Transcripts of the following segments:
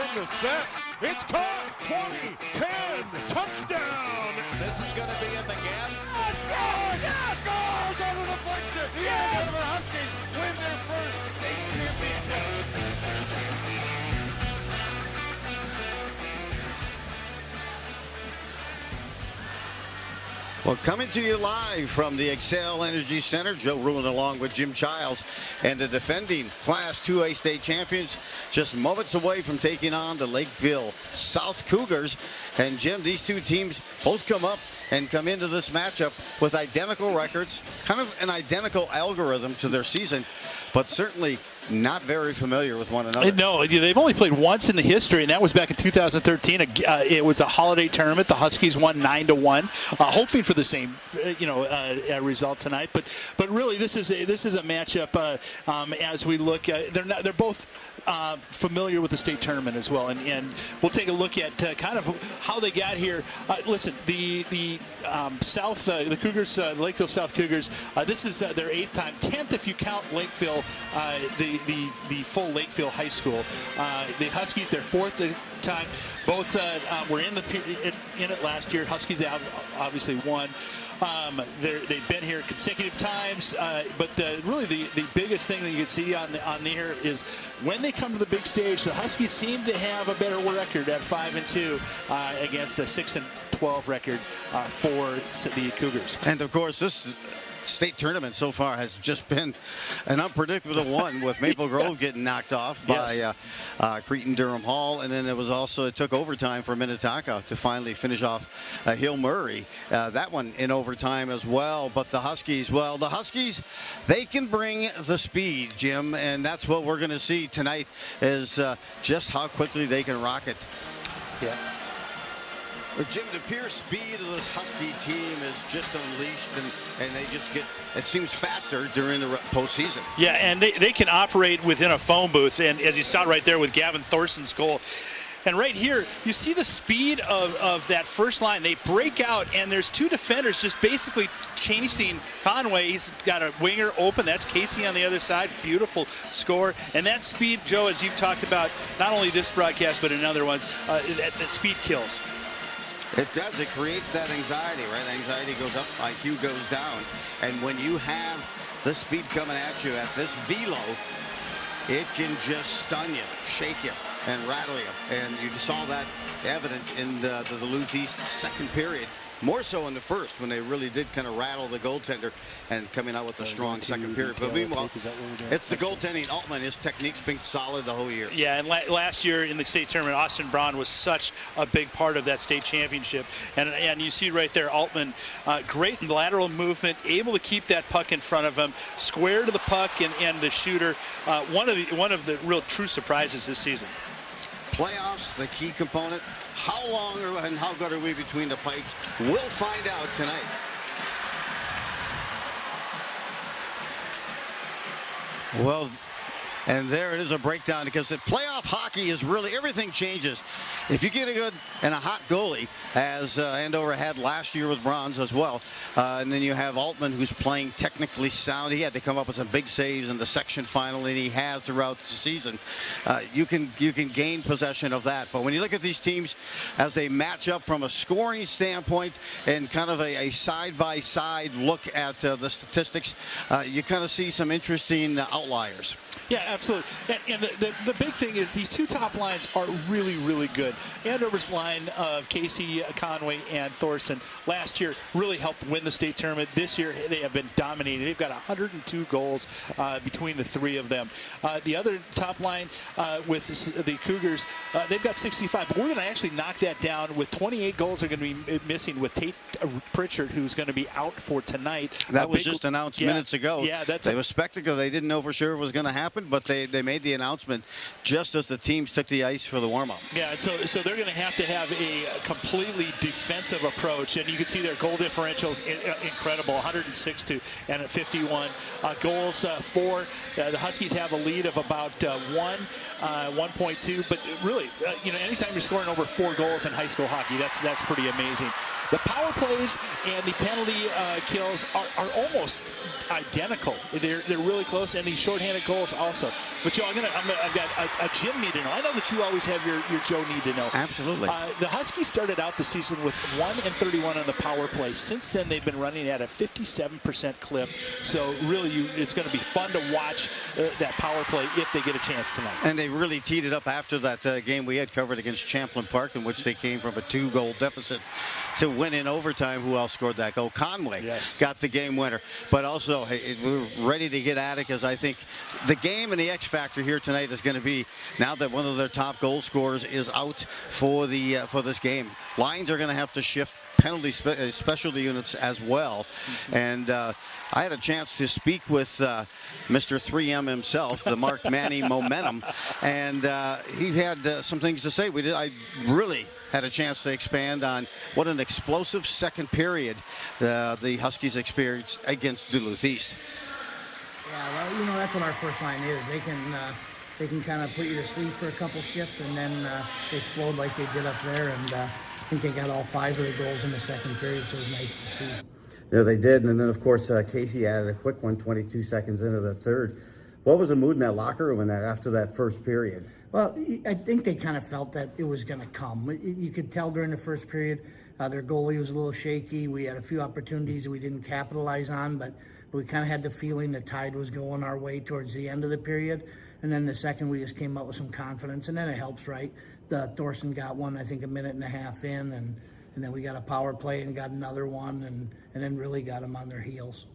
in the set. It's caught. 20-10 touchdown. This is going to be in the gap. Yes! Scores on the deflection. The Andover Huskies win their first state championship. Well, coming to you live from the Excel Energy Center, Joe Ruin along with Jim Childs and the defending Class 2A state champions, just moments away from taking on the Lakeville South Cougars. And Jim, these two teams both come into this matchup with identical records, kind of an identical algorithm to their season, but certainly not very familiar with one another. No, they've only played once in the history, and that was back in 2013. It was a holiday tournament. The Huskies won 9-1, hoping for the same, result tonight. But really, this is a matchup as we look. They're both familiar with the state tournament as well, and we'll take a look at kind of how they got here. Listen, the Cougars, the Lakeville South Cougars. This is their 8th time, 10th if you count Lakeville, the full Lakeville High School. The Huskies, their 4th time. Both were in it last year. Huskies obviously won. They've been here consecutive times, but really the biggest thing that you can see on here is when they come to the big stage, the Huskies seem to have a better record at 5-2 against a 6-12 record for the Cougars. And of course, this state tournament so far has just been an unpredictable one, with Maple Grove getting knocked off by Cretin Durham Hall, and then it took overtime for Minnetonka to finally finish off Hill Murray. That one in overtime as well. But the Huskies, they can bring the speed, Jim, and that's what we're going to see tonight, is just how quickly they can rock it. Yeah. But Jim, the pure speed of this Husky team is just unleashed, and they just get, it seems, faster during the postseason. Yeah, and they can operate within a phone booth, and as you saw right there with Gavin Thorson's goal. And right here, you see the speed of that first line. They break out, and there's two defenders just basically chasing Conway. He's got a winger open. That's Casey on the other side. Beautiful score. And that speed, Joe, as you've talked about, not only this broadcast, but in other ones, that speed kills. It does. It creates that anxiety, right? Anxiety goes up, IQ goes down. And when you have the speed coming at you at this velo, it can just stun you, shake you, and rattle you. And you saw that evident in the Duluth East second period. More so in the first, when they really did kind of rattle the goaltender and coming out with a strong second period. But meanwhile, it's the goaltending. Altman, his technique's been solid the whole year. Yeah, and last year in the state tournament, Austin Braun was such a big part of that state championship. And you see right there, Altman, great lateral movement, able to keep that puck in front of him, square to the puck, and the shooter. One of the real true surprises this season. Playoffs, the key component. How long and how good are we between the pipes? We'll find out tonight. Well, and there it is, a breakdown, because the playoff hockey is really, everything changes. If you get a good and a hot goalie, as Andover had last year with Bronze as well, and then you have Altman, who's playing technically sound. He had to come up with some big saves in the section final, and he has throughout the season. You can gain possession of that. But when you look at these teams as they match up from a scoring standpoint and kind of a side-by-side look at the statistics, you kind of see some interesting outliers. Yeah, absolutely. And the big thing is these two top lines are really, really good. Andover's line of Casey, Conway, and Thorson last year really helped win the state tournament. This year, they have been dominating. They've got 102 goals between the three of them. The other top line with the Cougars, they've got 65. But we're going to actually knock that down with 28 goals are going to be missing with Tate Pritchard, who's going to be out for tonight. That was just announced minutes ago. Yeah, it was a spectacle. They didn't know for sure it was going to happen, but they made the announcement just as the teams took the ice for the warm-up. Yeah, and so they're going to have a completely defensive approach, and you can see their goal differentials incredible, 106 to and at 51 goals for. The Huskies have a lead of about 1.2, but really, anytime you're scoring over 4 goals in high school hockey, that's pretty amazing. The power plays and the penalty kills are almost identical. They're really close, and these shorthanded goals are also. But Joe, I've got a Jim need to know. I know that you always have your Joe need to know. Absolutely. The Huskies started out the season with 1-31 on the power play. Since then, they've been running at a 57% clip. So really, it's going to be fun to watch that power play if they get a chance tonight. And they really teed it up after that game we had covered against Champlain Park, in which they came from a 2-goal deficit to win in overtime. Who else scored that goal? Conway got the game winner. But also, hey, we're ready to get at it, because I think the game and the X factor here tonight is going to be, now that one of their top goal scorers is out for this game, lines are going to have to shift, penalty specialty units as well. And I had a chance to speak with Mr. 3M himself, the Mark Manny Momentum, and he had some things to say. I really had a chance to expand on what an explosive second period the Huskies experienced against Duluth East. Yeah, well, that's what our first line is. They can kind of put you to sleep for a couple shifts, and then they explode like they did up there. And I think they got all 5 of the goals in the second period, so it was nice to see. Yeah, they did. And then, of course, Casey added a quick one 22 seconds into the third. What was the mood in that locker room after that first period? Well, I think they kind of felt that it was going to come. You could tell during the first period their goalie was a little shaky. We had a few opportunities that we didn't capitalize on, but we kind of had the feeling the tide was going our way towards the end of the period. And then the second, we just came up with some confidence, and then it helps, right? Thorson got one, I think, a minute and a half in, and then we got a power play and got another one, and then really got them on their heels.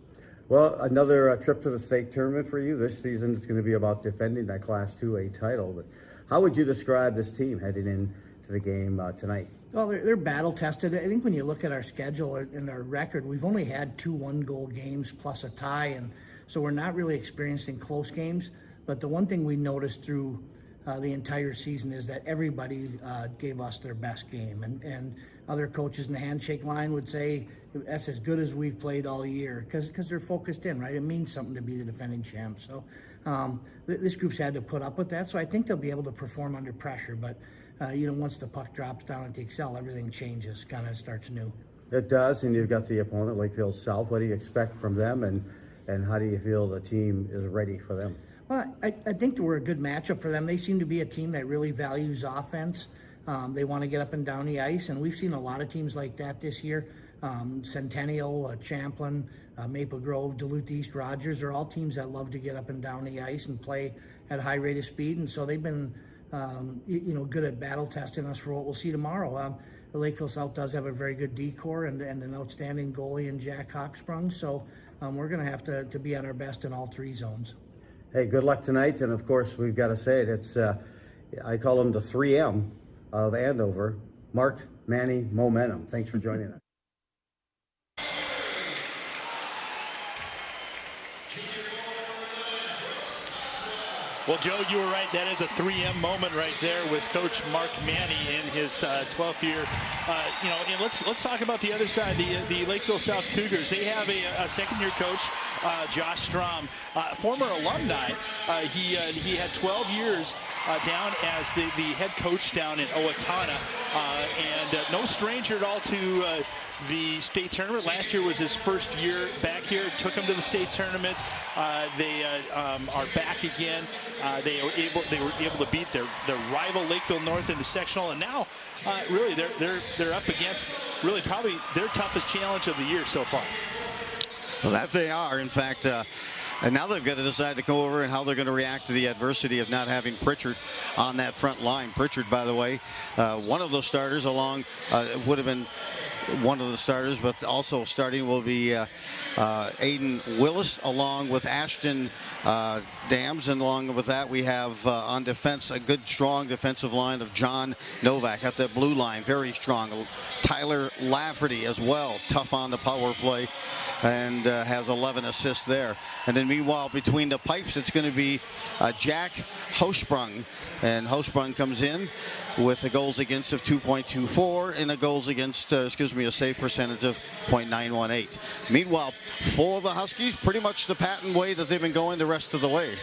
Well, another trip to the state tournament for you this season. It's going to be about defending that Class 2A title. But how would you describe this team heading into the game tonight? Well, they're battle tested. I think when you look at our schedule and our record, we've only had 2 one-goal games plus a tie, and so we're not really experiencing close games. But the one thing we noticed through the entire season is that everybody gave us their best game, and other coaches in the handshake line would say that's as good as we've played all year, because they're focused in, right? It means something to be the defending champ. So this group's had to put up with that, so I think they'll be able to perform under pressure. But once the puck drops down at the Excel, everything changes, kind of starts new. It does, and you've got the opponent, Lakeville South. What do you expect from them, and how do you feel the team is ready for them? Well, I think we're a good matchup for them. They seem to be a team that really values offense. They want to get up and down the ice, and we've seen a lot of teams like that this year. Centennial, Champlain, Maple Grove, Duluth East, Rogers are all teams that love to get up and down the ice and play at a high rate of speed, and so they've been good at battle testing us for what we'll see tomorrow. The Lakeville South does have a very good D-core and an outstanding goalie in Jack Hochsprung, so we're going to have to be at our best in all 3 zones. Hey, good luck tonight, and of course we've got to say it. It's I call him the 3M of Andover, Mark Manny Momentum. Thanks for joining us. Well, Joe, you were right. That is a 3M moment right there with Coach Mark Manny in his 12th year. And let's talk about the other side, the Lakeville South Cougars. They have a second-year coach, Josh Strom, former alumni. He had 12 years down as the head coach down in Owatonna, and no stranger at all to the state tournament. Last year was his first year back here. Took him to the state tournament. They are back again. They were able to beat their rival Lakeville North in the sectional, and now really they're up against really probably their toughest challenge of the year so far. Well, that they are, in fact. And now they've got to decide to go over and how they're going to react to the adversity of not having Pritchard on that front line. Pritchard, by the way, one of those starters along would have been one of the starters, but also starting will be Aiden Willis along with Ashton Dams, and along with that we have on defense a good strong defensive line of John Novak at that blue line, very strong. Tyler Lafferty as well, tough on the power play, and has 11 assists there. And then meanwhile between the pipes it's going to be Jack Hochsprung, and Hochsprung comes in with a goals against of 2.24 and a goals against a save percentage of .918. Meanwhile, for the Huskies, pretty much the pattern way that they've been going the rest of the way.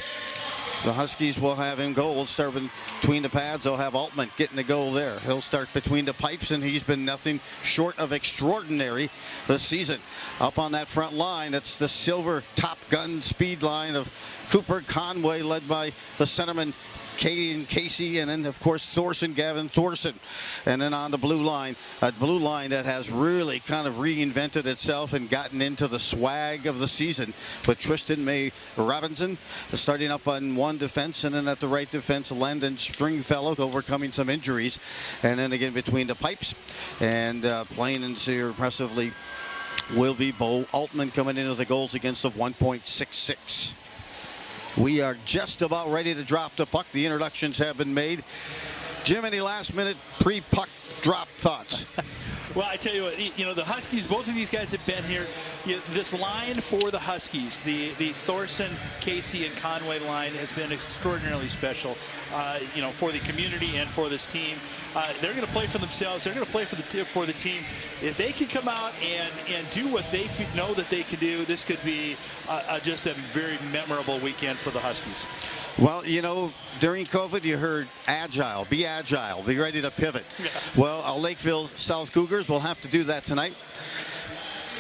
The Huskies will have in goal, starting between the pads. They'll have Altman getting the goal there. He'll start between the pipes, and he's been nothing short of extraordinary this season. Up on that front line, it's the silver Top Gun speed line of Cooper Conway, led by the centerman Caden Casey, and then of course Gavin Thorson. And then on the blue line, a blue line that has really kind of reinvented itself and gotten into the swag of the season, with Tristan May Robinson starting up on one defense, and then at the right defense Landon Stringfellow overcoming some injuries, and then again between the pipes and playing into impressively will be Bo Altman coming into the goals against of 1.66. We are just about ready to drop the puck. The introductions have been made. Jim, any last minute pre-puck drop thoughts? Well, I tell you what, you know, the Huskies, both of these guys have been here. You know, this line for the Huskies, the Thorson, Casey, and Conway line has been extraordinarily special, you know, for the community and for this team. They're going to play for themselves. They're going to play for the team. If they can come out and do what they know that they can do, this could be just a very memorable weekend for the Huskies. Well, you know, during COVID, you heard agile, be ready to pivot. Yeah. Well, Lakeville South Cougars will have to do that tonight,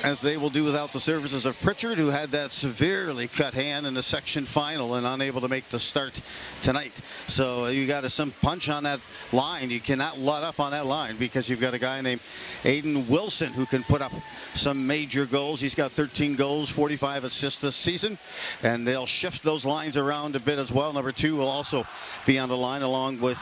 as they will do without the services of Pritchard, who had that severely cut hand in the section final and unable to make the start tonight. So you got some punch on that line. You cannot let up on that line, because you've got a guy named Aiden Wilson who can put up some major goals. He's got 13 goals, 45 assists this season, and they'll shift those lines around a bit as well. Number 2 will also be on the line along with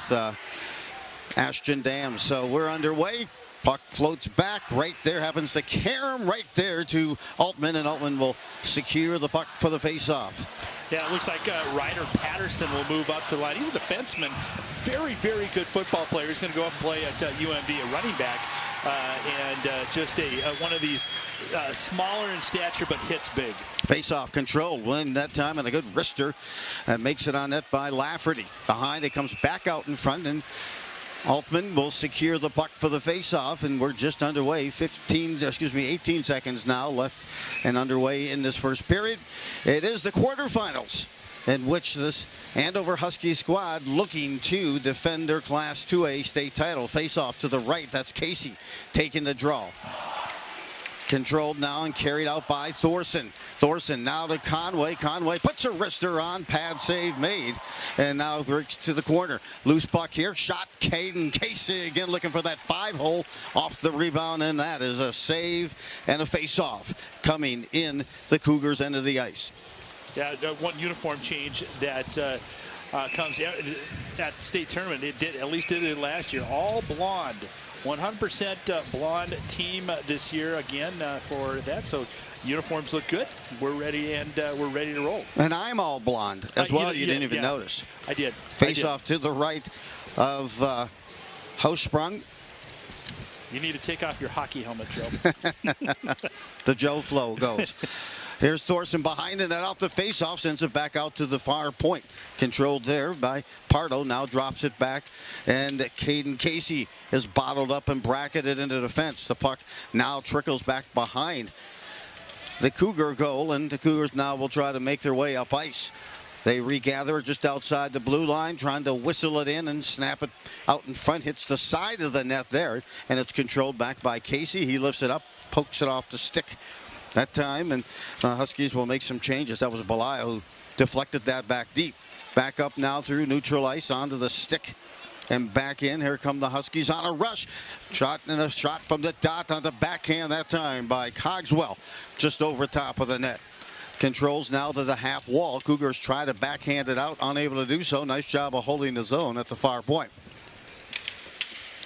Ashton Dam. So we're underway. Puck floats back. Right there happens to Karam, right there to Altman, and Altman will secure the puck for the face-off. Yeah, it looks like Ryder Patterson will move up to the line. He's a defenseman, very, very good football player. He's going to go up and play at UMD, a running back, and just one of these smaller in stature but hits big. Face-off control win that time, and a good wrister makes it on net by Lafferty. Behind it comes back out in front, and Altman will secure the puck for the face-off, and we're just underway. 18 seconds now left and underway in this first period. It is the quarterfinals, in which this Andover Husky squad looking to defend their Class 2A state title. Face-off to the right, that's Casey taking the draw. Controlled now and carried out by Thorson. Thorson now to Conway. Conway puts a wrister on. Pad save made. And now works to the corner. Loose puck here. Shot. Caden Casey again looking for that 5-hole off the rebound. And that is a save and a face-off coming in the Cougars' end of the ice. Yeah, one uniform change that comes at state tournament. It did, at least did it last year. All blonde. 100% blonde team this year again for that. So uniforms look good. We're ready, and we're ready to roll. And I'm all blonde as well. You didn't even notice. I did. Face off to the right of Houssprung. You need to take off your hockey helmet, Joe. The Joe flow goes. Here's Thorson behind it, and off the face-off, sends it back out to the far point. Controlled there by Pardo, now drops it back, and Caden Casey is bottled up and bracketed into defense. The puck now trickles back behind the Cougar goal, and the Cougars now will try to make their way up ice. They regather just outside the blue line, trying to whistle it in and snap it out in front. Hits the side of the net there, and it's controlled back by Casey. He lifts it up, pokes it off the stick that time, and Huskies will make some changes. That was Belaya who deflected that back deep. Back up now through neutral ice onto the stick and back in. Here come the Huskies on a rush. Shot and a shot from the dot on the backhand that time by Cogswell, just over top of the net. Controls now to the half wall. Cougars try to backhand it out, unable to do so. Nice job of holding the zone at the far point.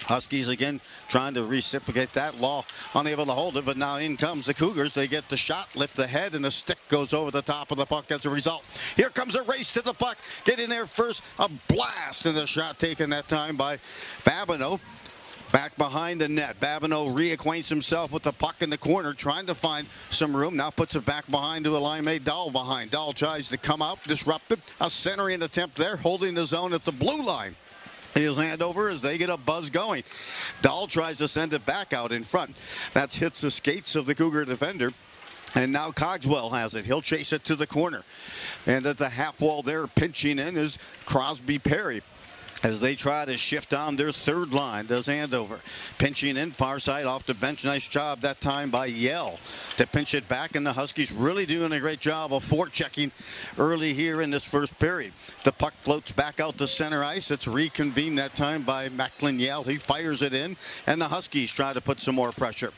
Huskies again trying to reciprocate that. Law unable to hold it, but now in comes the Cougars. They get the shot, lift the head, and the stick goes over the top of the puck as a result. Here comes a race to the puck. Getting there first, a blast, and the shot taken that time by Babineau. Back behind the net. Babineau reacquaints himself with the puck in the corner, trying to find some room. Now puts it back behind to a line mate. Dahl behind. Dahl tries to come out, disrupted. A centering attempt there, holding the zone at the blue line. Here's Andover as they get a buzz going. Dahl tries to send it back out in front. That hits the skates of the Cougar defender. And now Cogswell has it. He'll chase it to the corner. And at the half wall there, pinching in is Crosby Perry, as they try to shift on their third line, does Andover. Pinching in far side off the bench. Nice job that time by Yell to pinch it back, and the Huskies really doing a great job of forechecking early here in this first period. The puck floats back out to center ice. It's reconvened that time by Macklin Yell. He fires it in, and the Huskies try to put some more pressure.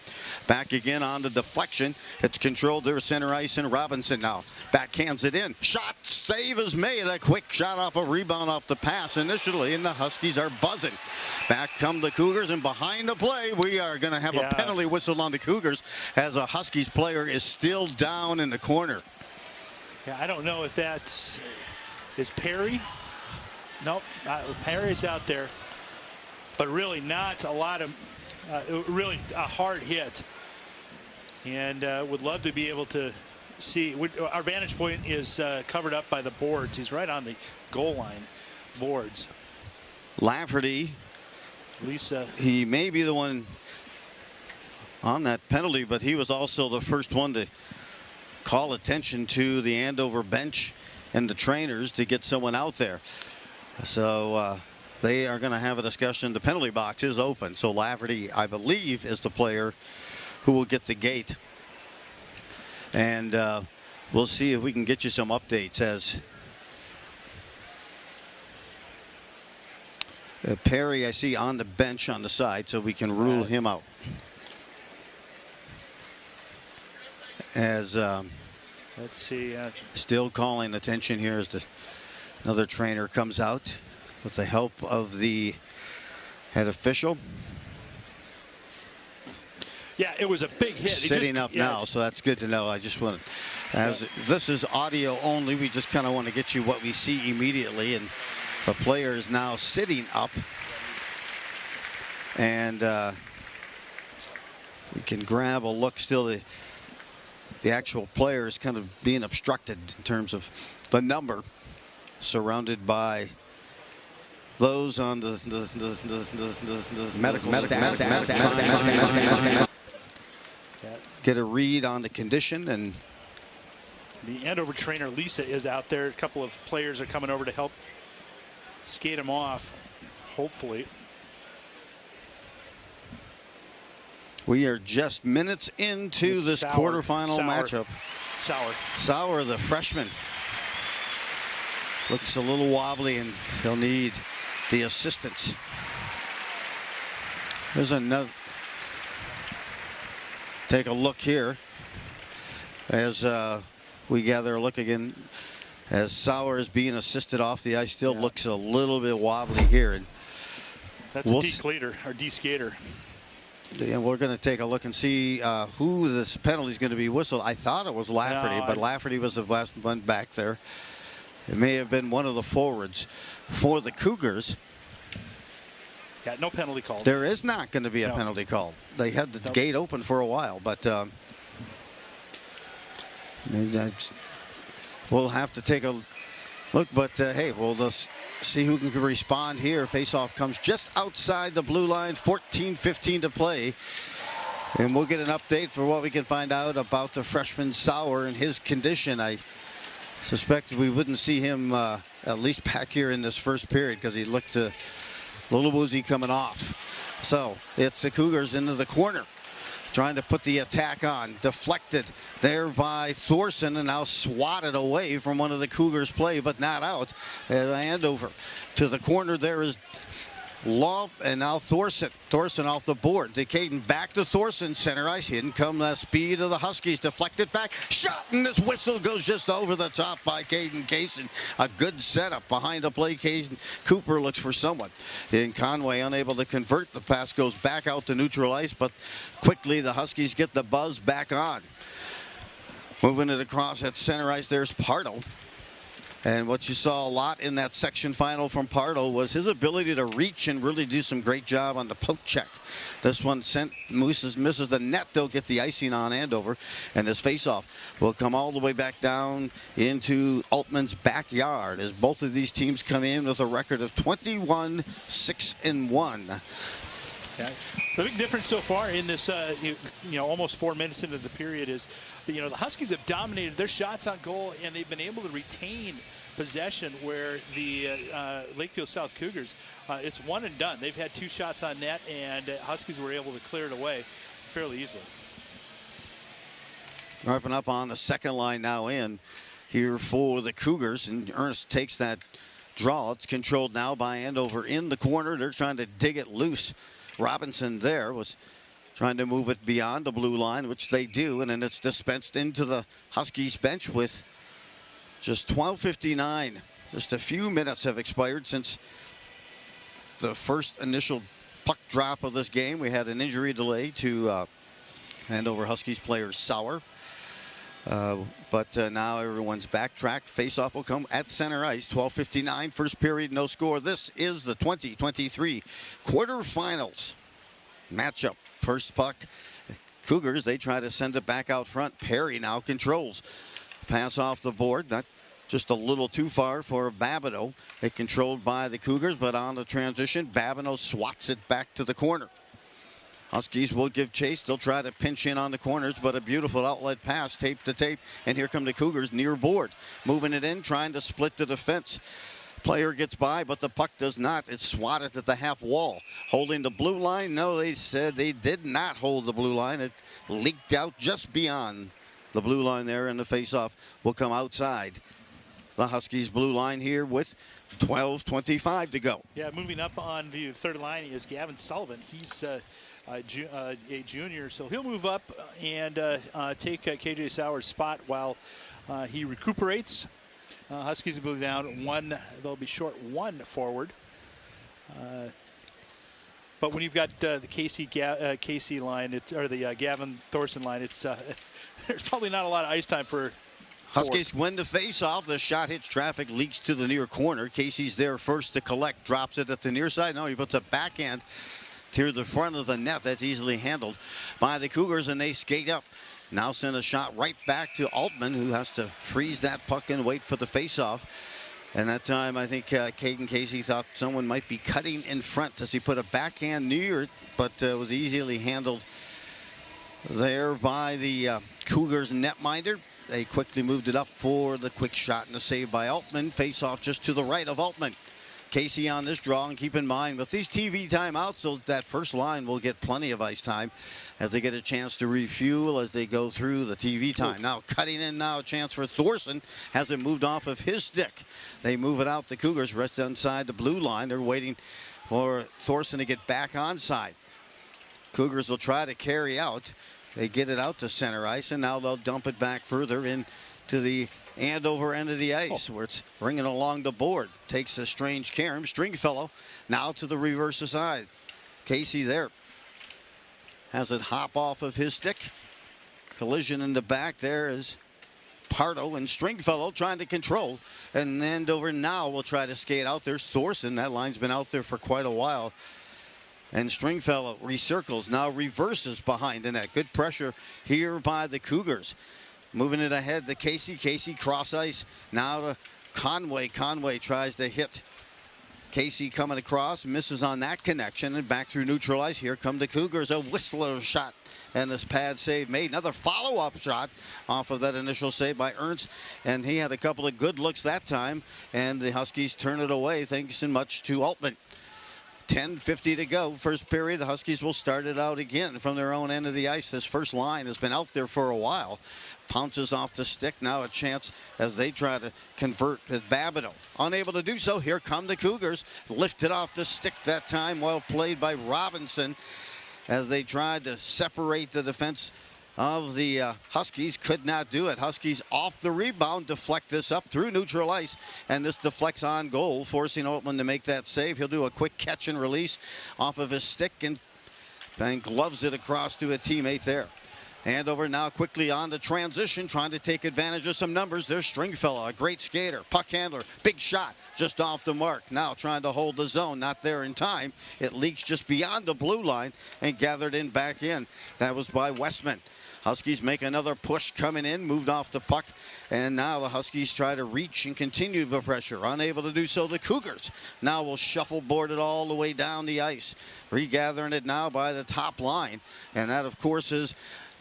Back again on the deflection. It's controlled there center ice, and Robinson now backhands it in. Shot save is made. A quick shot off a rebound off the pass initially, and the Huskies are buzzing. Back come the Cougars, and behind the play, we are going to have a penalty whistle on the Cougars as a Huskies player is still down in the corner. Yeah, I don't know if that's is Perry. Nope, Perry's out there, but really not a lot of really a hard hit, and would love to be able to see. Our vantage point is covered up by the boards. He's right on the goal line boards. Lafferty, Lisa, he may be the one on that penalty, but he was also the first one to call attention to the Andover bench and the trainers to get someone out there. So they are going to have a discussion. The penalty box is open, so Lafferty, I believe, is the player who will get the gate. And we'll see if we can get you some updates as Perry, I see on the bench on the side, so we can rule him out. As let's see, still calling attention here as another trainer comes out with the help of the head official. Yeah, it was a big hit. Sitting up now, so that's good to know. I just want to, as this is audio only, we just kind of want to get you what we see immediately. And the player is now sitting up, and we can grab a look. Still, the actual player is kind of being obstructed in terms of the number, surrounded by those on the medical staff. Get a read on the condition, and the Andover trainer Lisa is out there. A couple of players are coming over to help skate him off, hopefully. We are just minutes into this quarterfinal matchup. Sauer, the freshman, looks a little wobbly, and he'll need the assistance. There's another. Take a look here as we gather a look again. As Sauer is being assisted off the ice, still looks a little bit wobbly here. And that's a D-skater, or D-skater. And we're going to take a look and see who this penalty is going to be whistled. I thought it was Lafferty, but Lafferty was the last one back there. It may have been one of the forwards for the Cougars. Yeah, no penalty called. There is not going to be a penalty called. They had the gate open for a while, but we'll have to take a look. But hey, we'll just see who can respond here. Faceoff comes just outside the blue line, 14-15 to play. And we'll get an update for what we can find out about the freshman Sauer and his condition. I suspect we wouldn't see him at least back here in this first period because he looked a little woozy coming off. So it's the Cougars into the corner, trying to put the attack on. Deflected there by Thorson, and now swatted away from one of the Cougars' play, but not out. Andover to the corner. There is Law, and now Thorson. Thorson off the board. Decaden back to Thorson. Center ice. Here come the speed of the Huskies. Deflected back. Shot, and this whistle goes just over the top by Caden Kaysen. A good setup behind the play. Cooper looks for someone. And Conway unable to convert. The pass goes back out to neutral ice, but quickly the Huskies get the buzz back on. Moving it across at center ice, there's Pardo. And what you saw a lot in that section final from Pardo was his ability to reach and really do some great job on the poke check. This one misses the net. They'll get the icing on Andover, and this faceoff will come all the way back down into Altman's backyard as both of these teams come in with a record of 21-6-1. Yeah. The big difference so far in this, almost 4 minutes into the period is, the Huskies have dominated their shots on goal, and they've been able to retain possession, where the Lakeville South Cougars, it's one and done. They've had 2 shots on net, and Huskies were able to clear it away fairly easily. Wrapping up on the second line now in here for the Cougars, and Ernst takes that draw. It's controlled now by Andover in the corner. They're trying to dig it loose. Robinson there was trying to move it beyond the blue line, which they do, and then it's dispensed into the Huskies bench with just 12:59. Just a few minutes have expired since the first initial puck drop of this game. We had an injury delay to Andover Huskies player Sauer. But now everyone's backtracked. Faceoff will come at center ice. 12:59, first period, no score. This is the 2023 quarterfinals matchup. First puck, Cougars, they try to send it back out front. Perry now controls. Pass off the board, not just a little too far for Babineau. It controlled by the Cougars, but on the transition, Babineau swats it back to the corner. Huskies will give chase. They'll try to pinch in on the corners, but a beautiful outlet pass, tape to tape. And here come the Cougars near board. Moving it in, trying to split the defense. Player gets by, but the puck does not. It's swatted at the half wall. Holding the blue line? No, they said they did not hold the blue line. It leaked out just beyond the blue line there, and the faceoff will come outside the Huskies blue line here with 12:25 to go. Yeah, moving up on the third line is Gavin Sullivan. He's a junior, so he'll move up and take KJ Sauer's spot while he recuperates. Huskies will be down one. They'll be short 1 forward. But when you've got the Casey line, or the Gavin Thorson line, it's there's probably not a lot of ice time for Huskies win the face-off. The shot hits traffic, leaks to the near corner. Casey's there first to collect, drops it at the near side. No, he puts a backhand to the front of the net. That's easily handled by the Cougars, and they skate up. Now send a shot right back to Altman, who has to freeze that puck and wait for the face-off. And that time, I think Caden Casey thought someone might be cutting in front as he put a backhand near it, but was easily handled there by the Cougars netminder. They quickly moved it up for the quick shot and the save by Altman. Face-off just to the right of Altman. Casey on this draw, and keep in mind with these TV timeouts, so that first line will get plenty of ice time as they get a chance to refuel as they go through the TV time. Now cutting in now, a chance for Thorson. Has it moved off of his stick. They move it out. The Cougars rest inside the blue line. They're waiting for Thorson to get back onside. Cougars will try to carry out. They get it out to center ice, and now they'll dump it back further in to the Andover end of the ice, where it's ringing along the board. Takes a strange carom. Stringfellow now to the reverse side. Casey there has it hop off of his stick. Collision in the back. There is Pardo, and Stringfellow trying to control. And Andover now will try to skate out. There's Thorson. That line's been out there for quite a while. And Stringfellow recircles, now reverses behind the net. Good pressure here by the Cougars. Moving it ahead to Casey. Casey cross ice. Now to Conway. Conway tries to hit Casey coming across. Misses on that connection, and back through neutral ice. Here come the Cougars. A Whistler shot, and this pad save made. Another follow-up shot off of that initial save by Ernst. And he had a couple of good looks that time. And the Huskies turn it away thanks in much to Altman. 10:50 to go. First period. The Huskies will start it out again from their own end of the ice. This first line has been out there for a while. Pounces off the stick. Now a chance as they try to convert with Babineau. Unable to do so. Here come the Cougars. Lifted off the stick that time. Well played by Robinson as they tried to separate the defense of the Huskies. Could not do it. Huskies off the rebound, deflect this up through neutral ice, and this deflects on goal, forcing Altman to make that save. He'll do a quick catch and release off of his stick and gloves it across to a teammate there. Andover now quickly on the transition, trying to take advantage of some numbers. There's Stringfellow, a great skater, puck handler, big shot, just off the mark. Now trying to hold the zone, not there in time. It leaks just beyond the blue line and gathered in back in. That was by Westman. Huskies make another push coming in, moved off the puck, and now the Huskies try to reach and continue the pressure. Unable to do so, the Cougars now will shuffleboard it all the way down the ice. Regathering it now by the top line, and that, of course, is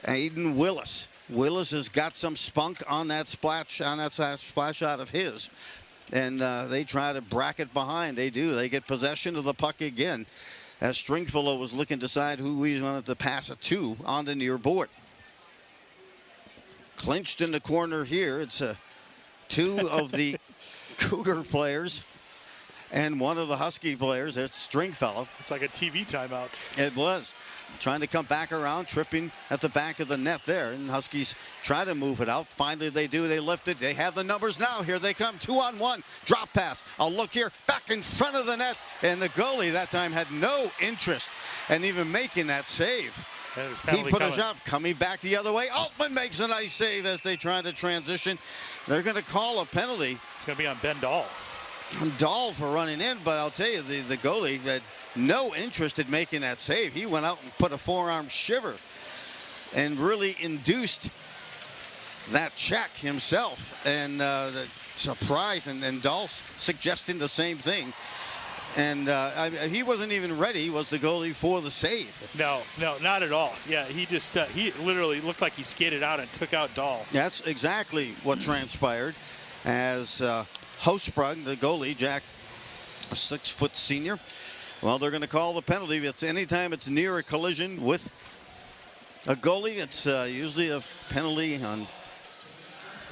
Aiden Willis. Willis has got some spunk on that splash out of his, and they try to bracket behind. They do. They get possession of the puck again, as Stringfellow was looking to decide who he wanted to pass it to on the near board. Clinched in the corner here. It's two of the Cougar players and one of the Husky players. It's Stringfellow. It's like a TV timeout. It was. Trying to come back around, tripping at the back of the net there. And Huskies try to move it out. Finally they do. They lift it. They have the numbers now. Here they come. 2-on-1. Drop pass. I'll look here. Back in front of the net. And the goalie that time had no interest in even making that save. He put a shot coming back the other way. Altman makes a nice save as they try to transition. They're going to call a penalty. It's going to be on Ben Dahl. On Dahl for running in, but I'll tell you, the goalie had no interest in making that save. He went out and put a forearm shiver and really induced that check himself. And the surprise, and Dahl suggesting the same thing. And he wasn't even ready. He was the goalie for the save. No, not at all. Yeah, he just he literally looked like he skated out and took out Dahl. That's exactly what transpired as Hosprung, the goalie, Jack, a 6-foot senior. Well, they're going to call the penalty. It's anytime it's near a collision with a goalie, it's usually a penalty on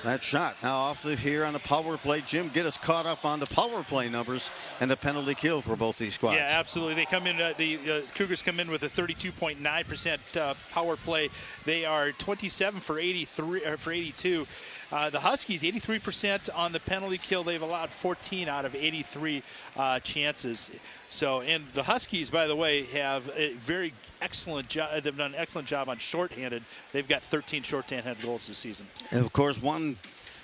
that shot. Now off of here on the power play. Jim, get us caught up on the power play numbers and the penalty kill for both these squads. Yeah, absolutely. They come in, the Cougars come in with a 32.9% power play. They are 27 for 83 or for 82. The Huskies 83% on the penalty kill. They've allowed 14 out of 83 chances. So, and the Huskies, by the way, have a very excellent job. They've done an excellent job on shorthanded. They've got 13 shorthanded goals this season. And of course, one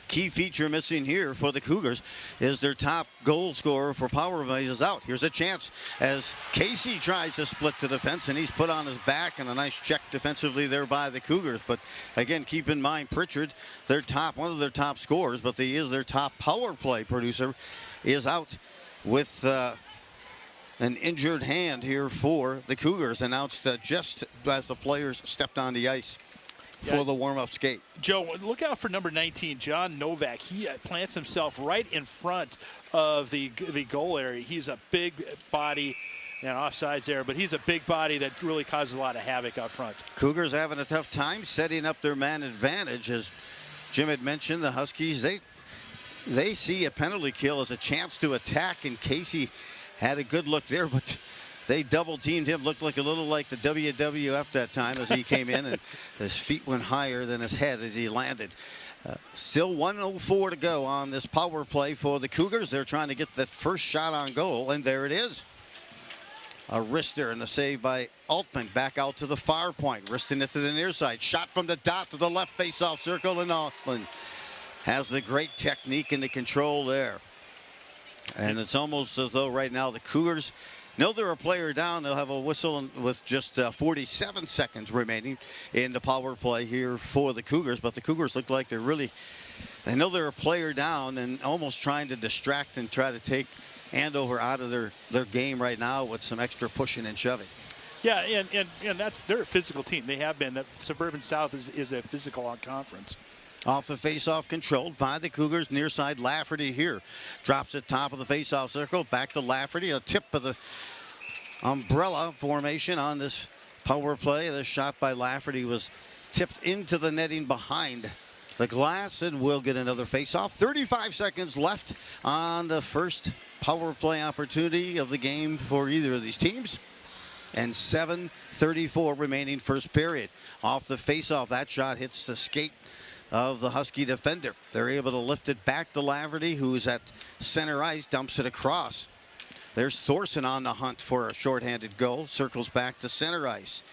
key feature missing here for the Cougars is their top goal scorer for power plays is out. Here's a chance as Casey tries to split the defense, and he's put on his back, and a nice check defensively there by the Cougars. But again, keep in mind, Pritchard, one of their top scorers, but he is their top power play producer, is out with an injured hand here for the Cougars, announced just as the players stepped on the ice for the warm-up skate. Joe, look out for number 19, John Novak. He plants himself right in front of the goal area. He's a big body, and offsides there, but he's a big body that really causes a lot of havoc out front. Cougars having a tough time setting up their man advantage. As Jim had mentioned, the Huskies, they see a penalty kill as a chance to attack, and Casey had a good look there, but they double teamed him. Looked like a little like the WWF that time as he came in, and his feet went higher than his head as he landed. Still 1:04 to go on this power play for the Cougars. They're trying to get that first shot on goal, and there it is. A wrister and a save by Altman. Back out to the far point, wristing it to the near side. Shot from the dot to the left face-off circle, and Altman has the great technique and the control there. And it's almost as though right now the Cougars know they're a player down. They'll have a whistle with just 47 seconds remaining in the power play here for the Cougars. But the Cougars look like they know they're a player down and almost trying to distract and try to take Andover out of their game right now with some extra pushing and shoving. Yeah, and they're a physical team. They have been. The Suburban South is a physical conference. Off the face-off, controlled by the Cougars. Near side, Lafferty here. Drops it top of the face-off circle. Back to Lafferty. A tip of the umbrella formation on this power play. The shot by Lafferty was tipped into the netting behind the glass, and we'll get another face-off. 35 seconds left on the first power play opportunity of the game for either of these teams. And 7:34 remaining first period. Off the face-off, that shot hits the skate of the Husky defender. They're able to lift it back to Lafferty, who's at center ice, dumps it across. There's Thorson on the hunt for a shorthanded goal. Circles back to center ice.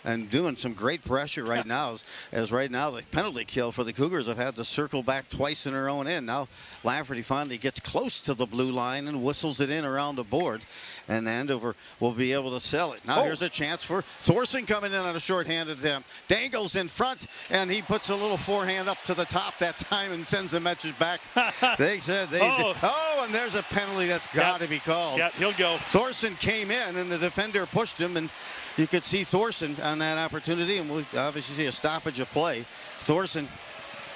and doing some great pressure right now. As right now the penalty kill for the Cougars have had to circle back twice in their own end. Now Lafferty finally gets close to the blue line and whistles it in around the board, and Andover will be able to sell it. Now here's a chance for Thorson coming in on a shorthanded attempt. Dangles in front, and he puts a little forehand up to the top that time and sends the message back. They said they did. Oh, and there's a penalty that's got to be called. Yeah, he'll go. Thorson came in, and the defender pushed him, and you could see Thorson on that opportunity, and we obviously see a stoppage of play. Thorson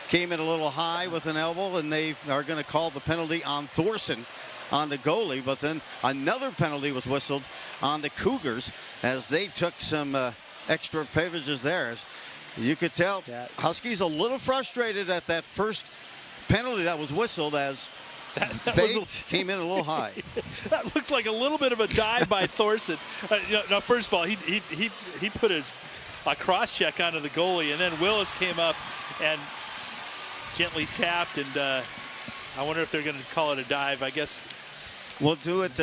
came in a little high with an elbow, and they are going to call the penalty on Thorson, on the goalie, but then another penalty was whistled on the Cougars as they took some extra privileges there. As you could tell, Huskies a little frustrated at that first penalty that was whistled, as they came in a little high. That looked like a little bit of a dive by Thorson. No, first of all, he put his cross check onto the goalie, and then Willis came up and gently tapped, and I wonder if they're going to call it a dive. I guess we'll do it.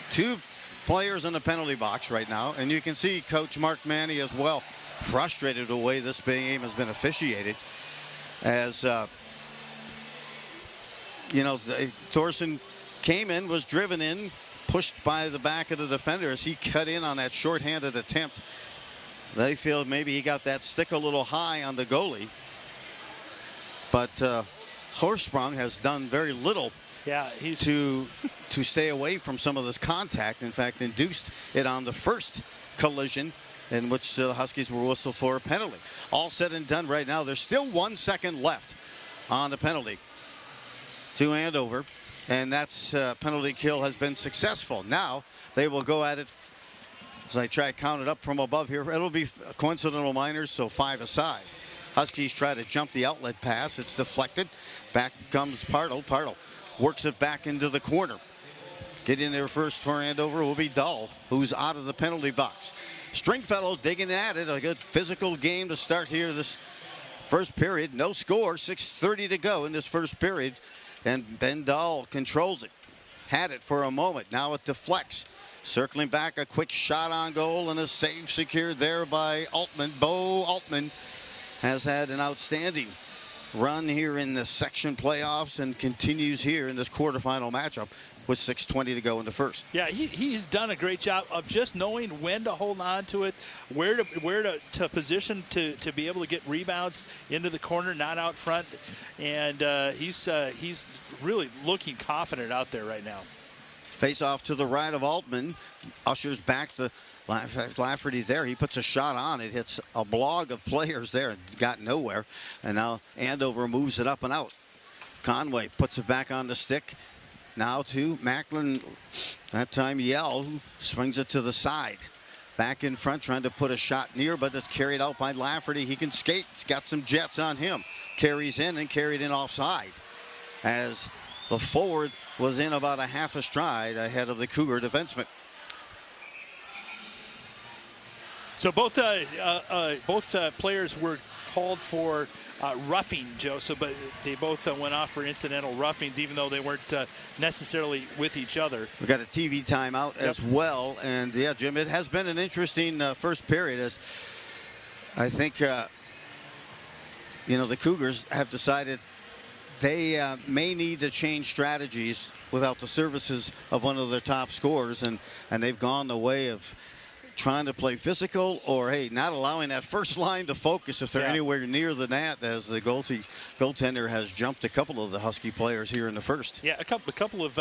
Two players in the penalty box right now, and you can see Coach Mark Manny as well, frustrated the way this game has been officiated. As you know, Thorson came in, was driven in, pushed by the back of the defender as he cut in on that shorthanded attempt. They feel maybe he got that stick a little high on the goalie, but Horsprung has done very little to stay away from some of this contact. In fact, induced it on the first collision in which the Huskies were whistled for a penalty. All said and done right now, there's still 1 second left on the penalty to Andover, and that's penalty kill has been successful. Now they will go at it as I try to count it up from above here. It'll be coincidental minors, so 5 aside. Huskies try to jump the outlet pass. It's deflected. Back comes Partle. Partle works it back into the corner. Getting there first for Andover will be Dahl, who's out of the penalty box. Stringfellow digging at it. A good physical game to start here this first period. No score. 6:30 to go in this first period. And Ben Dahl controls it. Had it for a moment. Now it deflects. Circling back, a quick shot on goal, and a save secured there by Altman. Bo Altman has had an outstanding run here in the section playoffs and continues here in this quarterfinal matchup with 6:20 to go in the first. Yeah, he's done a great job of just knowing when to hold on to it, where to position to be able to get rebounds into the corner, not out front, and he's really looking confident out there right now. Face off to the right of Altman, ushers back the Lafferty there. He puts a shot on it, hits a blog of players there and got nowhere, and now Andover moves it up and out. Conway puts it back on the stick. Now to Macklin, that time Yell, who swings it to the side. Back in front, trying to put a shot near, but it's carried out by Lafferty. He can skate. He's got some jets on him. Carries in and carried in offside, as the forward was in about a half a stride ahead of the Cougar defenseman. So both players were called for roughing, Joe. So, but they both went off for incidental roughings, even though they weren't necessarily with each other. We got a TV timeout as well, and yeah, Jim, it has been an interesting first period. As I think, the Cougars have decided they may need to change strategies without the services of one of their top scorers, and they've gone the way of trying to play physical, or hey, not allowing that first line to focus if they're anywhere near the net, as the goaltender has jumped a couple of the Husky players here in the first. Yeah, a couple of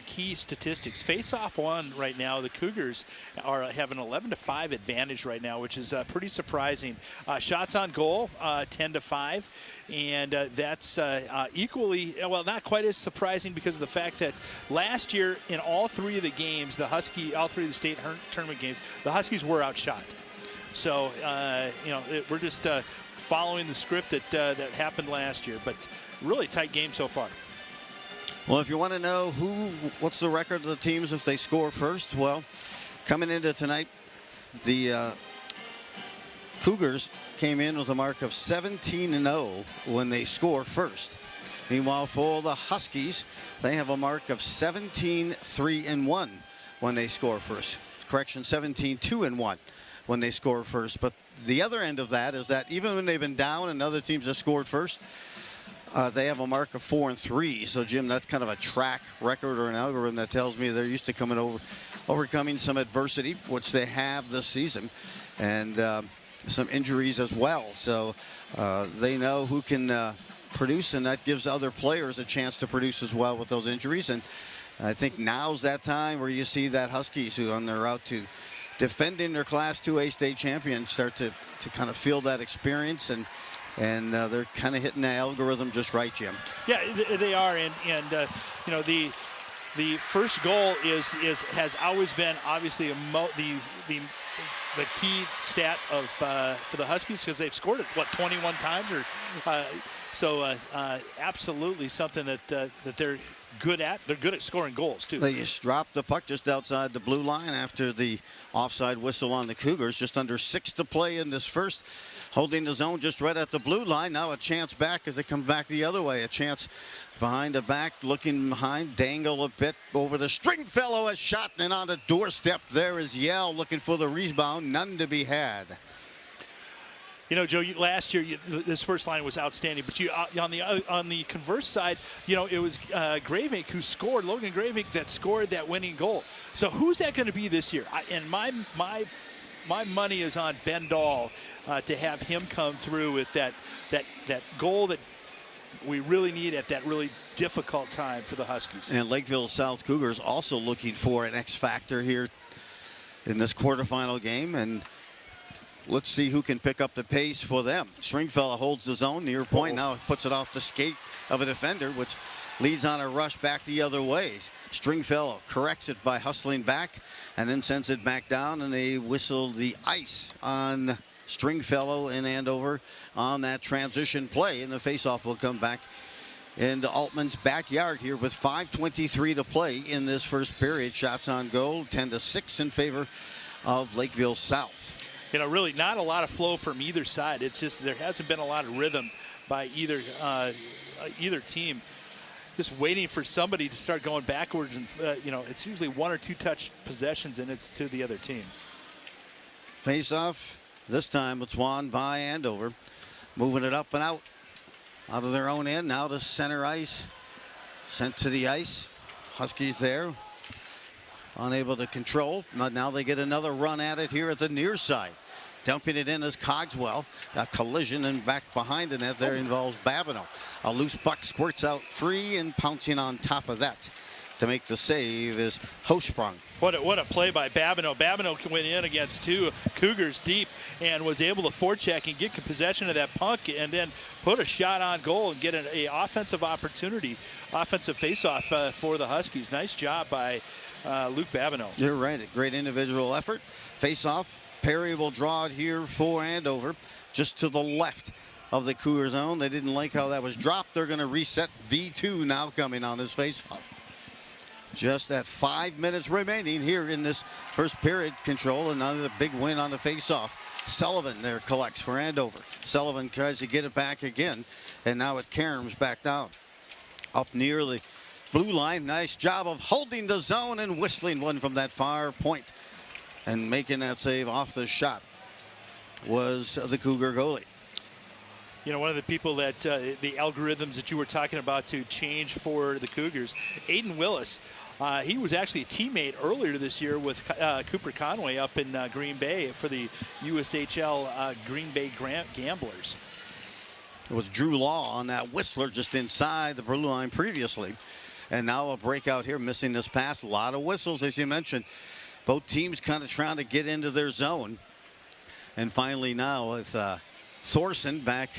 key statistics. Face-off one right now, the Cougars have an 11-5 advantage right now, which is pretty surprising. Shots on goal, 10-5. And that's equally, well, not quite as surprising because of the fact that last year in all three of the games, all three of the state tournament games, the Huskies were outshot. So, we're just following the script that happened last year, but really tight game so far. Well, if you want to know what's the record of the teams if they score first, well, coming into tonight, the Cougars came in with a mark of 17-0 when they score first. Meanwhile, for the Huskies, they have a mark of 17-3-1 when they score first. Correction, 17-2-1 when they score first. But the other end of that is that even when they've been down and other teams have scored first, they have a mark of 4-3. So, Jim, that's kind of a track record or an algorithm that tells me they're used to overcoming some adversity, which they have this season, and some injuries as well. So they know who can produce, and that gives other players a chance to produce as well with those injuries. And I think now's that time where you see that Huskies, who on their route to defending their Class 2A state champion, start to kind of feel that experience, and they're kind of hitting the algorithm just right, Jim. Yeah, they are, and you know, the first goal has always been obviously the key stat of for the Huskies, because they've scored it 21 times, or so absolutely something that they're good at. They're good at scoring goals too. They just dropped the puck just outside the blue line after the offside whistle on the Cougars. Just under 6 to play in this first. Holding the zone just right at the blue line. Now a chance back as they come back the other way. A chance behind the back, looking behind, dangle a bit over the Stringfellow, has shot, and on the doorstep there is Yell looking for the rebound. None to be had. You know, Joe, last year this first line was outstanding, but on the converse side, you know, it was Gravink who scored, Logan Gravink, that scored that winning goal. So who's that going to be this year? And my money is on Ben Dahl to have him come through with that goal that we really need at that really difficult time for the Huskies. And Lakeville South Cougars also looking for an X factor here in this quarterfinal game, and let's see who can pick up the pace for them. Stringfellow holds the zone near point. Now puts it off the skate of a defender, which leads on a rush back the other way. Stringfellow corrects it by hustling back and then sends it back down, and they whistle the ice on Stringfellow in Andover on that transition play, and the faceoff will come back into Altman's backyard here with 5:23 to play in this first period. Shots on goal 10-6 in favor of Lakeville South. You know, really not a lot of flow from either side. It's just there hasn't been a lot of rhythm by either team. Just waiting for somebody to start going backwards, and you know, it's usually 1 or 2 touch possessions, and it's to the other team. Face-off. This time it's won by Andover. Moving it up and out of their own end. Now to center ice. Sent to the ice. Huskies there. Unable to control. But now they get another run at it here at the near side. Dumping it in as Cogswell. A collision, and back behind the net there involves Babineau. A loose puck squirts out free, and pouncing on top of that to make the save is Hochsprung. What a play by Babineau. Babineau went in against 2 Cougars deep and was able to forecheck and get possession of that puck, and then put a shot on goal and get an offensive opportunity, offensive faceoff for the Huskies. Nice job by Luke Babineau. You're right. A great individual effort. Faceoff. Perry will draw it here for Andover, just to the left of the Cougar zone. They didn't like how that was dropped. They're going to reset. V2 now coming on this faceoff. Just at 5 minutes remaining here in this first period. Control, another big win on the faceoff. Sullivan there collects for Andover. Sullivan tries to get it back again, and now it caroms back down. Up near the blue line. Nice job of holding the zone and whistling one from that far point. And making that save off the shot was the Cougar goalie. You know, one of the people that the algorithms that you were talking about to change for the Cougars, Aiden Willis, he was actually a teammate earlier this year with Cooper Conway up in Green Bay for the USHL Green Bay Gamblers. It was Drew Law on that whistler just inside the blue line previously. And now a breakout here, missing this pass. A lot of whistles, as you mentioned. Both teams kind of trying to get into their zone. And finally now with Thorson back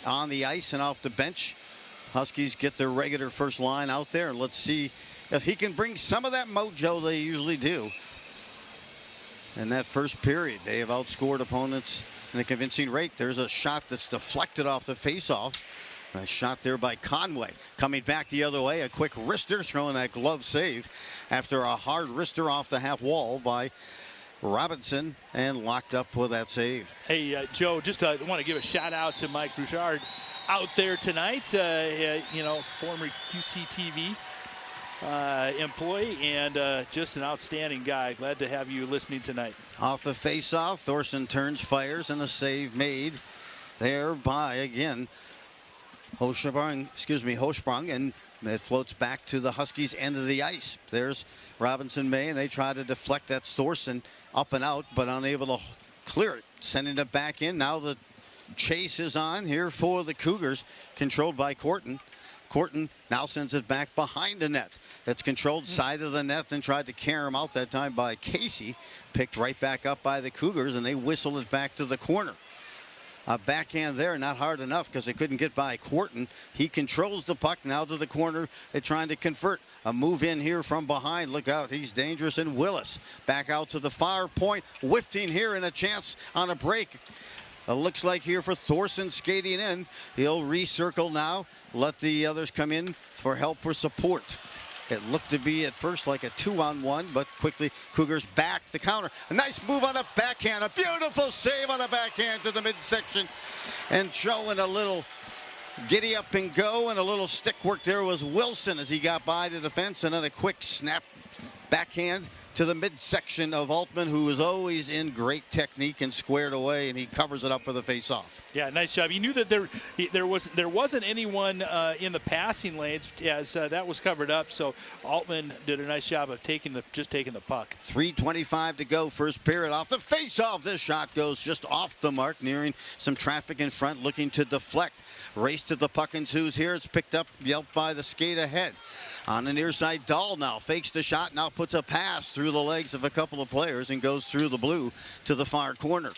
on the ice and off the bench. Huskies get their regular first line out there. And let's see if he can bring some of that mojo they usually do. In that first period, they have outscored opponents in a convincing rate. There's a shot that's deflected off the faceoff. A shot there by Conway. Coming back the other way, a quick wrister, throwing that glove save after a hard wrister off the half wall by Robinson, and locked up for that save. Hey, Joe, just want to give a shout out to Mike Bouchard out there tonight. You know, former QCTV employee and just an outstanding guy. Glad to have you listening tonight. Off the face-off, Thorson turns, fires, and a save made there by, again, Hochsprung, and it floats back to the Huskies' end of the ice. There's Robinson May, and they try to deflect that Thorson up and out, but unable to clear it, sending it back in. Now the chase is on here for the Cougars, controlled by Corton. Corton now sends it back behind the net. It's controlled side of the net, then tried to carry him out that time by Casey. Picked right back up by the Cougars, and they whistle it back to the corner. A backhand there, not hard enough because they couldn't get by Corton. He controls the puck now to the corner. They're trying to convert. A move in here from behind. Look out, he's dangerous. And Willis back out to the far point. Whiffing here and a chance on a break. Looks like here for Thorson skating in. He'll recircle now. Let the others come in for help, for support. It looked to be at first like a 2-on-1, but quickly Cougars back the counter. A nice move on a backhand. A beautiful save on a backhand to the midsection. And showing a little giddy up and go, and a little stick work there was Wilson as he got by the defense, and then a quick snap backhand to the midsection of Altman, who is always in great technique and squared away, and he covers it up for the face-off. Yeah, nice job. You knew that there wasn't anyone in the passing lanes as that was covered up. So Altman did a nice job of taking the puck. 3:25 to go, first period. Off the face-off, this shot goes just off the mark, nearing some traffic in front, looking to deflect. Race to the puck ensues here. It's picked up, yelped by the skate ahead. On the near side, Dahl now fakes the shot, now puts a pass through the legs of a couple of players and goes through the blue to the far corner.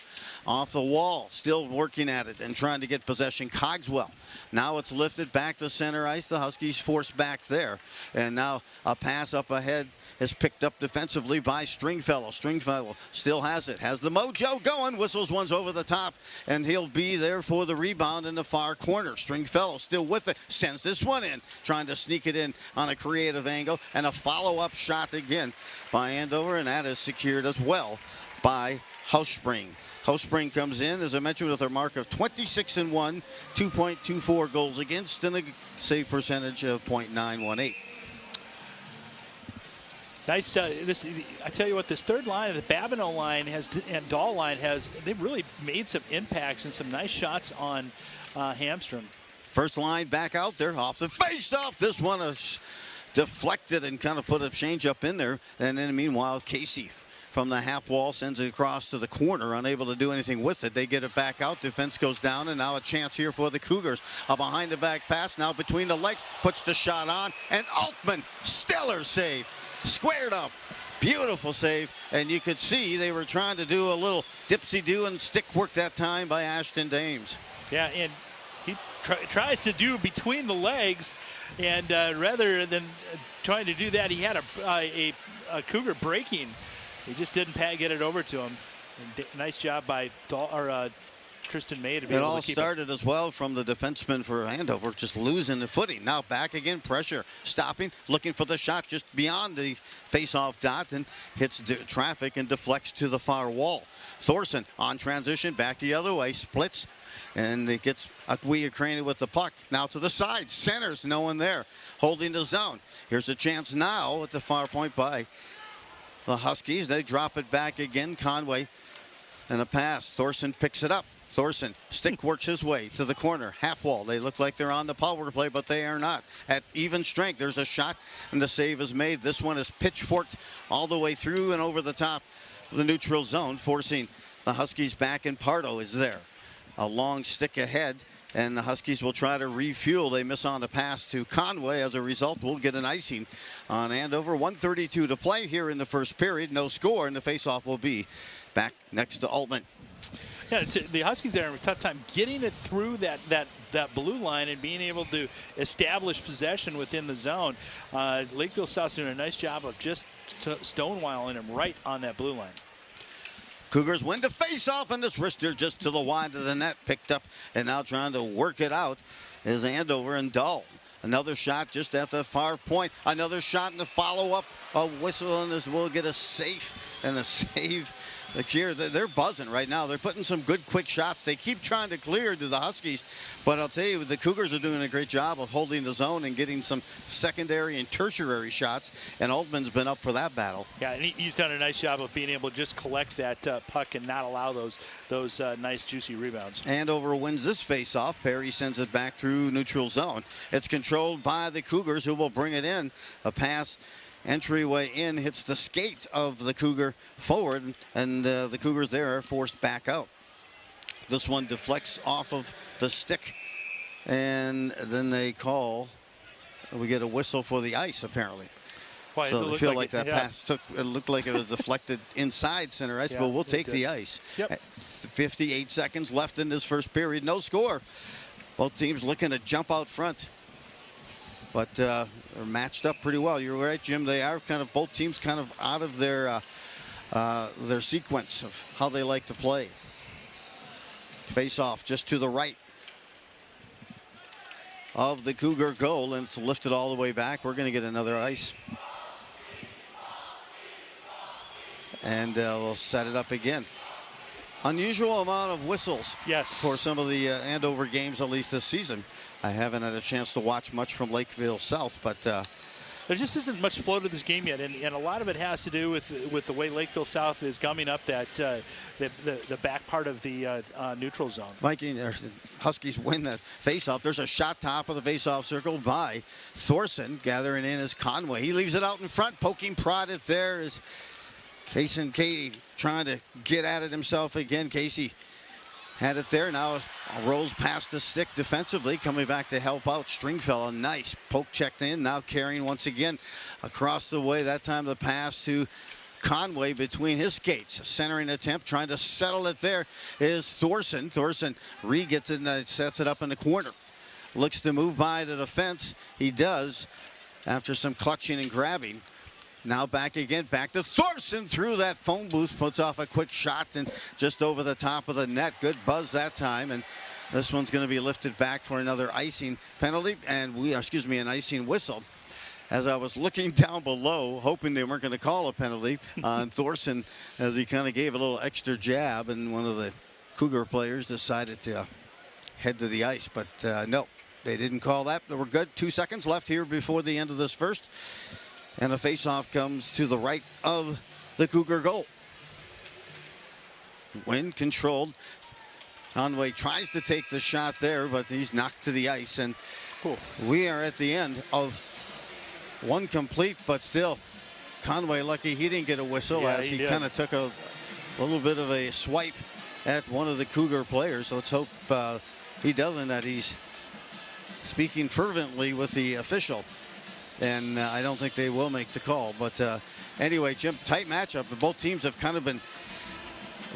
Off the wall, still working at it and trying to get possession, Cogswell. Now it's lifted back to center ice. The Huskies forced back there. And now a pass up ahead is picked up defensively by Stringfellow. Stringfellow still has it, has the mojo going, whistles one's over the top, and he'll be there for the rebound in the far corner. Stringfellow still with it, sends this one in, trying to sneak it in on a creative angle, and a follow-up shot again by Andover, and that is secured as well by Hochsprung. Hochsprung comes in, as I mentioned, with a mark of 26-1, 2.24 goals against, and a save percentage of .918. Nice. I tell you what, this third line, the Babineau line and Dahl line they've really made some impacts and some nice shots on Hamstrom. First line back out there, off the face-off. This one is deflected and kind of put a change up in there. And then meanwhile, Casey from the half wall sends it across to the corner, unable to do anything with it. They get it back out. Defense goes down, and now a chance here for the Cougars. A behind the back pass now between the legs, puts the shot on, and Altman, stellar save. Squared up, beautiful save, and you could see they were trying to do a little dipsy-do and stick work that time by Ashton Dames. Yeah, and he tries to do between the legs, and rather than trying to do that, he had a Cougar breaking. He just didn't get it over to him. And nice job by Tristan May to be able to keep it. It all started as well from the defenseman for Andover, just losing the footing. Now back again, pressure, stopping, looking for the shot just beyond the face-off dot, and hits traffic and deflects to the far wall. Thorson on transition, back the other way, splits, and it gets acquainted with the puck. Now to the side, centers, no one there, holding the zone. Here's a chance now at the far point by the Huskies. They drop it back again. Conway and a pass. Thorson picks it up. Thorson stick works his way to the corner, half wall. They look like they're on the power play, but they are not. At even strength, there's a shot, and the save is made. This one is pitchforked all the way through and over the top of the neutral zone, forcing the Huskies back, and Pardo is there. A long stick ahead, and the Huskies will try to refuel. They miss on the pass to Conway. As a result, we'll get an icing on Andover. 1:32 to play here in the first period. No score, and the faceoff will be back next to Altman. Yeah, the Huskies are having a tough time getting it through that blue line and being able to establish possession within the zone. Lakeville South's doing a nice job of just stonewalling him right on that blue line. Cougars win the face-off, and this wrister just to the wide of the net, picked up, and now trying to work it out is Andover and Dahl. Another shot just at the far point. Another shot in the follow-up. A whistle, and this will get a safe and a save they're buzzing right now. They're putting some good quick shots. They keep trying to clear to the Huskies, but I'll tell you, the Cougars are doing a great job of holding the zone and getting some secondary and tertiary shots, and Altman's been up for that battle. Yeah, and he's done a nice job of being able to just collect that puck and not allow those nice juicy rebounds. Andover wins this faceoff. Perry sends it back through neutral zone. It's controlled by the Cougars, who will bring it in. A pass entryway in hits the skate of the Cougar forward, and the Cougars there are forced back out. This one deflects off of the stick, and then they call. We get a whistle for the ice, apparently. Well, so they feel like that pass it looked like it was deflected inside center ice, but we'll take the ice. Yep. 58 seconds left in this first period. No score. Both teams looking to jump out front. But they're matched up pretty well. You're right, Jim. They are both teams kind of out of their sequence of how they like to play. Face off just to the right of the Cougar goal, and it's lifted all the way back. We're going to get another ice. And we'll set it up again. Unusual amount of whistles. Yes. For some of the Andover games, at least this season. I haven't had a chance to watch much from Lakeville South, but there just isn't much flow to this game yet, and a lot of it has to do with the way Lakeville South is gumming up that the back part of the neutral zone. Huskies win that faceoff. There's a shot top of the faceoff circle by Thorson. Gathering in is Conway. He leaves it out in front, poking prodded there is Katie trying to get at it himself again. Casey had it there. Now rolls past the stick defensively, coming back to help out Stringfellow. Nice poke checked in. Now carrying once again across the way. That time the pass to Conway between his skates. Centering attempt, trying to settle it there is Thorson. Thorson re-gets it and sets it up in the corner. Looks to move by the defense. He does after some clutching and grabbing. Now back again, back to Thorson through that phone booth, puts off a quick shot and just over the top of the net. Good buzz that time, and this one's going to be lifted back for another icing penalty, and an icing whistle. As I was looking down below, hoping they weren't going to call a penalty on Thorson, as he kind of gave a little extra jab, and one of the Cougar players decided to head to the ice, but no, they didn't call that. We're good. 2 seconds left here before the end of this first. And a faceoff comes to the right of the Cougar goal. Wind controlled. Conway tries to take the shot there, but he's knocked to the ice. And we are at the end of one complete, but still Conway lucky he didn't get a whistle, as he kind of took a little bit of a swipe at one of the Cougar players. Let's hope he doesn't, that he's speaking fervently with the official. And I don't think they will make the call. But anyway, Jim, tight matchup. Both teams have kind of been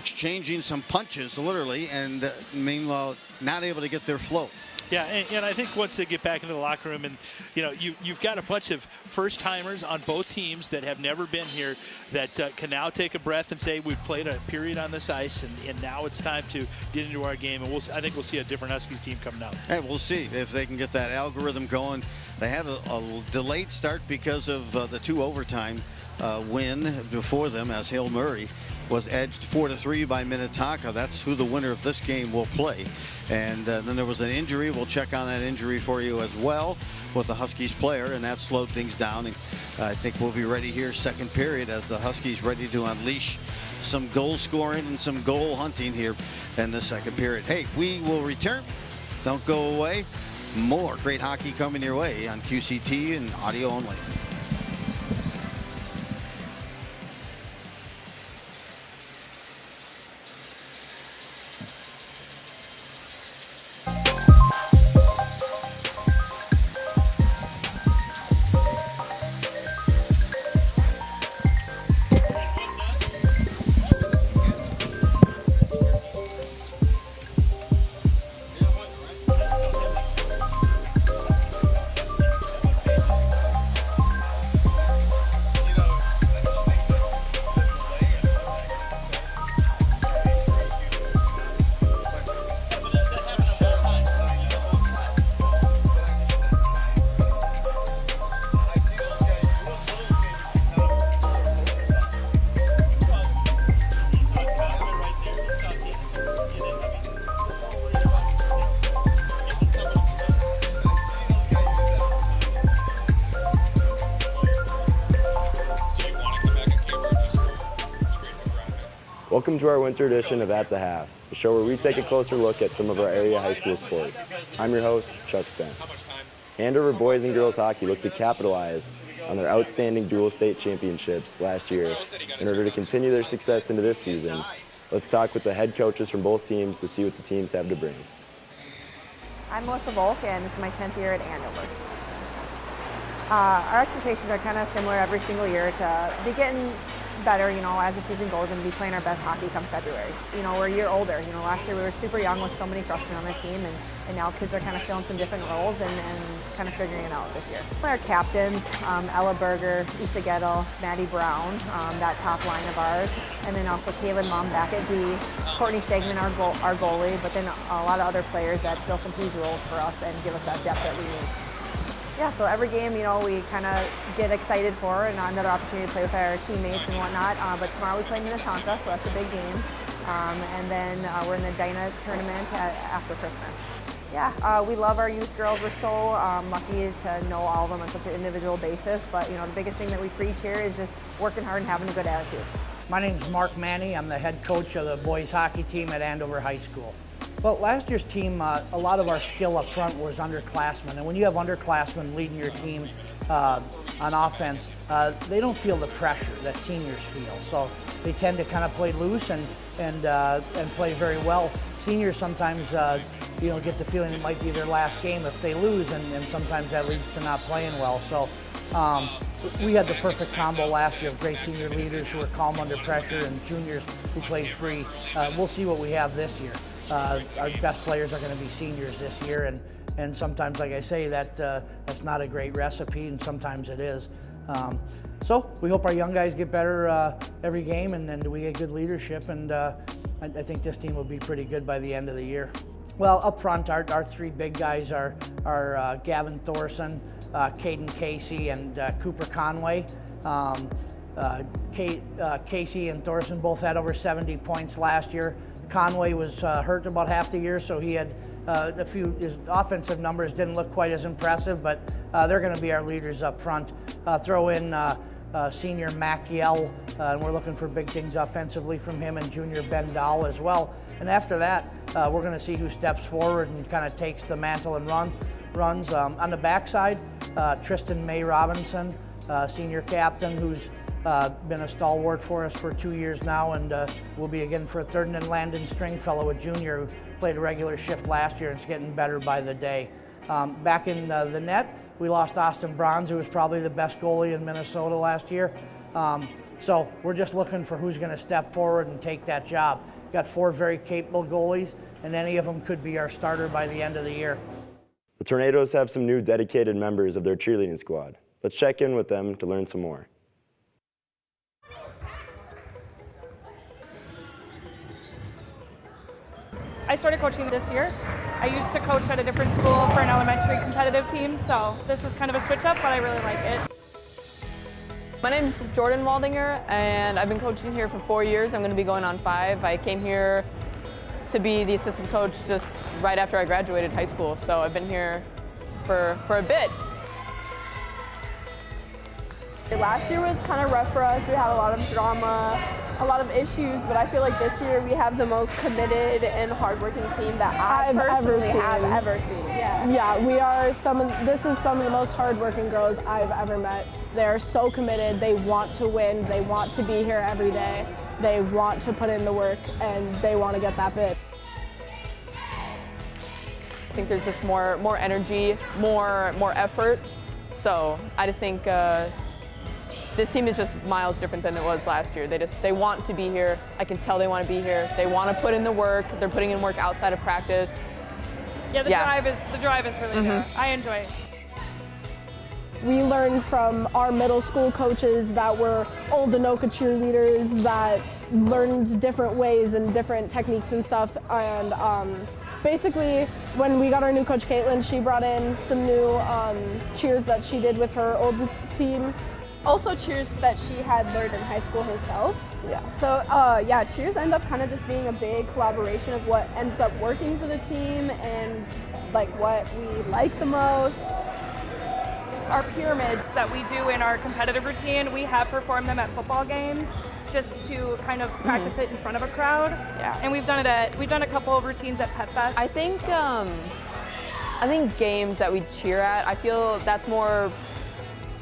exchanging some punches, literally, and meanwhile, not able to get their flow. Yeah, and I think once they get back into the locker room, and you've got a bunch of first-timers on both teams that have never been here that can now take a breath and say, we've played a period on this ice, and now it's time to get into our game. And I think we'll see a different Huskies team coming out. Hey, we'll see if they can get that algorithm going. They had a delayed start because of the 2 overtime win before them, as Hale Murray was edged 4-3 by Minnetonka. That's who the winner of this game will play. And then there was an injury. We'll check on that injury for you as well with the Huskies player, and that slowed things down. And I think we'll be ready here second period as the Huskies ready to unleash some goal scoring and some goal hunting here in the second period. Hey, we will return. Don't go away. More great hockey coming your way on QCT and audio only. Welcome to our winter edition of At the Half, a show where we take a closer look at some of our area high school sports. I'm your host, Chuck Stent. Andover boys and girls hockey look to capitalize on their outstanding dual state championships last year in order to continue their success into this season. Let's talk with the head coaches from both teams to see what the teams have to bring. I'm Melissa Volk, and this is my 10th year at Andover. Our expectations are kind of similar every single year to be getting better, as the season goes and be playing our best hockey come February. We're a year older. Last year we were super young with so many freshmen on the team, and now kids are kind of filling some different roles and kind of figuring it out this year. Our captains, Ella Berger, Issa Gettle, Maddie Brown, that top line of ours, and then also Kaylin Mum back at D, Courtney Stegman, our goalie, but then a lot of other players that fill some huge roles for us and give us that depth that we need. Yeah, so every game, we kind of get excited for and another opportunity to play with our teammates and whatnot. But tomorrow we play Minnetonka, so that's a big game. And then we're in the Dyna tournament after Christmas. Yeah, we love our youth girls. We're so lucky to know all of them on such an individual basis. But the biggest thing that we preach here is just working hard and having a good attitude. My name is Mark Manny. I'm the head coach of the boys hockey team at Andover High School. Well, last year's team, a lot of our skill up front was underclassmen, and when you have underclassmen leading your team on offense, they don't feel the pressure that seniors feel. So they tend to kind of play loose and play very well. Seniors sometimes, get the feeling it might be their last game if they lose, and sometimes that leads to not playing well. So we had the perfect combo last year of great senior leaders who were calm under pressure and juniors who played free. We'll see what we have this year. Our best players are going to be seniors this year, and sometimes, like I say, that's not a great recipe, and sometimes it is. So we hope our young guys get better every game, and then we get good leadership, and I think this team will be pretty good by the end of the year. Well, up front, our three big guys are Gavin Thorson, Caden Casey, and Cooper Conway. Casey and Thorson both had over 70 points last year. Conway was hurt about half the year, so he had his offensive numbers didn't look quite as impressive, but they're going to be our leaders up front. Throw in senior Mac Yell, and we're looking for big things offensively from him, and junior Ben Dahl as well. And after that, we're going to see who steps forward and kind of takes the mantle and runs. On the backside, Tristan May Robinson, senior captain, who's been a stalwart for us for 2 years now, and will be again for a third. And then Landon Stringfellow, a junior who played a regular shift last year and is getting better by the day. Back in the net, we lost Austin Bronze, who was probably the best goalie in Minnesota last year. So we're just looking for who's going to step forward and take that job. We've got 4 very capable goalies, and any of them could be our starter by the end of the year. The Tornadoes have some new dedicated members of their cheerleading squad. Let's check in with them to learn some more. I started coaching this year. I used to coach at a different school for an elementary competitive team, so this is kind of a switch up, but I really like it. My name is Jordan Waldinger, and I've been coaching here for 4 years. I'm going to be going on 5. I came here to be the assistant coach just right after I graduated high school, so I've been here for a bit. Last year was kind of rough for us. We had a lot of drama, a lot of issues, but I feel like this year we have the most committed and hardworking team that I've ever seen. Yeah, we are this is some of the most hardworking girls I've ever met. They're so committed. They want to win. They want to be here every day. They want to put in the work, and they want to get that bit. I think there's just more energy, more effort. So I just think this team is just miles different than it was last year. They want to be here. I can tell they want to be here. They want to put in the work. They're putting in work outside of practice. Yeah, the drive is really there. I enjoy it. We learned from our middle school coaches that were old Anoka cheerleaders that learned different ways and different techniques and stuff. And basically, when we got our new coach, Caitlin, she brought in some new cheers that she did with her old team. Also cheers that she had learned in high school herself. Yeah. So cheers end up kind of just being a big collaboration of what ends up working for the team and like what we like the most. Our pyramids that we do in our competitive routine, we have performed them at football games. just to kind of practice it in front of a crowd. Yeah. And we've done a couple of routines at Pet Fest. I think games that we cheer at, I feel that's more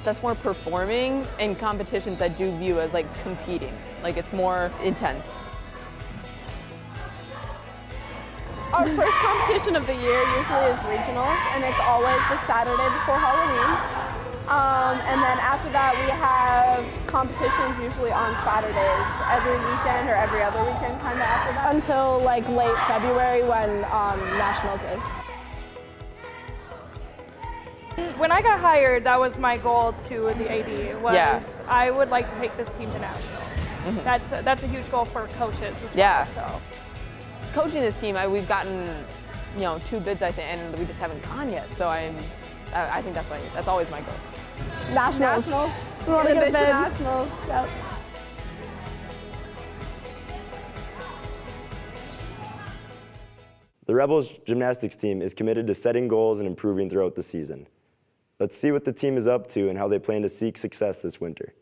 performing, and competitions I do view as like competing. Like it's more intense. Our first competition of the year usually is regionals, and it's always the Saturday before Halloween. And then after that, we have competitions usually on Saturdays, every weekend or every other weekend kind of after that. Until like late February when Nationals is. When I got hired, that was my goal to the AD, was I would like to take this team to Nationals. That's a huge goal for coaches as well. So. Coaching this team, we've gotten 2 bids, I think, and we just haven't gone yet. So I think that's always my goal. Nationals. We want to get a bid to Nationals. Yep. The Rebels gymnastics team is committed to setting goals and improving throughout the season. Let's see what the team is up to and how they plan to seek success this winter.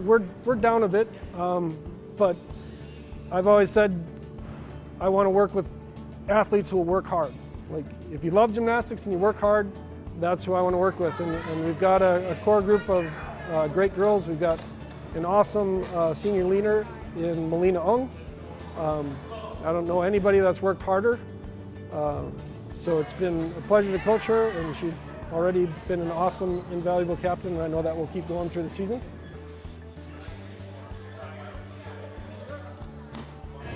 We're down a bit, but I've always said I want to work with athletes who will work hard. Like, if you love gymnastics and you work hard, that's who I want to work with. And we've got a core group of great girls. We've got an awesome senior leader in Melina Ung. I don't know anybody that's worked harder. So it's been a pleasure to coach her, and she's already been an awesome, invaluable captain, and I know that will keep going through the season.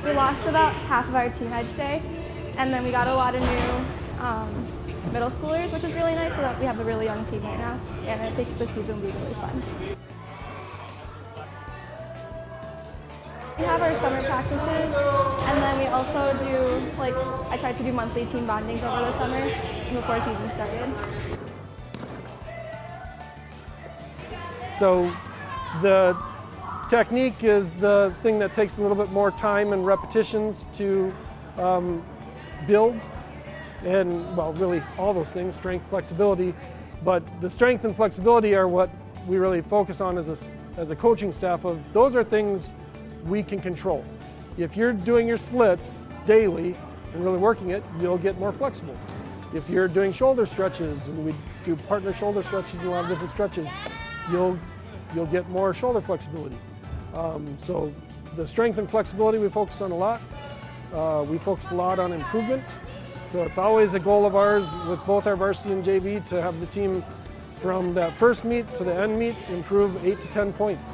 We lost about half of our team, I'd say, and then we got a lot of new middle schoolers, which is really nice, so that we have a really young team right now, and I think the season will be really fun. We have our summer practices, and then we also do, I tried to do monthly team bondings over the summer before season started. So the technique is the thing that takes a little bit more time and repetitions to build, and well, really all those things, strength, flexibility, but the strength and flexibility are what we really focus on as a coaching staff. Of those are things we can control. If you're doing your splits daily and really working it, you'll get more flexible. If you're doing shoulder stretches, and we do partner shoulder stretches and a lot of different stretches, you'll get more shoulder flexibility. So the strength and flexibility we focus on a lot. We focus a lot on improvement. So it's always a goal of ours with both our varsity and JV to have the team from that first meet to the end meet improve 8 to 10 points.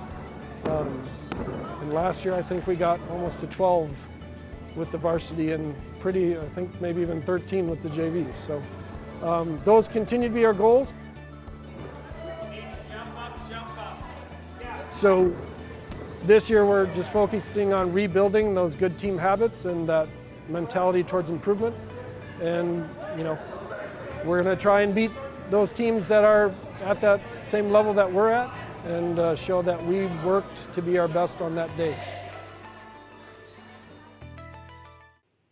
And last year I think we got almost to 12 with the varsity, and I think maybe even 13 with the JVs. So those continue to be our goals. So this year we're just focusing on rebuilding those good team habits and that mentality towards improvement. And we're going to try and beat those teams that are at that same level that we're at, and show that we worked to be our best on that day.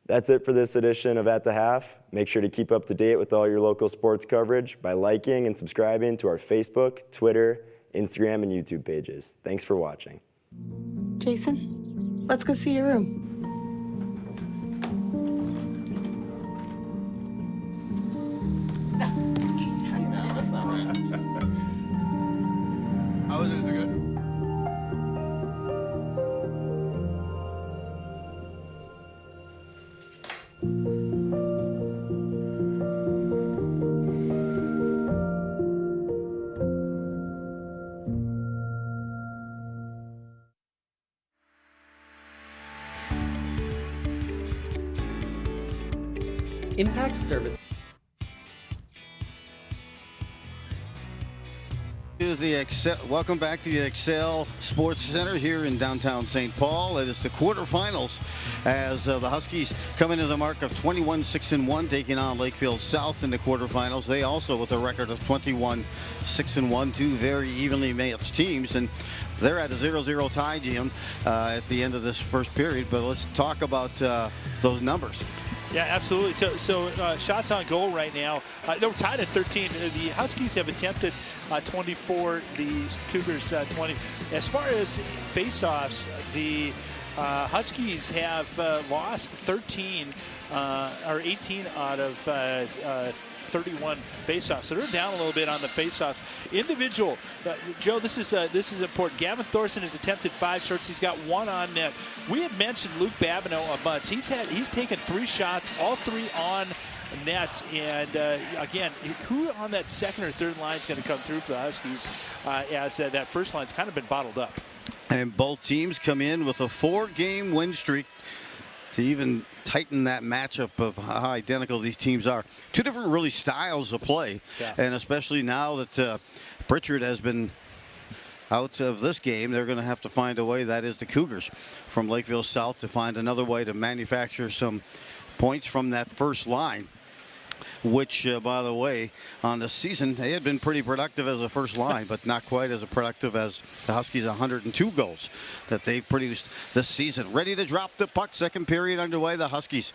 That's it for this edition of At the Half. Make sure to keep up to date with all your local sports coverage by liking and subscribing to our Facebook, Twitter, Instagram, and YouTube pages. Thanks for watching. Jason, let's go see your room. That's not right. How is it? Is it good? Impact Service. Welcome back to the Excel Sports Center here in downtown St. Paul. It is the quarterfinals as the Huskies come into the mark of 21-6-1, taking on Lakeville South in the quarterfinals. They also with a record of 21-6-1, two very evenly matched teams, and they're at a 0-0 tie, Jim, at the end of this first period. But let's talk about those numbers. Yeah, absolutely. So shots on goal right now. They're tied at 13. The Huskies have attempted 24. The Cougars 20. As far as face-offs, the Huskies have lost 13 or 18 out of 31 face-offs. So they're down a little bit on the face-offs. Individual, Joe, this is important. Gavin Thorson has attempted 5 shots. He's got 1 on net. We had mentioned Luke Babineau a bunch. He's taken 3 shots, all 3 on net. And again, who on that second or third line is going to come through for the Huskies as that first line's kind of been bottled up. And both teams come in with a 4-game win streak to even tighten that matchup of how identical these teams are. 2 different really styles of play. Yeah. And especially now that Pritchard has been out of this game, they're going to have to find a way, that is the Cougars from Lakeville South, to find another way to manufacture some points from that first line, which, by the way, on the season, they had been pretty productive as a first line, but not quite as productive as the Huskies' 102 goals that they've produced this season. Ready to drop the puck. Second period underway. The Huskies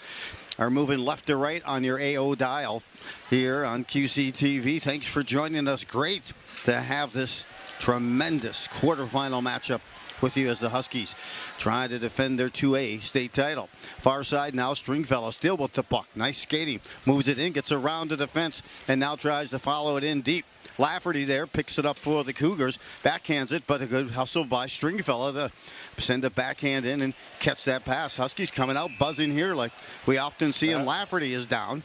are moving left to right on your AO dial here on QCTV. Thanks for joining us. Great to have this tremendous quarterfinal matchup with you as the Huskies try to defend their 2A state title. Far side now, Stringfellow still with the puck. Nice skating. Moves it in, gets around the defense, and now tries to follow it in deep. Lafferty there picks it up for the Cougars. Backhands it, but a good hustle by Stringfellow to send a backhand in and catch that pass. Huskies coming out buzzing here like we often see, and Lafferty is down.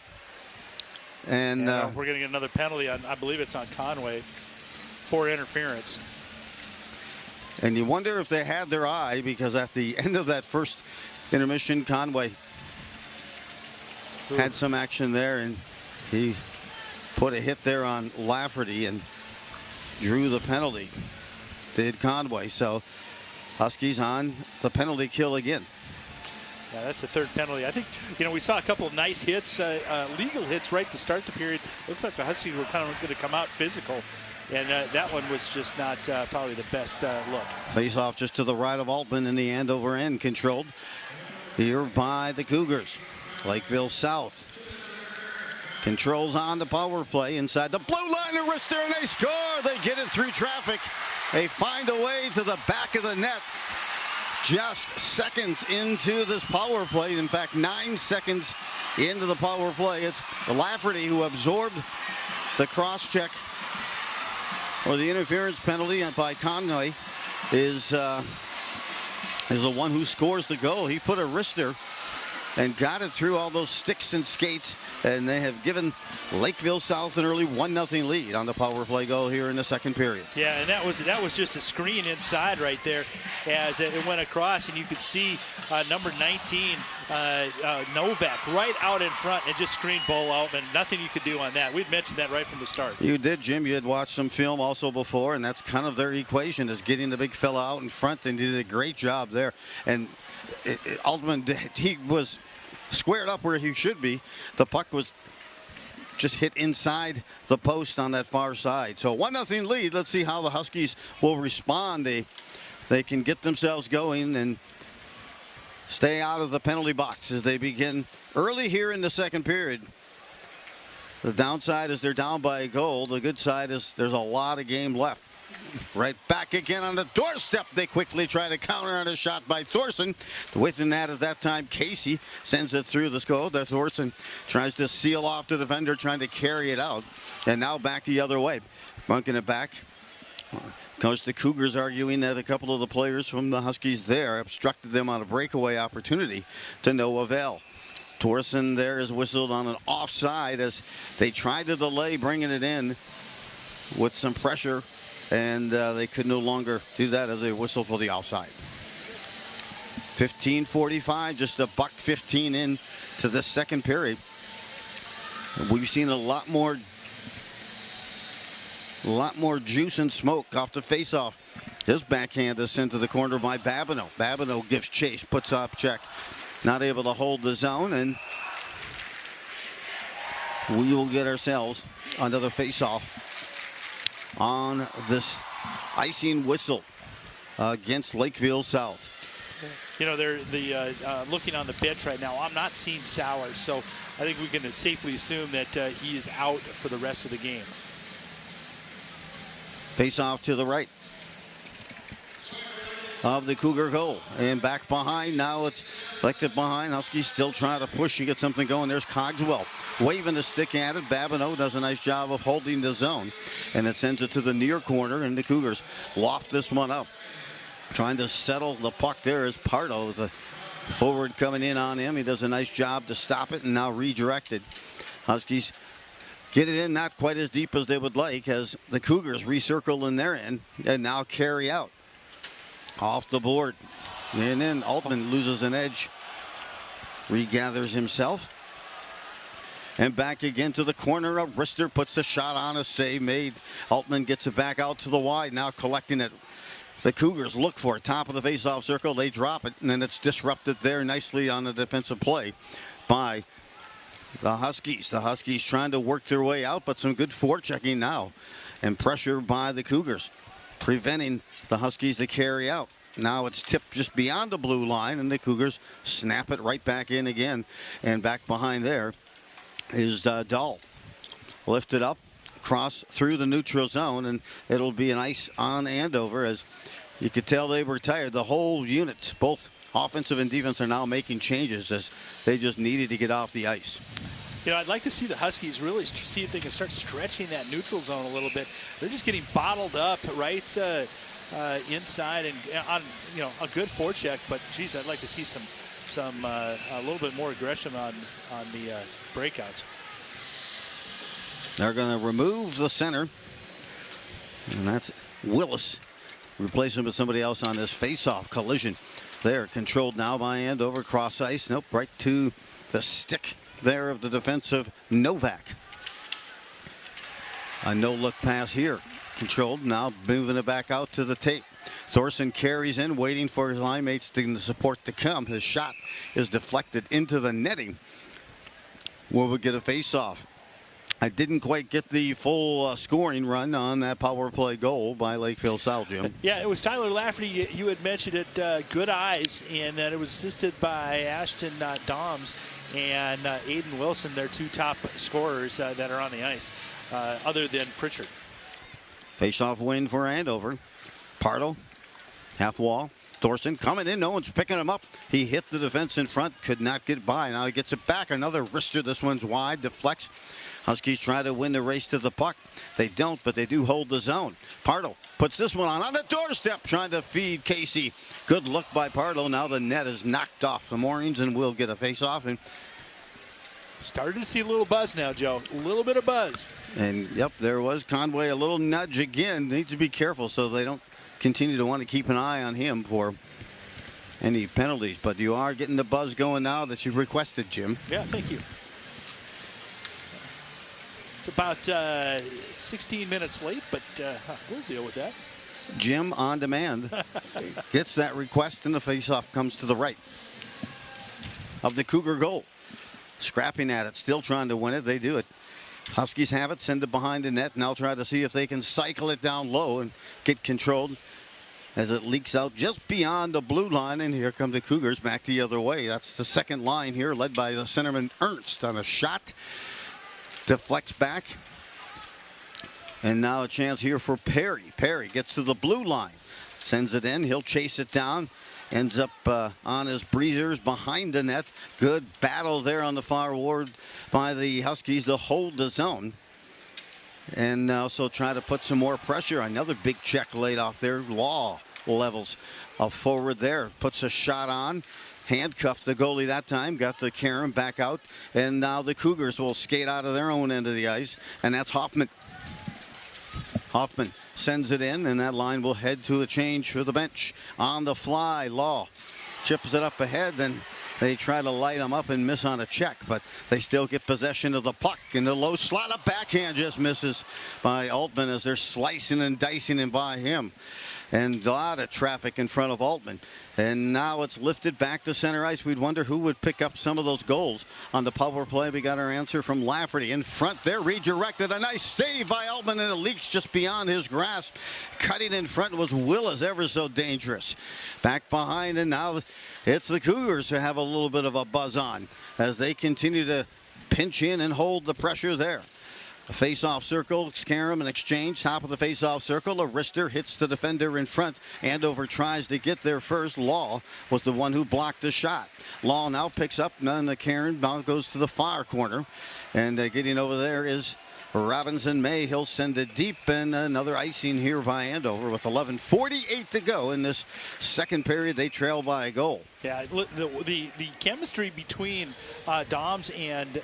And we're going to get another penalty on, I believe it's on Conway, for interference. And you wonder if they had their eye, because at the end of that first intermission, Conway had some action there, and he put a hit there on Lafferty and drew the penalty, did Conway. So Huskies on the penalty kill again. Yeah, that's the 3rd penalty. I think, we saw a couple of nice hits, legal hits right to start the period. Looks like the Huskies were kind of going to come out physical. And that one was just not probably the best look. Face off just to the right of Altman in the Andover end, controlled here by the Cougars. Lakeville South controls on the power play inside the blue line, a wrister, and they score. They get it through traffic. They find a way to the back of the net. Just seconds into this power play. In fact, 9 seconds into the power play. It's Lafferty who absorbed the cross check, or the interference penalty by Conway, is the one who scores the goal. He put a wrister and got it through all those sticks and skates, and they have given Lakeville South an early 1-0 lead on the power play goal here in the second period. Yeah, and that was just a screen inside right there as it went across, and you could see number 19 Novak right out in front and just screened Bo Altman. Nothing you could do on that. We'd mentioned that right from the start. You did, Jim. You had watched some film also before, and that's kind of their equation, is getting the big fella out in front, and he did a great job there. And Altman, he was squared up where he should be. The puck was just hit inside the post on that far side. So 1-0 lead. Let's see how the Huskies will respond. They can get themselves going and stay out of the penalty box as they begin early here in the second period. The downside is they're down by a goal. The good side is there's a lot of game left. Right back again on the doorstep. They quickly try to counter on a shot by Thorson. Within that, at that time, Casey sends it through the goal. Thorson tries to seal off the defender, trying to carry it out. And now back the other way. Bunking it back. Coach, the Cougars arguing that a couple of the players from the Huskies there obstructed them on a breakaway opportunity to no avail. Thorson there is whistled on an offside as they tried to delay bringing it in with some pressure, and they could no longer do that as they whistle for the offside. 15:45, just a $1:15 in to the second period. We've seen a lot more juice and smoke off the faceoff. This backhand is sent to the corner by Babineau. Babineau gives chase, puts up check, not able to hold the zone, and we will get ourselves another faceoff on this icing whistle against Lakeville South. You know, they're looking on the bench right now. I'm not seeing Sowers, so I think we can safely assume that he is out for the rest of the game. Face off to the right of the Cougar goal. And back behind. Now it's collected behind. Huskies still trying to push and get something going. There's Cogswell waving the stick at it. Babineau does a nice job of holding the zone. And it sends it to the near corner. And the Cougars loft this one up. Trying to settle the puck there is Pardo. The forward coming in on him. He does a nice job to stop it and now redirected. Huskies get it in, not quite as deep as they would like, as the Cougars recircle in their end and now carry out. Off the board. And then Altman loses an edge. Regathers himself. And back again to the corner. Rister puts the shot on, a save made. Altman gets it back out to the wide. Now collecting it. The Cougars look for it. Top of the face-off circle. They drop it. And then it's disrupted there nicely on the defensive play by the Huskies. The Huskies trying to work their way out, but some good forechecking now. And pressure by the Cougars, preventing the Huskies to carry out. Now it's tipped just beyond the blue line, and the Cougars snap it right back in again. And back behind there is Dahl. Lifted up, cross through the neutral zone, and it'll be an ice on Andover. As you could tell, they were tired. The whole unit, both offensive and defense, are now making changes as they just needed to get off the ice. You know, I'd like to see the Huskies really see if they can start stretching that neutral zone a little bit. They're just getting bottled up right inside and on, you know, a good forecheck. But geez, I'd like to see some a little bit more aggression on the breakouts. They're going to remove the center, and that's Willis. Replace him with somebody else on this face-off collision. They're controlled now by Andover. Cross ice. Nope, right to the stick there of the defensive Novak. A no-look pass here. Controlled, now moving it back out to the tape. Thorson carries in, waiting for his line mates to support to come. His shot is deflected into the netting, where we get a face-off. I didn't quite get the full scoring run on that power play goal by Lakeville South, Jim. Yeah, it was Tyler Lafferty. You had mentioned it, good eyes, and that it was assisted by Ashton Doms and Aiden Wilson, their two top scorers that are on the ice, other than Pritchard. Face-off win for Andover. Pardo, half wall. Thorson coming in, no one's picking him up. He hit the defense in front, could not get by. Now he gets it back. Another wrister. This one's wide, deflects. Huskies try to win the race to the puck. They don't, but they do hold the zone. Pardo puts this one on the doorstep, trying to feed Casey. Good look by Pardo. Now the net is knocked off the moorings and will get a face-off. And started to see a little buzz now, Joe. A little bit of buzz. And yep, there was Conway, a little nudge again. Needs to be careful so they don't continue to want to keep an eye on him for any penalties. But you are getting the buzz going now that you requested, Jim. Yeah, thank you. It's about 16 minutes late, but we'll deal with that. Jim on demand gets that request, and the faceoff comes to the right of the Cougar goal. Scrapping at it, still trying to win it. They do it. Huskies have it, send it behind the net. Now try to see if they can cycle it down low and get controlled as it leaks out just beyond the blue line. And here come the Cougars back the other way. That's the second line here, led by the centerman Ernst on a shot. Deflects back. And now a chance here for Perry. Perry gets to the blue line. Sends it in. He'll chase it down. Ends up on his breezers behind the net. Good battle there on the far ward by the Huskies to hold the zone. And also try to put some more pressure. Another big check laid off there. Law levels a forward there. Puts a shot on. Handcuffed the goalie that time, got the Karen back out, and now the Cougars will skate out of their own end of the ice, and that's Hoffman. Hoffman sends it in, and that line will head to a change for the bench. On the fly, Law chips it up ahead, then They try to light them up and miss on a check, but they still get possession of the puck. And the low slot, a backhand just misses by Altman as they're slicing and dicing and by him. And a lot of traffic in front of Altman. And now it's lifted back to center ice. We'd wonder who would pick up some of those goals on the power play. We got our answer from Lafferty in front there, redirected. A nice save by Altman, and it leaks just beyond his grasp. Cutting in front was Willis, ever so dangerous. Back behind, and now it's the Cougars who have a little bit of a buzz on as they continue to pinch in and hold the pressure there. A face-off circle, Scarum and exchange, top of the face-off circle. A wrister hits the defender in front. Andover tries to get there first. Law was the one who blocked the shot. Law now picks up, and the Karen ball goes to the far corner. And getting over there is Robinson May. He'll send it deep, and another icing here by Andover with 11:48 to go in this second period. They trail by a goal. Yeah, the chemistry between Doms and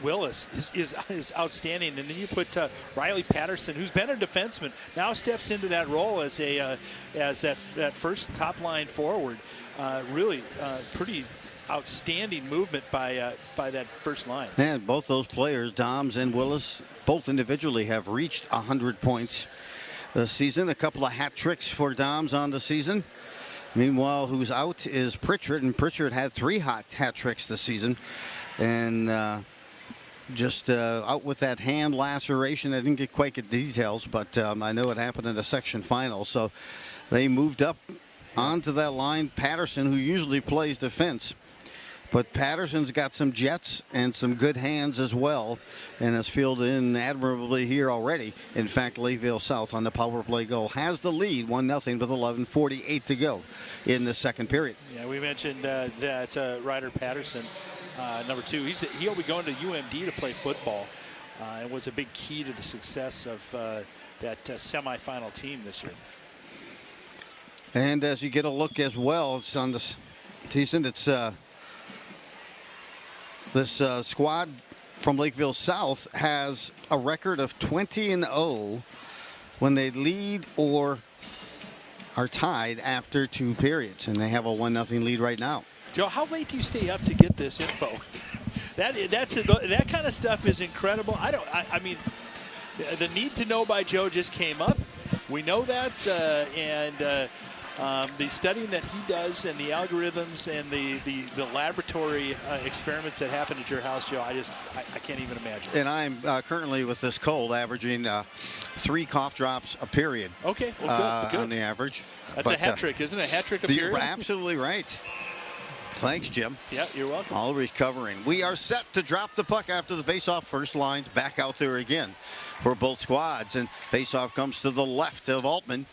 Willis is outstanding. And then you put Riley Patterson, who's been a defenseman, now steps into that role as that first top line forward. Really pretty outstanding movement by that first line. And both those players, Doms and Willis, both individually have reached 100 points this season. A couple of hat tricks for Doms on the season. Meanwhile, who's out is Pritchard, and Pritchard had 3 hat tricks this season. And just out with that hand laceration. I didn't quite get details, but I know it happened in the section final. So they moved up onto that line. Patterson, who usually plays defense, but Patterson's got some jets and some good hands as well, and has fielded in admirably here already. In fact, Lakeville South on the power play goal has the lead 1-0 with 11:48 to go in the second period. Yeah, we mentioned that Ryder Patterson, number 2, he'll be going to UMD to play football, and was a big key to the success of that semifinal team this year. And as you get a look as well, it's on this season, it's this squad from Lakeville South has a record of 20-0 when they lead or are tied after 2 periods, and they have a 1-0 lead right now. Joe, how late do you stay up to get this info? That kind of stuff is incredible. I mean, the need to know by Joe just came up. We know that, the studying that he does and the algorithms and the laboratory experiments that happen at your house, Joe, I can't even imagine. And I'm currently with this cold averaging 3 cough drops a period. Okay, well, good. On the average. That's a hat trick, isn't it? A hat trick a period? You're absolutely right. Thanks, Jim. Yeah, you're welcome. All recovering. We are set to drop the puck after the faceoff. First line's back out there again for both squads, and faceoff comes to the left of Altman.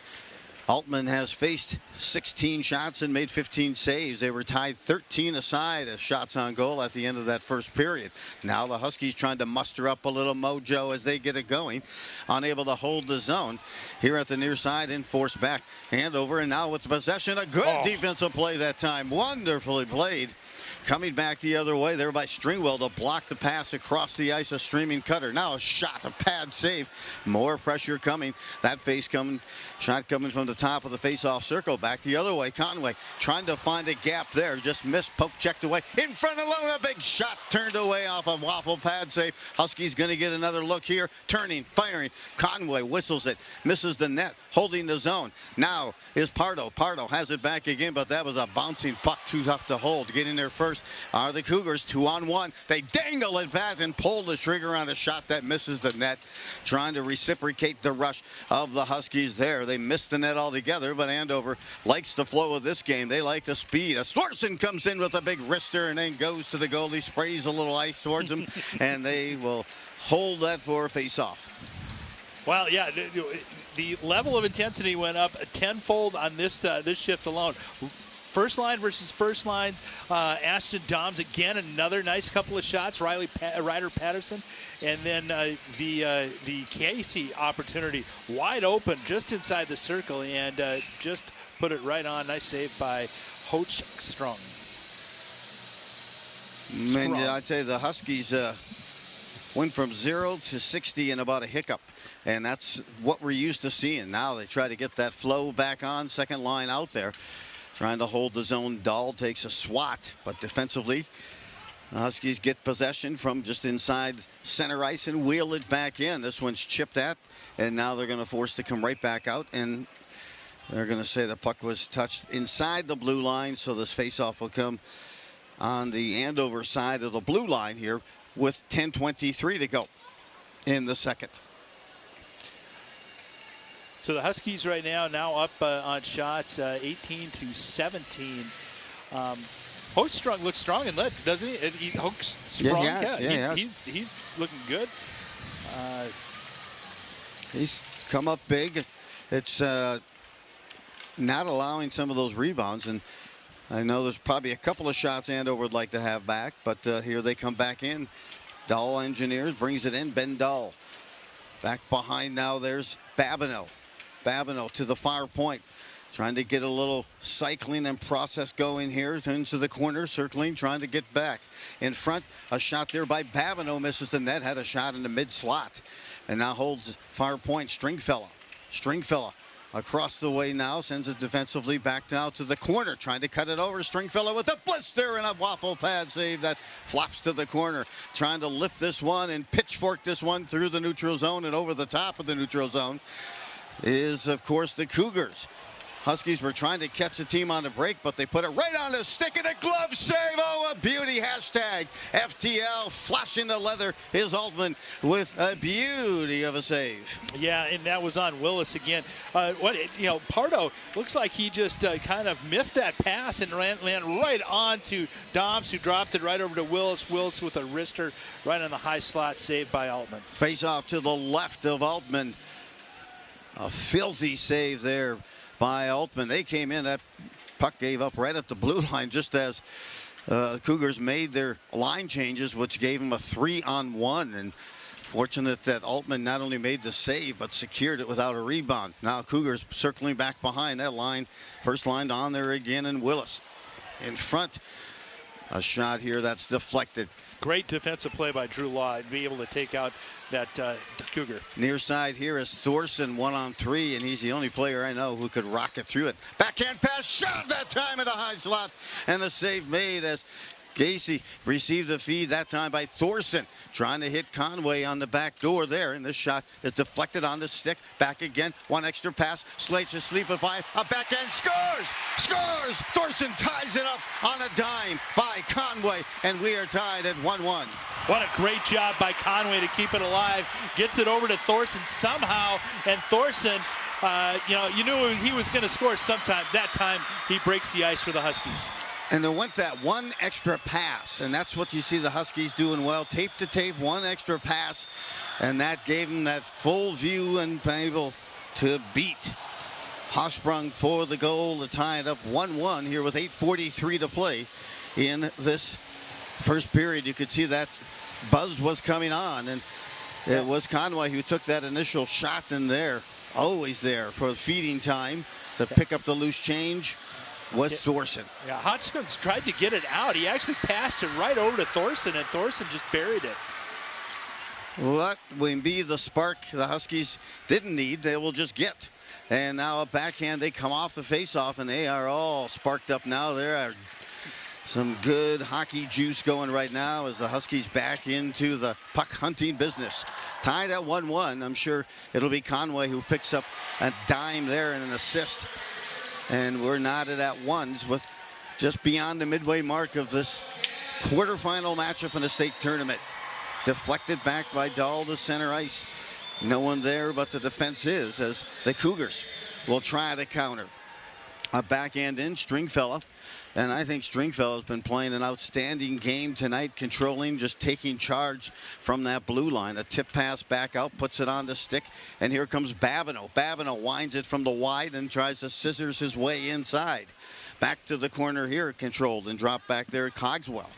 Altman has faced 16 shots and made 15 saves. They were tied 13 aside as shots on goal at the end of that first period. Now the Huskies trying to muster up a little mojo as they get it going. Unable to hold the zone here at the near side and forced back. Andover, and now with the possession, a good defensive play that time. Wonderfully played. Coming back the other way there by Stringwell to block the pass across the ice, a streaming cutter. Now a shot, a pad save. More pressure coming. That shot coming from the top of the face-off circle. Back the other way, Conway trying to find a gap there. Just missed, poke checked away. In front of Lone, a big shot turned away off a waffle pad save. Huskies going to get another look here. Turning, firing. Conway whistles it, misses the net, holding the zone. Now is Pardo. Pardo has it back again, but that was a bouncing puck, too tough to hold. Getting there first are the Cougars, 2-on-1. They dangle it back and pull the trigger on a shot that misses the net. Trying to reciprocate the rush of the Huskies there. They missed the net altogether, but Andover likes the flow of this game. They like the speed. Swartzen comes in with a big wrister and then goes to the goalie, sprays a little ice towards him, and they will hold that for a face-off. Well, yeah, the level of intensity went up tenfold on this shift alone. First line versus first lines. Ashton Doms again, another nice couple of shots. Ryder Patterson, and then the Casey opportunity wide open just inside the circle, and just put it right on. Nice save by Hoch Strong. And I'd say the Huskies went from 0 to 60 in about a hiccup, and that's what we're used to seeing. Now they try to get that flow back on. Second line out there. trying to hold the zone. Dahl takes a swat, but defensively, the Huskies get possession from just inside center ice and wheel it back in. This one's chipped at, and now they're going to force to come right back out, and they're going to say the puck was touched inside the blue line, so this faceoff will come on the Andover side of the blue line here with 10:23 to go in the second. So the Huskies right now up on shots, 18-17. Hoekstrong looks strong and led, doesn't he? Hoek's strong. Yeah, he's looking good. He's come up big. It's not allowing some of those rebounds, and I know there's probably a couple of shots Andover would like to have back, but here they come back in. Dahl engineers, brings it in. Ben Dahl back behind now. There's Babineau. Babineau to the far point, trying to get a little cycling and process going here into the corner, circling, trying to get back in front. A shot there by Babineau, misses the net, had a shot in the mid slot, and now holds far point. Stringfellow across the way now, sends it defensively back now to the corner, trying to cut it over. Stringfellow with a blister and a waffle pad save that flops to the corner, trying to lift this one and pitchfork this one through the neutral zone, and over the top of the neutral zone is, of course, the Cougars. Huskies were trying to catch the team on the break, but they put it right on the stick, and a glove save. Oh, a beauty. Hashtag FTL. Flashing the leather is with a beauty of a save. Yeah, and that was on Willis again. Pardo looks like he just kind of miffed that pass and ran right on to Doms, who dropped it right over to Willis. Willis with a wrister right on the high slot, saved by Altman. Face off to the left of Altman. A filthy save there by Altman. They came in. That puck gave up right at the blue line just as Cougars made their line changes, which gave them a 3-on-1. And fortunate that Altman not only made the save, but secured it without a rebound. Now Cougars circling back behind that line. First line on there again, and Willis in front. A shot here that's deflected. Great defensive play by Drew Law to be able to take out that Cougar. Near side here is Thorson, 1-on-3, and he's the only player I know who could rocket through it. Backhand pass, shot that time at a high slot, and the save made as Casey received a feed that time by Thorson, trying to hit Conway on the back door there, and this shot is deflected on the stick. Back again, one extra pass. Slates is sleeping by a backhand, scores! Thorson ties it up on a dime by Conway, and we are tied at 1-1. What a great job by Conway to keep it alive. Gets it over to Thorson somehow, and Thorson, you knew he was going to score sometime. That time, he breaks the ice for the Huskies. And there went that one extra pass, and that's what you see the Huskies doing well. Tape to tape, one extra pass, and that gave them that full view and able to beat Hochsprung for the goal to tie it up 1-1 here with 8:43 to play in this first period. You could see that buzz was coming on, and it was Conway who took that initial shot in there, always there for feeding time to pick up the loose change. Was Thorson. Yeah, Hochsprung tried to get it out. He actually passed it right over to Thorson, and Thorson just buried it. Well, that will be the spark the Huskies didn't need. They will just get. And now a backhand. They come off the faceoff, and they are all sparked up now. There are some good hockey juice going right now as the Huskies back into the puck hunting business. Tied at 1-1. I'm sure it'll be Conway who picks up a dime there and an assist. And we're knotted at ones with just beyond the midway mark of this quarterfinal matchup in the state tournament. Deflected back by Dahl to center ice. No one there, but the defense is, as the Cougars will try to counter. A backhand in, Stringfellow. And I think Stringfellow has been playing an outstanding game tonight, controlling, just taking charge from that blue line. A tip pass back out, puts it on the stick, and here comes Babineau. Babineau winds it from the wide and tries to scissors his way inside. Back to the corner here, controlled, and drop back there at Cogswell.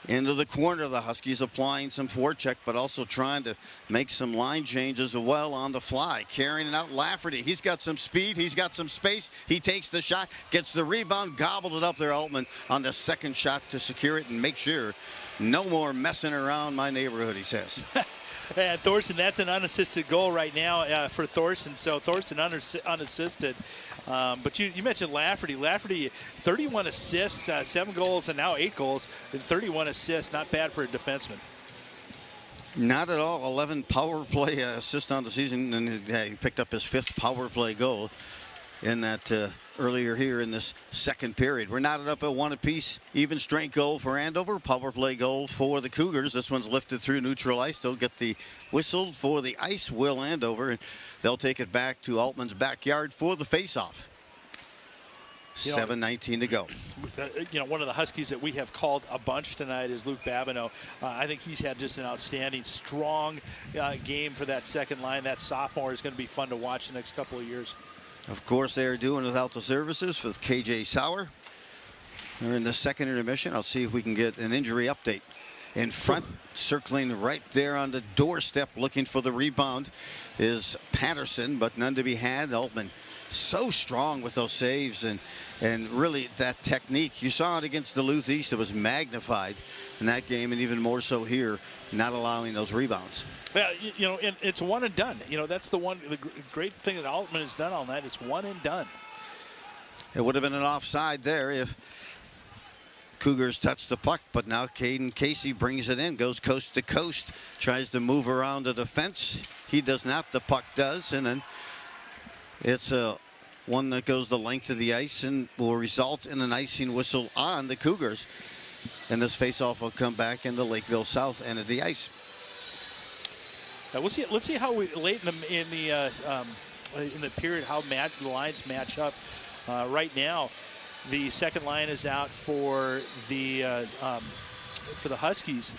Into the corner, the Huskies applying some forecheck, but also trying to make some line changes as well on the fly. Carrying it out, Lafferty. He's got some speed. He's got some space. He takes the shot, gets the rebound, gobbled it up there, Altman, on the second shot to secure it and make sure no more messing around my neighborhood, he says. And Thorson, that's an unassisted goal right now for Thorson. So Thorson unassisted. But you mentioned Lafferty. Lafferty, 31 assists, 7 goals, and now 8 goals, and 31 assists. Not bad for a defenseman. Not at all. 11 power play assists on the season, and he picked up his 5th power play goal in that earlier here in this second period. We're knotted up at 1 apiece. Even strength goal for Andover. Power play goal for the Cougars. This one's lifted through neutral ice. They'll get the whistle for the ice. Will Andover, and they'll take it back to Altman's backyard for the faceoff. 7:19 to go. One of the Huskies that we have called a bunch tonight is Luke Babineau. I think he's had just an outstanding, strong game for that second line. That sophomore is going to be fun to watch the next couple of years. Of course, they're doing without the services with KJ Sauer. They're in the second intermission. I'll see if we can get an injury update. In front, circling right there on the doorstep, looking for the rebound, is Patterson, but none to be had. Altman so strong with those saves and really that technique. You saw it against Duluth East. It was magnified in that game, and even more so here, not allowing those rebounds. Yeah, and it's one and done. That's the great thing that Altman has done all night. It's one and done. It would have been an offside there if Cougars touched the puck, but now Caden Casey brings it in, goes coast to coast, tries to move around the defense. He does not. The puck does, and then it's one that goes the length of the ice and will result in an icing whistle on the Cougars. And this faceoff will come back in the Lakeville South end of the ice. We'll see. Let's see how late in the period how the lines match up. Right now, the second line is out for the Huskies,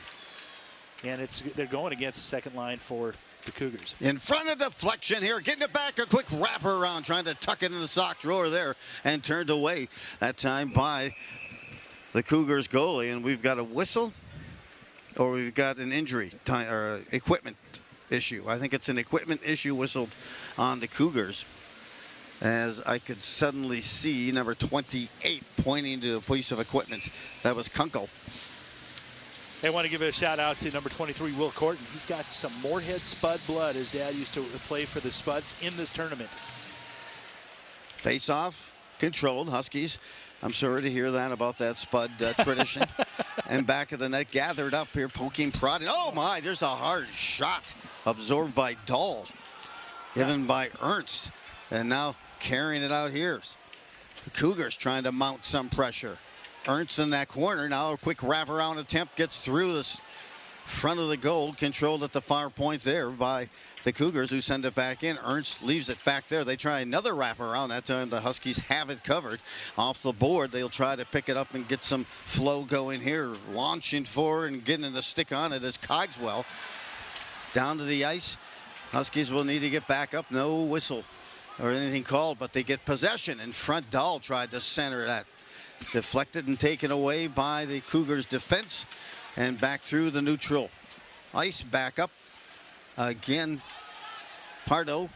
and they're going against the second line for the Cougars. In front of deflection here, getting it back, a quick wrapper around, trying to tuck it in the sock drawer there, and turned away that time by the Cougars goalie. And we've got a whistle, or we've got an injury or equipment issue. I think it's an equipment issue whistled on the Cougars, as I could suddenly see number 28 pointing to a piece of equipment. That was Kunkel. I want to give a shout out to number 23, Will Corton. He's got some Moorhead Spud blood. His dad used to play for the Spuds in this tournament. Face-off controlled. Huskies, I'm sorry to hear that about that Spud tradition. And back of the net, gathered up here, poking, prodding. Oh my, there's a hard shot absorbed by Dahl, given by Ernst. And now carrying it out here. The Cougars trying to mount some pressure. Ernst in that corner. Now a quick wraparound attempt, gets through the front of the goal, controlled at the far point there by the Cougars, who send it back in. Ernst leaves it back there. They try another wraparound. That time the Huskies have it covered. Off the board, they'll try to pick it up and get some flow going here. Launching forward and getting the stick on it is Cogswell. Down to the ice. Huskies will need to get back up. No whistle or anything called, but they get possession. In front, Dahl tried to center that. Deflected and taken away by the Cougars defense, and back through the neutral ice. Back up again. Pardo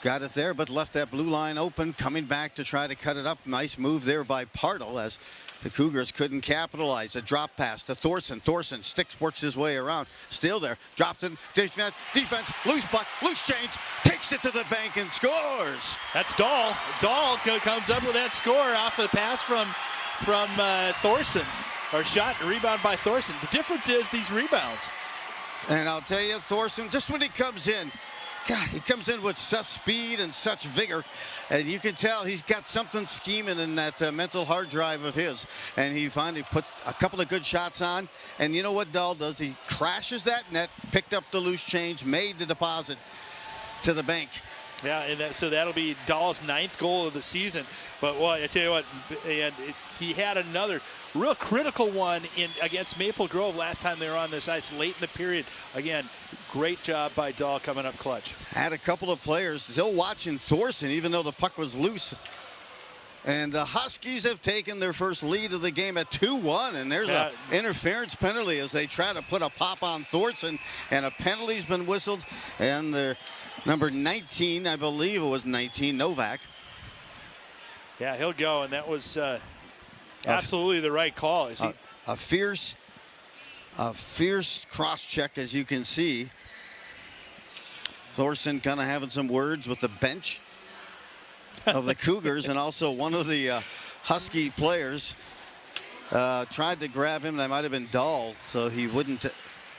got it there, but left that blue line open, coming back to try to cut it up. Nice move there by Pardo, as the Cougars couldn't capitalize. A drop pass to Thorson. Thorson sticks, works his way around. Still there. Drops it. Defense. Loose puck. Loose change. Takes it to the bank and scores. That's Dahl. Dahl comes up with that score off a pass from Thorson. Or shot and rebound by Thorson. The difference is these rebounds. And I'll tell you, Thorson, just when he comes in, God, he comes in with such speed and such vigor, and you can tell he's got something scheming in that mental hard drive of his. And he finally puts a couple of good shots on. And you know what Dahl does? He crashes that net, picked up the loose change, made the deposit to the bank. Yeah, and so that'll be Dahl's 9th goal of the season. But well, I tell you what, he had another real critical one against Maple Grove last time they were on this ice late in the period. Again, great job by Dahl coming up clutch. Had a couple of players still watching Thorson, even though the puck was loose. And the Huskies have taken their first lead of the game at 2-1, and there's an interference penalty as they try to put a pop on Thorson, and a penalty's been whistled. And the number 19, I believe it was 19, Novak. Yeah, he'll go, and that was absolutely the right call. A fierce cross check, as you can see. Thorson kind of having some words with the bench. of the Cougars, and also one of the Husky players tried to grab him. That might have been Dahl, so he wouldn't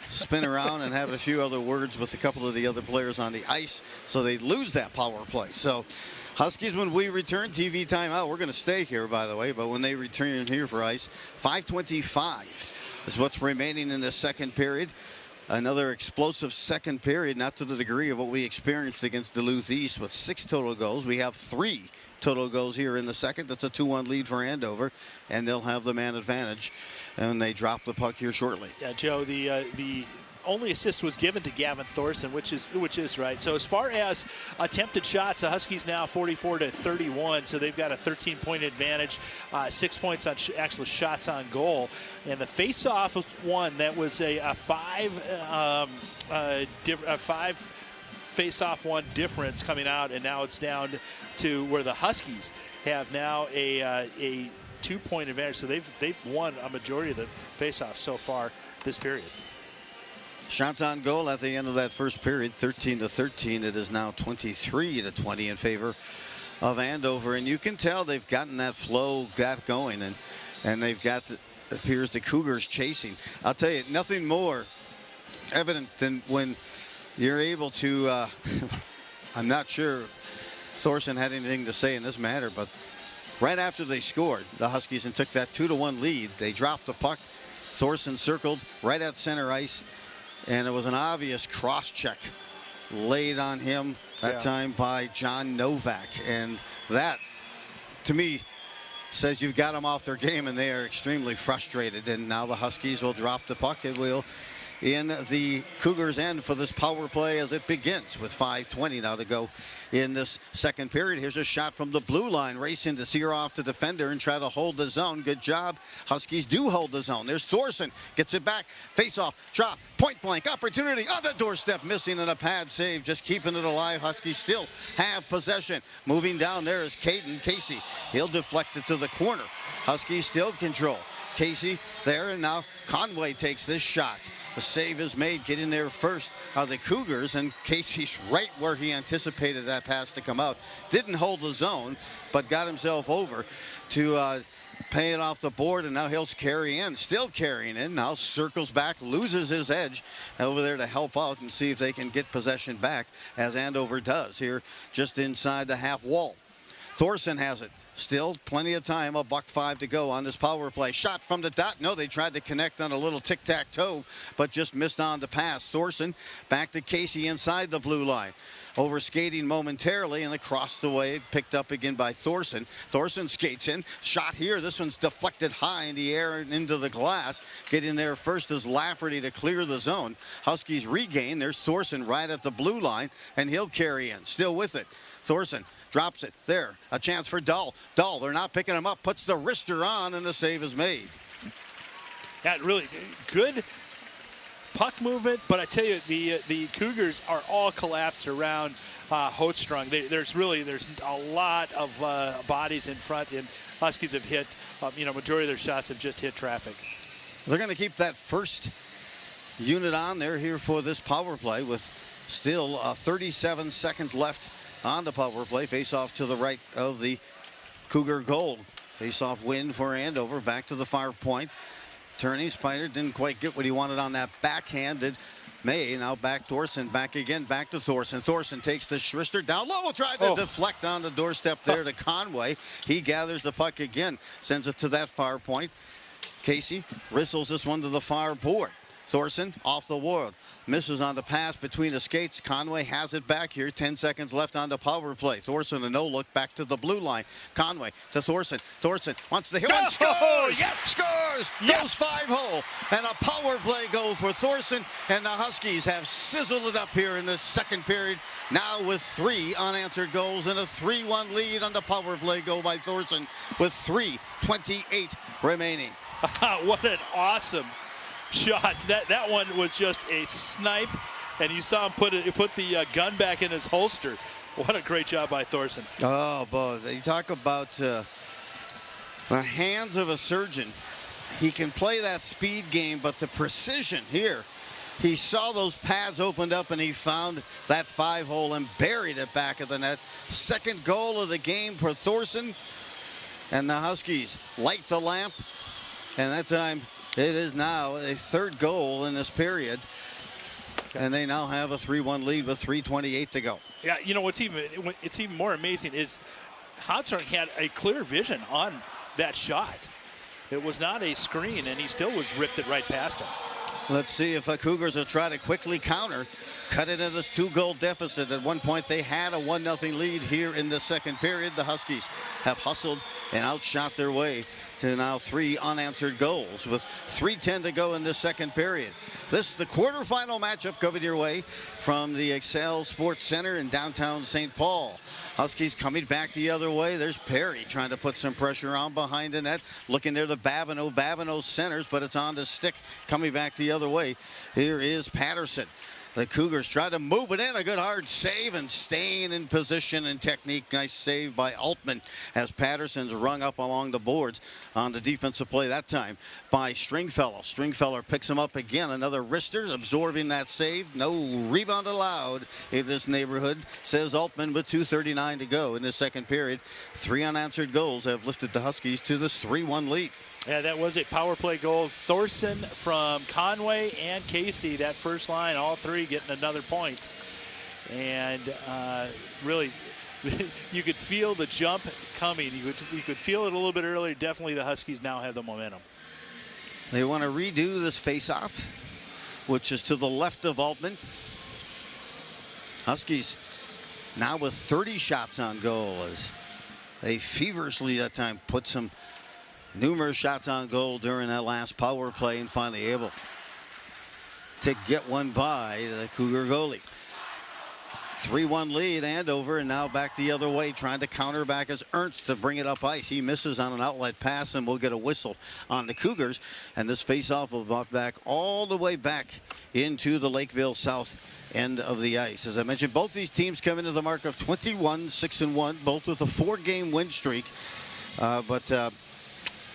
spin around and have a few other words with a couple of the other players on the ice, so they lose that power play. So Huskies, when we return, TV timeout. We're going to stay here, by the way, but when they return here for ice, 5:25 is what's remaining in the second period. Another explosive second period, not to the degree of what we experienced against Duluth East with 6 total goals. We have 3 total goals here in the second. That's a 2-1 lead for Andover, and they'll have the man advantage, and they drop the puck here shortly. Yeah, Joe, the only assist was given to Gavin Thorson, which is right. So as far as attempted shots, the Huskies now 44-31, so they've got a 13-point advantage, 6 points on actual shots on goal. And the face-off one, that was a 5 face-off one difference coming out, and now it's down to where the Huskies have now a 2-point advantage. So they've won a majority of the face-offs so far this period. Shots on goal at the end of that first period, 13-13. It is now 23-20 in favor of Andover, and you can tell they've gotten that flow going, and they've got, appears, the Cougars chasing. I'll tell you, nothing more evident than when you're able to, I'm not sure Thorson had anything to say in this matter, but right after they scored, the Huskies, and took that 2-1 lead, they dropped the puck. Thorson circled right at center ice, and it was an obvious cross-check laid on him that time by John Novak. And that, to me, says you've got them off their game, and they are extremely frustrated. And now the Huskies will drop the puck. It will in the Cougars' end for this power play as it begins with 5:20 now to go in this second period. Here's a shot from the blue line, racing to sear off the defender and try to hold the zone. Good job. Huskies do hold the zone. There's Thorson, gets it back, face off, drop, point blank, opportunity on the doorstep, missing, and a pad save, just keeping it alive. Huskies still have possession. Moving down there is Caden Casey. He'll deflect it to the corner. Huskies still control. Casey there, and now Conway takes this shot. The save is made, getting there first of the Cougars, and Casey's right where he anticipated that pass to come out. Didn't hold the zone, but got himself over to pay it off the board, and now he'll carry in, still carrying in. Now circles back, loses his edge over there to help out and see if they can get possession back, as Andover does here just inside the half wall. Thorson has it. Still plenty of time, $1:05 to go on this power play. Shot from the dot. No, they tried to connect on a little tic-tac-toe, but just missed on the pass. Thorson back to Casey inside the blue line. Over skating momentarily, and across the way, picked up again by Thorson. Thorson skates in. Shot here. This one's deflected high in the air and into the glass. Getting there first is Lafferty to clear the zone. Huskies regain. There's Thorson right at the blue line, and he'll carry in. Still with it. Thorson drops it there. A chance for Dahl. Dahl, they're not picking him up. Puts the wrister on, and the save is made. Yeah, really good puck movement, but I tell you, the Cougars are all collapsed around Holtstrung. There's a lot of bodies in front, and Huskies have hit, majority of their shots have just hit traffic. They're going to keep that first unit on there here for this power play with still 37 seconds left on the power play. Face off to the right of the Cougar goal. Face off win for Andover. Back to the far point. Turning, Spider didn't quite get what he wanted on that backhand. Did May. Now back Thorson, back again, back to Thorson. Thorson takes the Schrister down low, tried to deflect on the doorstep there to Conway. He gathers the puck again, sends it to that far point. Casey wrestles this one to the far board. Thorson off the wall. Misses on the pass between the skates. Conway has it back here. 10 seconds left on the power play. Thorson a no-look back to the blue line. Conway to Thorson. Thorson wants the hit one. Scores! Yes! Scores! Yes! Goes 5-hole. And a power play goal for Thorson. And the Huskies have sizzled it up here in the second period. Now with 3 unanswered goals and a 3-1 lead on the power play goal by Thorson with 3:28 remaining. What an awesome shot. That one was just a snipe, and you saw him put the gun back in his holster. What a great job by Thorson. Oh, boy, you talk about the hands of a surgeon. He can play that speed game, but the precision here He saw those pads opened up and he found that 5-hole and buried it back of the net. Second goal of the game for Thorson. And the Huskies light the lamp. And that time it is now a third goal in this period. And they now have a 3-1 lead with 3:28 to go. Yeah, you know, it's even more amazing is Hodson had a clear vision on that shot. It was not a screen, and he still was ripped it right past him. Let's see if the Cougars will try to quickly counter, cut into this 2-goal deficit. At one point, they had a 1-0 lead here in the second period. The Huskies have hustled and outshot their way to now 3 unanswered goals with 3:10 to go in this second period. This is the quarterfinal matchup coming your way from the Excel Sports Center in downtown St. Paul. Huskies coming back the other way. There's Perry trying to put some pressure on behind the net. Looking there to Babineau. Babineau centers, but it's on the stick coming back the other way. Here is Patterson. The Cougars try to move it in. A good hard save and staying in position and technique. Nice save by Altman as Patterson's rung up along the boards on the defensive play that time by Stringfellow. Stringfellow picks him up again. Another wrister absorbing that save. No rebound allowed in this neighborhood, says Altman with 2:39 to go in the second period. 3 unanswered goals have lifted the Huskies to this 3-1 lead. Yeah, that was a power play goal. Thorson from Conway and Casey, that first line, all three getting another point. And really, you could feel the jump coming. You could feel it a little bit earlier. Definitely the Huskies now have the momentum. They want to redo this face-off, which is to the left of Altman. Huskies now with 30 shots on goal as they feverishly that time put some numerous shots on goal during that last power play and finally able to get one by the Cougar goalie. 3-1 lead, Andover, and now back the other way, trying to counter back as Ernst to bring it up ice. He misses on an outlet pass, and we'll get a whistle on the Cougars. And this faceoff will brought back all the way back into the Lakeville South end of the ice. As I mentioned, both these teams come into the mark of 21-6-1, both with a 4-game win streak. But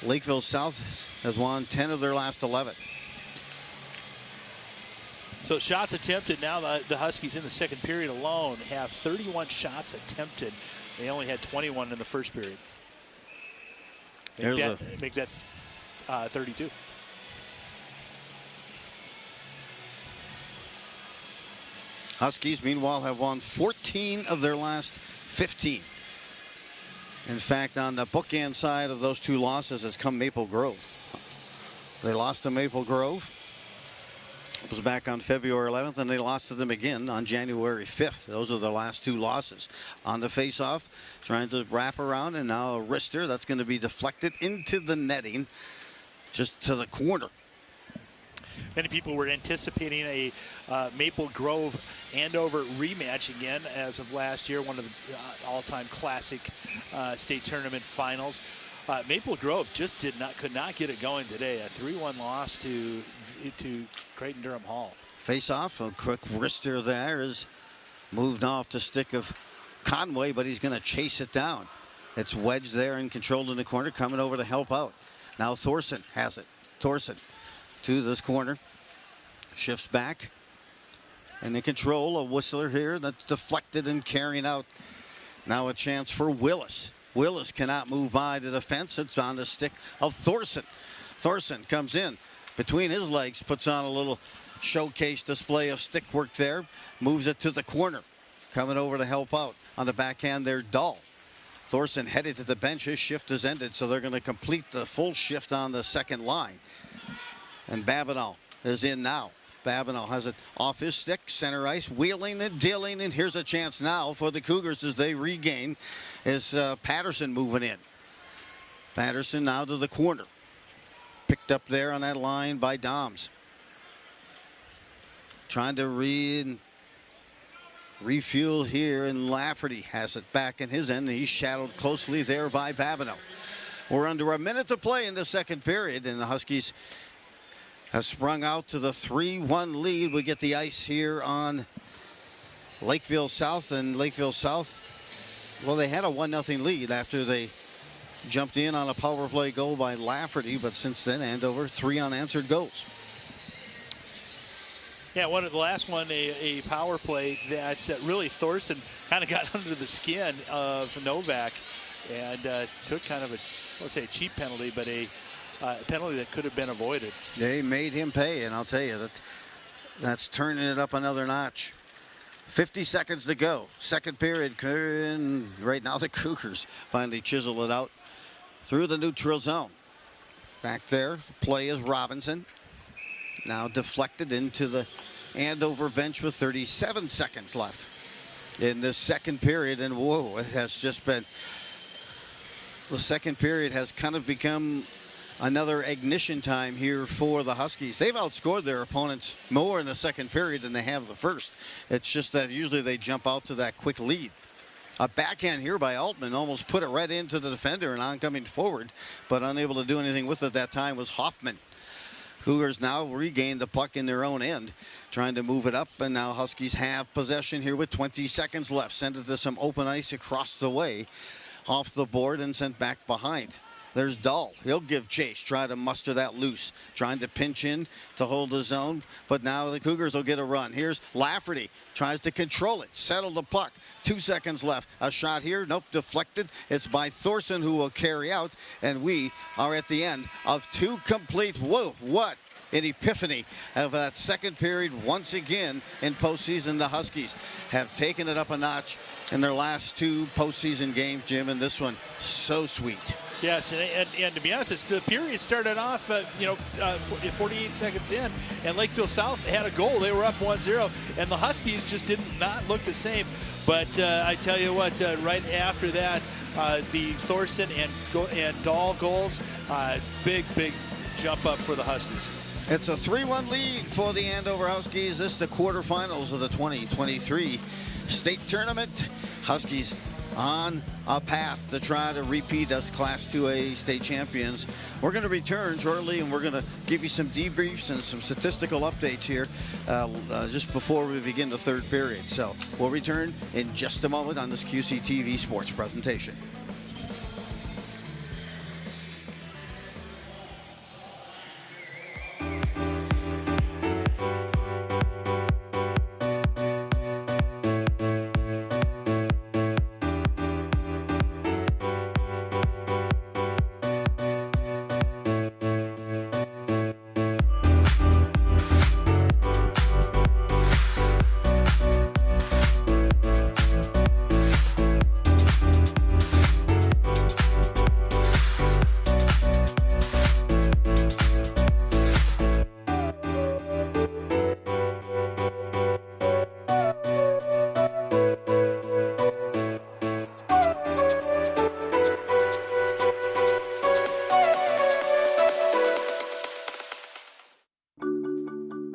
Lakeville South has won 10 of their last 11. So shots attempted now, the Huskies in the second period alone have 31 shots attempted. They only had 21 in the first period. Make that 32. Huskies, meanwhile, have won 14 of their last 15. In fact, on the bookend side of those 2 losses has come Maple Grove. They lost to Maple Grove. It was back on February 11th, and they lost to them again on January 5th. Those are the last 2 losses. On the faceoff, trying to wrap around, and now a wrister that's going to be deflected into the netting, just to the corner. Many people were anticipating a Maple Grove Andover rematch again as of last year, one of the all-time classic state tournament finals. Maple Grove just could not get it going today. A 3-1 loss to Creighton-Durham Hall. Face off, a quick wrister there is moved off the stick of Conway, but he's going to chase it down. It's wedged there and controlled in the corner, coming over to help out. Now Thorson has it. Thorson to this corner, shifts back, and in control, a Whistler here that's deflected and carrying out. Now a chance for Willis. Willis cannot move by the defense. It's on the stick of Thorson. Thorson comes in between his legs, puts on a little showcase display of stick work there, moves it to the corner, coming over to help out. On the backhand there, Dahl. Thorson headed to the bench. His shift is ended, so they're going to complete the full shift on the second line. And Babineau is in now. Babineau has it off his stick, center ice, wheeling and dealing, and here's a chance now for the Cougars as they regain. Is Patterson moving in. Patterson now to the corner. Picked up there on that line by Doms. Trying to refuel here, and Lafferty has it back in his end. He's shadowed closely there by Babineau. We're under a minute to play in the second period, and the Huskies have sprung out to the 3-1 lead. We get the ice here on Lakeville South, and Lakeville South, well, they had a 1-0 lead after they jumped in on a power play goal by Lafferty, but since then Andover 3 unanswered goals. Yeah, one of the last one, a power play that really Thorson kind of got under the skin of Novak and took kind of a, let's say a cheap penalty, but a penalty that could have been avoided. They made him pay, and I'll tell you that's turning it up another notch. 50 seconds to go. Second period, and right now the Cougars finally chisel it out through the neutral zone. Back there, play is Robinson. Now deflected into the Andover bench with 37 seconds left in this second period. And whoa, it has just been, the second period has kind of become another ignition time here for the Huskies. They've outscored their opponents more in the second period than they have the first. It's just that usually they jump out to that quick lead. A backhand here by Altman almost put it right into the defender and oncoming forward, but unable to do anything with it that time was Hoffman. Cougars now regained the puck in their own end, trying to move it up, and now Huskies have possession here with 20 seconds left. Send it to some open ice across the way, off the board and sent back behind. There's Dahl. He'll give chase, try to muster that loose, trying to pinch in to hold the zone, but now the Cougars will get a run. Here's Lafferty, tries to control it, settle the puck. 2 seconds left. A shot here, nope, deflected. It's by Thorson, who will carry out, and we are at the end of 2 complete. Whoa, what an epiphany of that second period. Once again in postseason, the Huskies have taken it up a notch in their last 2 postseason games, Jim, and this one so sweet. Yes, and to be honest, the period started off, 48 seconds in, and Lakeville South had a goal. They were up 1-0, and the Huskies just did not look the same. But I tell you what, right after that, the Thorson and Dahl goals, big jump up for the Huskies. It's a 3-1 lead for the Andover Huskies. This is the quarterfinals of the 2023 state tournament. Huskies on a path to try to repeat as Class 2A state champions. We're going to return shortly, and we're going to give you some debriefs and some statistical updates here just before we begin the third period. So we'll return in just a moment on this QCTV sports presentation.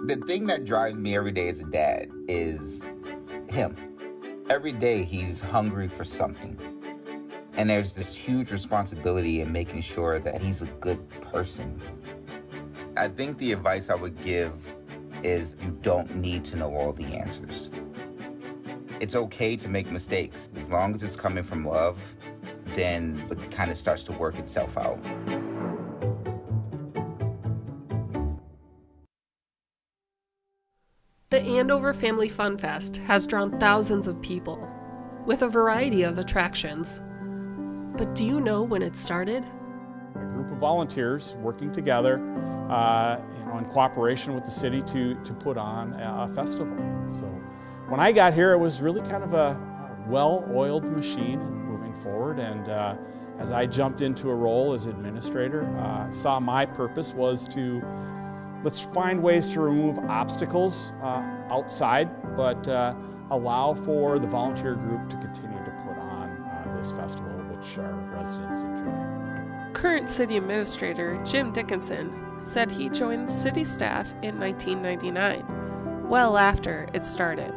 The thing that drives me every day as a dad is him. Every day he's hungry for something. And there's this huge responsibility in making sure that he's a good person. I think the advice I would give is you don't need to know all the answers. It's okay to make mistakes. As long as it's coming from love, then it kind of starts to work itself out. The Andover Family Fun Fest has drawn thousands of people, with a variety of attractions. But do you know when it started? A group of volunteers working together in cooperation with the city to put on a festival. So when I got here, it was really kind of a well-oiled machine and moving forward. And as I jumped into a role as administrator, saw my purpose was to let's find ways to remove obstacles outside, but allow for the volunteer group to continue to put on this festival, which our residents enjoy. Current city administrator Jim Dickinson said he joined the city staff in 1999, well after it started.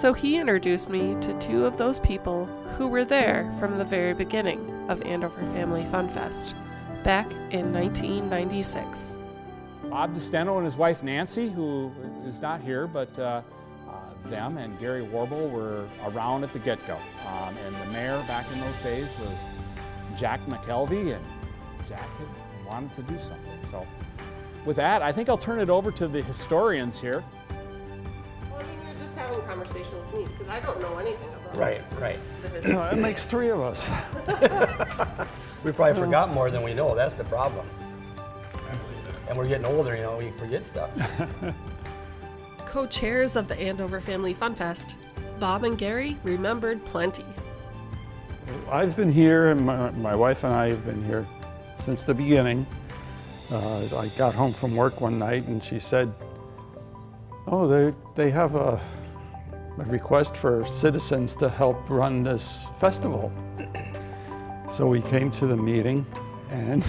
So he introduced me to 2 of those people who were there from the very beginning of Andover Family Fun Fest, back in 1996. Bob DeSteno and his wife Nancy, who is not here, but them and Gary Warble were around at the get-go. And the mayor back in those days was Jack McKelvey, and Jack had wanted to do something. So with that, I think I'll turn it over to the historians here. Well, I mean, you're just having a conversation with me because I don't know anything about Right. the history. That makes three of us. We probably forgot more than we know. That's the problem. And we're getting older, you know, we forget stuff. Co-chairs of the Andover Family Fun Fest, Bob and Gary remembered plenty. I've been here, and my wife and I have been here since the beginning. I got home from work one night and she said, oh, they have a request for citizens to help run this festival. So we came to the meeting and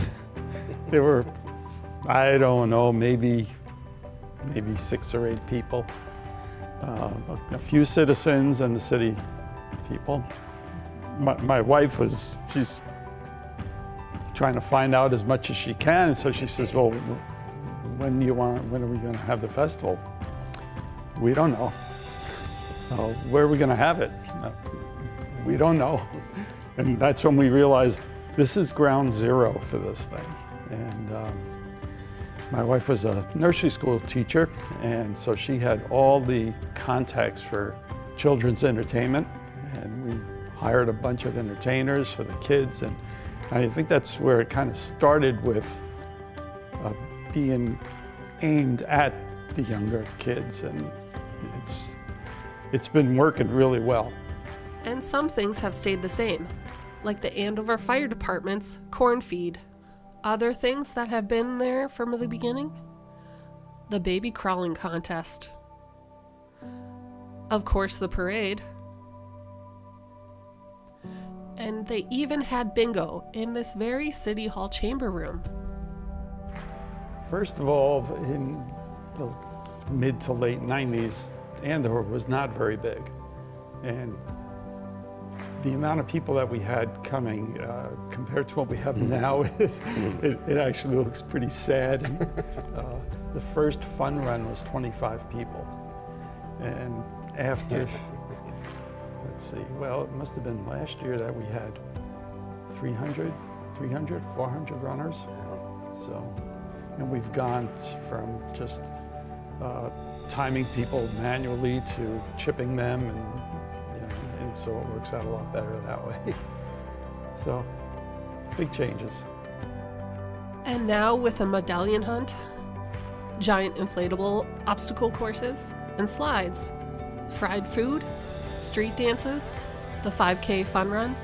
there were, I don't know, maybe 6 or 8 people. A few citizens and the city people. My wife she's trying to find out as much as she can, so she says, well, when are we going to have the festival? We don't know. Where are we going to have it? We don't know. And that's when we realized this is ground zero for this thing. And my wife was a nursery school teacher, and so she had all the contacts for children's entertainment, and we hired a bunch of entertainers for the kids, and I think that's where it kind of started with being aimed at the younger kids, and it's been working really well. And some things have stayed the same, like the Andover Fire Department's corn feed. Other things that have been there from the beginning? The baby crawling contest. Of course, the parade. And they even had bingo in this very City Hall chamber room. First of all, in the mid to late 90s, Andover was not very big. And the amount of people that we had coming compared to what we have now, it actually looks pretty sad. And, the first fun run was 25 people. And after, let's see, well, it must have been last year that we had 300, 400 runners. So, and we've gone from just timing people manually to chipping them, and so it works out a lot better that way. So, big changes. And now with a medallion hunt, giant inflatable obstacle courses and slides, fried food, street dances, the 5K fun run,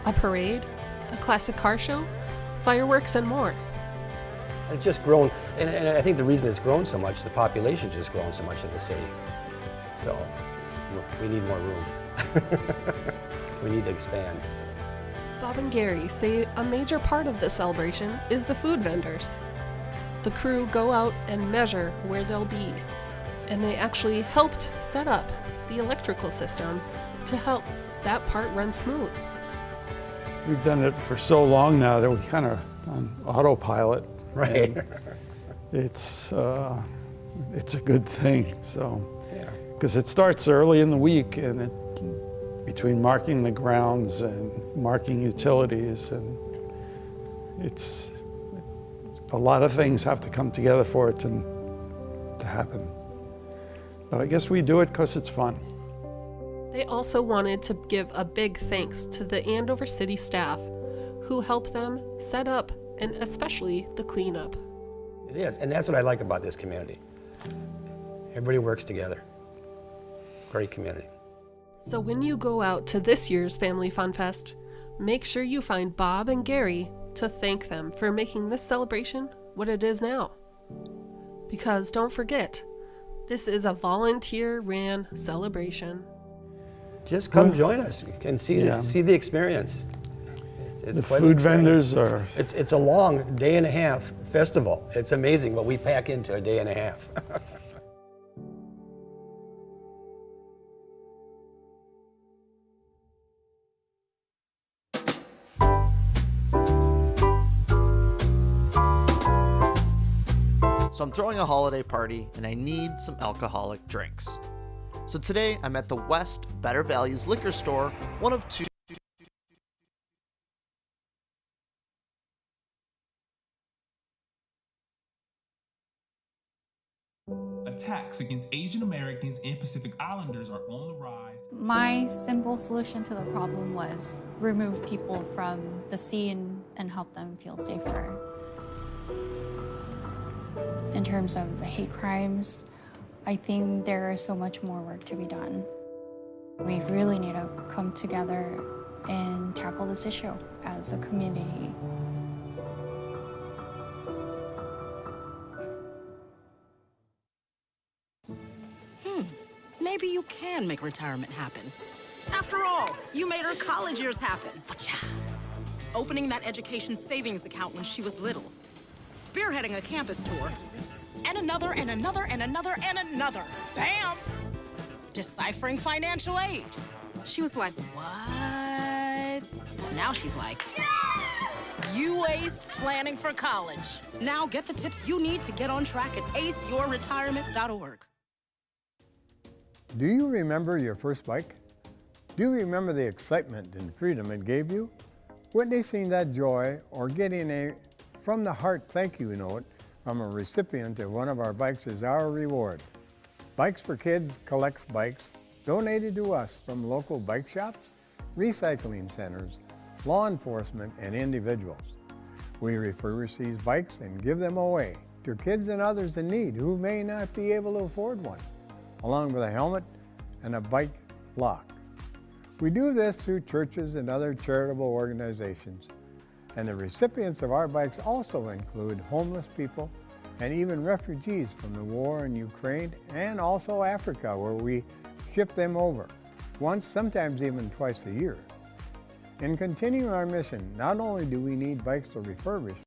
a parade, a classic car show, fireworks, and more. It's just grown, and I think the reason it's grown so much, the population's just grown so much in the city. So we need more room. We need to expand. Bob and Gary say a major part of the celebration is the food vendors. The crew go out and measure where they'll be, and they actually helped set up the electrical system to help that part run smooth. We've done it for so long now that we kind of on autopilot. Right. It's a good thing. So, because it starts early in the week, and between marking the grounds and marking utilities, and it's a lot of things have to come together for it to happen. But I guess we do it because it's fun. They also wanted to give a big thanks to the Andover City staff who helped them set up and especially the cleanup. It is, and that's what I like about this community. Everybody works together. Great community. So when you go out to this year's Family Fun Fest, make sure you find Bob and Gary to thank them for making this celebration what it is now. Because don't forget, this is a volunteer-ran celebration. Just come join us and see the experience. It's the quite food an experience. vendors are... It's a long day and a half festival. It's amazing what we pack into a day and a half. So I'm throwing a holiday party and I need some alcoholic drinks. So today I'm at the West Better Values liquor store, one of 2 attacks against Asian Americans and Pacific Islanders are on the rise. My simple solution to the problem was remove people from the scene and help them feel safer. In terms of the hate crimes, I think there is so much more work to be done. We really need to come together and tackle this issue as a community. Maybe you can make retirement happen. After all, you made her college years happen. Opening that education savings account when she was little. Spearheading a campus tour. And another, and another, and another, and another. Bam! Deciphering financial aid. She was like, what? Well, now she's like, you aced planning for college. Now get the tips you need to get on track at aceyourretirement.org. Do you remember your first bike? Do you remember the excitement and freedom it gave you? Witnessing that joy or getting a from the heart thank you note from a recipient of one of our bikes is our reward. Bikes for Kids collects bikes donated to us from local bike shops, recycling centers, law enforcement, and individuals. We refurbish these bikes and give them away to kids and others in need who may not be able to afford one, along with a helmet and a bike lock. We do this through churches and other charitable organizations. And the recipients of our bikes also include homeless people and even refugees from the war in Ukraine and also Africa, where we ship them over once, sometimes even twice a year. In continuing our mission, not only do we need bikes to refurbish,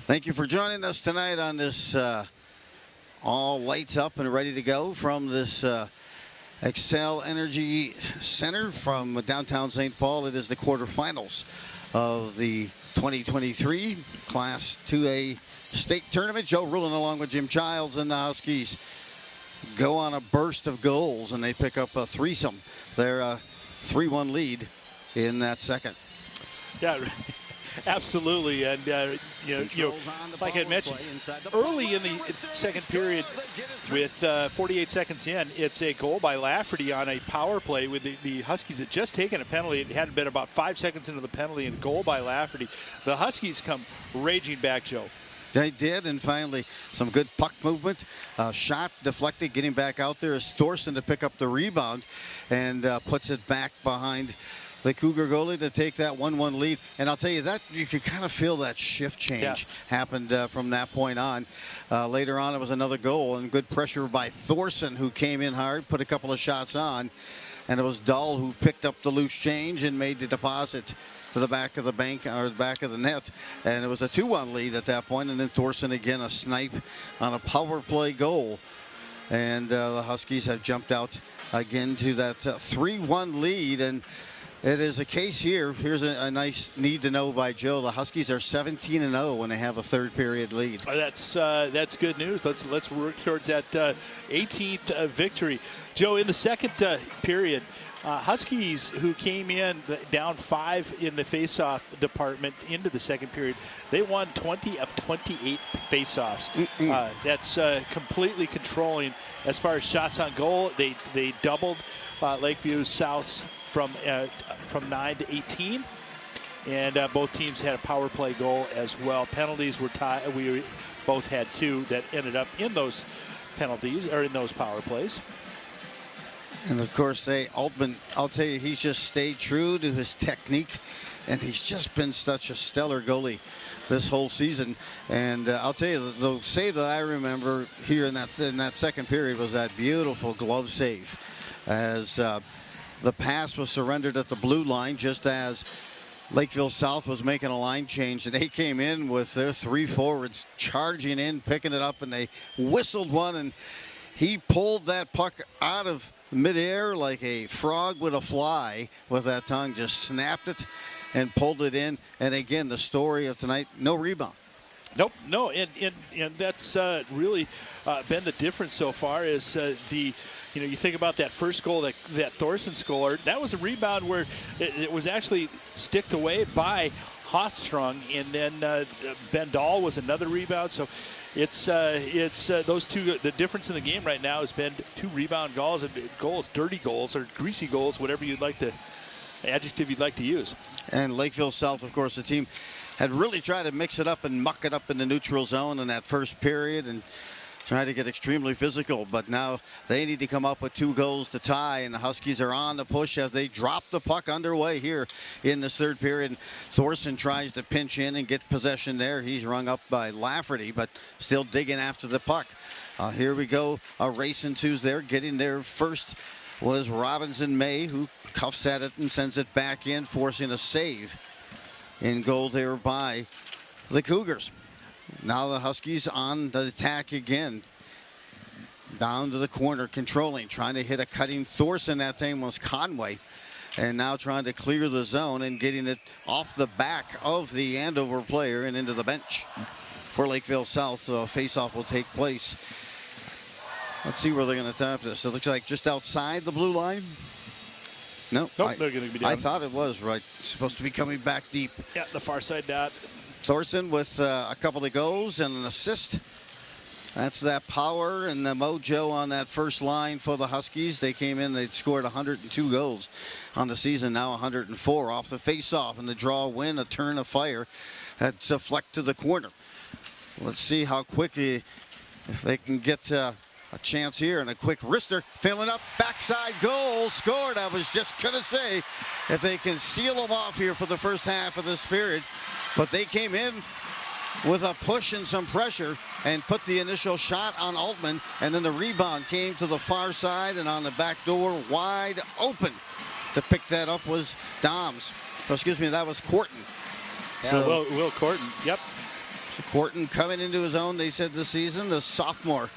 Thank you for joining us tonight on this all lights up and ready to go from this Excel Energy Center from downtown St. Paul. It is the quarterfinals of the 2023 Class 2A state tournament. Joe Rulin along with Jim Childs and the Huskies go on a burst of goals, and they pick up a threesome. Their 3-1 lead in that second. Yeah, absolutely. And, like I mentioned, early in the second period with 48 seconds in, it's a goal by Lafferty on a power play with the Huskies had just taken a penalty. It had been about 5 seconds into the penalty, and a goal by Lafferty. The Huskies come raging back, Joe. They did, and finally some good puck movement. Shot deflected, getting back out there is Thorson to pick up the rebound and puts it back behind the Cougar goalie to take that 1-1 lead. And I'll tell you that you could kind of feel that shift change happened from that point on. Later on, it was another goal and good pressure by Thorson, who came in hard, put a couple of shots on, and it was Dahl who picked up the loose change and made the deposit to the back of the bank or the back of the net, and it was a 2-1 lead at that point. And then Thorson again a snipe on a power play goal, and the Huskies have jumped out again to that 3-1 lead. And it is a case here. Here's a nice need to know by Joe. The Huskies are 17-0 when they have a third period lead. That's good news. Let's work towards that 18th victory. Joe, in the second period, Huskies, who came in down 5 in the faceoff department into the second period, they won 20 of 28 faceoffs. That's completely controlling as far as shots on goal. They doubled Lakeview South from 9 to 18, and both teams had a power play goal as well. Penalties were tied. We both had 2 that ended up in those penalties or in those power plays. And of course, Altman, I'll tell you, he's just stayed true to his technique, and he's just been such a stellar goalie this whole season. And I'll tell you, the save that I remember here in that second period was that beautiful glove save, as the pass was surrendered at the blue line just as Lakeville South was making a line change, and they came in with their 3 forwards charging in, picking it up, and they whistled one, and he pulled that puck out of midair like a frog with a fly with that tongue, just snapped it and pulled it in. And again, the story of tonight, no rebound. Nope, no, and that's really been the difference so far. Is the You know, you think about that first goal that Thorson scored. That was a rebound where it was actually sticked away by Hofstrung, and then Ben Dahl was another rebound. So it's those two. The difference in the game right now has been 2 rebound goals, dirty goals or greasy goals, whatever you'd like to adjective you'd like to use. And Lakeville South, of course, the team had really tried to mix it up and muck it up in the neutral zone in that first period and try to get extremely physical, but now they need to come up with 2 goals to tie, and the Huskies are on the push as they drop the puck underway here in this third period. Thorson tries to pinch in and get possession there. He's rung up by Lafferty, but still digging after the puck. Here we go, a race ensues there. Getting there first was Robinson May, who cuffs at it and sends it back in, forcing a save in goal there by the Cougars. Now the Huskies on the attack again. Down to the corner, controlling, trying to hit a cutting Thorson. That time was Conway. And now trying to clear the zone and getting it off the back of the Andover player and into the bench for Lakeville South. So a face-off will take place. Let's see where they're going to tap this. It looks like just outside the blue line. Nope, they're going to be down. I thought it was right. It's supposed to be coming back deep. Yeah, the far side dot. Thorson with a couple of goals and an assist. That's that power and the mojo on that first line for the Huskies. They came in, they scored 102 goals on the season, now 104 off the face-off, and the draw win, a turn of fire. That's a fleck to the corner. Let's see how quickly if they can get a chance here, and a quick wrister, filling up, backside goal, scored. I was just gonna say if they can seal them off here for the first half of this period, but they came in with a push and some pressure and put the initial shot on Altman, and then the rebound came to the far side and on the back door wide open. To pick that up was Doms. Oh, excuse me, that was Corton. Yeah, so, Will Corton, yep. So Corton coming into his own, they said this season, the sophomore.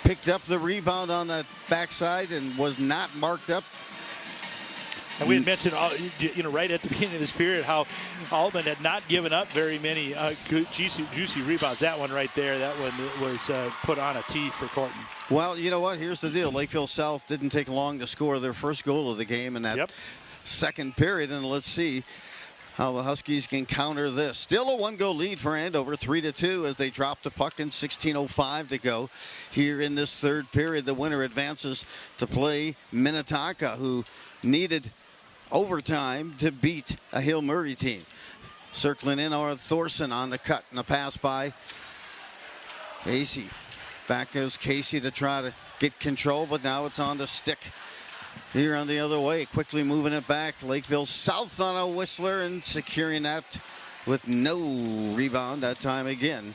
Picked up the rebound on that backside and was not marked up. And we had mentioned, right at the beginning of this period, how Altman had not given up very many good, juicy rebounds. That one right there, that one was put on a tee for Corton. Well, you know what? Here's the deal. Lakeville South didn't take long to score their first goal of the game in that second period, and let's see how the Huskies can counter this. Still a 1-goal lead for Andover, 3-2 as they drop the puck in 16:05 to go. Here in this third period, the winner advances to play Minnetonka, who needed overtime to beat a Hill Murray team. Circling in are Thorson on the cut and a pass by Casey. Back goes Casey to try to get control, but now it's on the stick. Here on the other way, quickly moving it back. Lakeville South on a whistler and securing that with no rebound that time again.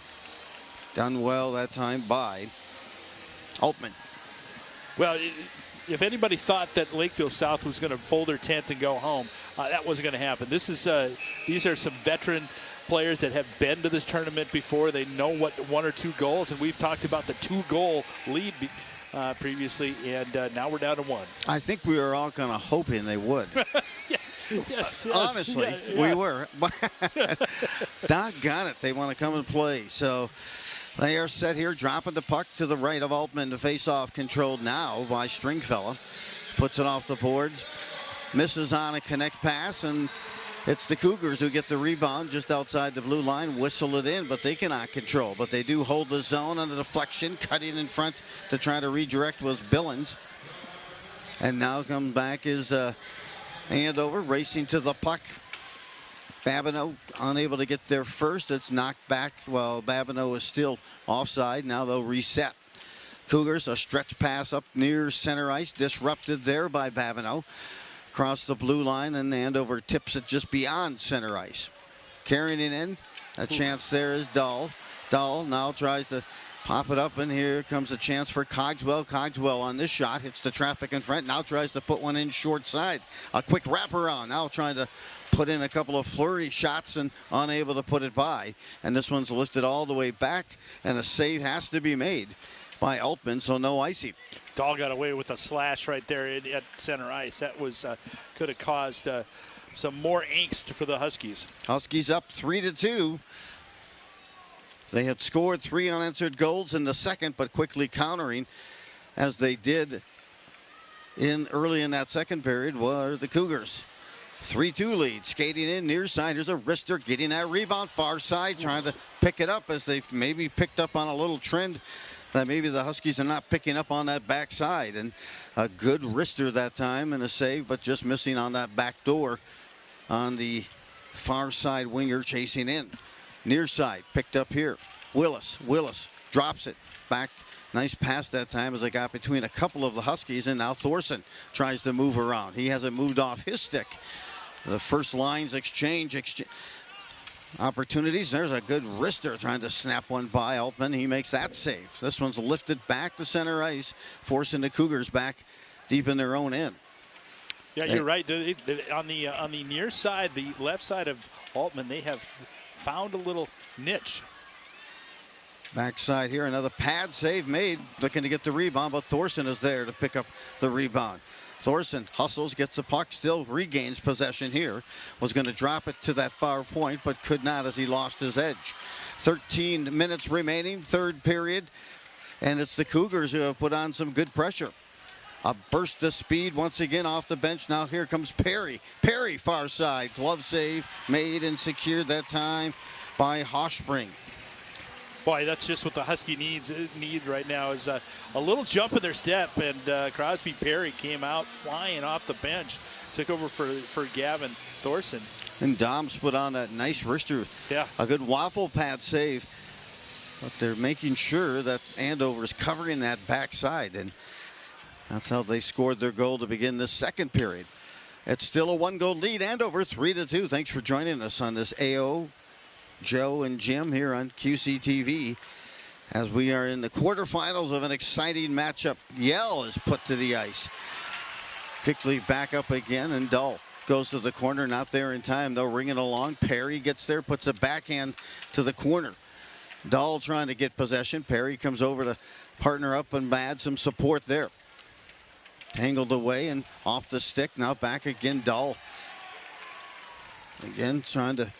Done well that time by Altman. Well, if anybody thought that Lakeville South was going to fold their tent and go home, that wasn't going to happen. This is these are some veteran players that have been to this tournament before. They know what 1 or 2 goals, and we've talked about the 2-goal lead previously, and now we're down to 1. I think we were all kind of hoping they would. Yes, honestly, we were. Doggone it, they want to come and play. So they are set here, dropping the puck to the right of Altman. The face-off controlled now by Stringfellow. Puts it off the boards, misses on a connect pass, and it's the Cougars who get the rebound just outside the blue line, whistle it in, but they cannot control. But they do hold the zone on the deflection. Cutting in front to try to redirect was Billings. And now comes back is Andover racing to the puck. Babineau unable to get there first. It's knocked back. Well, Babineau is still offside. Now they'll reset. Cougars, a stretch pass up near center ice, disrupted there by Babineau. Across the blue line, and Andover tips it just beyond center ice. Carrying it in, a chance there is Dahl. Dahl now tries to pop it up, and here comes a chance for Cogswell. Cogswell on this shot hits the traffic in front, now tries to put one in short side. A quick wraparound, now trying to put in a couple of flurry shots and unable to put it by. And this one's lifted all the way back, and a save has to be made by Altman, so no icy. Dahl got away with a slash right there at center ice. That was could have caused some more angst for the Huskies. Huskies up 3-2. They had scored 3 unanswered goals in the second, but quickly countering as they did early in that second period were the Cougars. 3-2 lead, skating in near side. Here's a wrister getting that rebound far side, trying to pick it up as they've maybe picked up on a little trend that maybe the Huskies are not picking up on that backside. And a good wrister that time and a save, but just missing on that back door on the far side winger chasing in. Near side, picked up here. Willis drops it back. Nice pass that time as it got between a couple of the Huskies, and now Thorson tries to move around. He hasn't moved off his stick. The first lines exchange opportunities. There's a good wrister trying to snap one by Altman. He makes that save. This one's lifted back to center ice, forcing the Cougars back deep in their own end. Yeah, you're right. On the near side, the left side of Altman, they have found a little niche. Backside here, another pad save made, looking to get the rebound, but Thorson is there to pick up the rebound. Thorson hustles, gets the puck, still regains possession here. Was going to drop it to that far point, but could not as he lost his edge. 13 minutes remaining, third period, and it's the Cougars who have put on some good pressure. A burst of speed once again off the bench. Now here comes Perry. Perry far side, glove save made and secured that time by Hochspring. Boy, that's just what the Husky need right now is a little jump in their step, and Crosby Perry came out flying off the bench, took over for Gavin Thorson. And Dom's put on that nice wrister. Yeah. A good waffle pad save, but they're making sure that Andover is covering that backside, and that's how they scored their goal to begin this second period. It's still a one-goal lead, Andover 3-2. Thanks for joining us on this AO. Joe and Jim here on QCTV as we are in the quarterfinals of an exciting matchup. Yell is put to the ice. Quickly back up again, and Dull goes to the corner, not there in time. They'll ring it along. Perry gets there, puts a backhand to the corner. Dull trying to get possession. Perry comes over to partner up and add some support there. Tangled away and off the stick. Now back again, Dull. Again trying to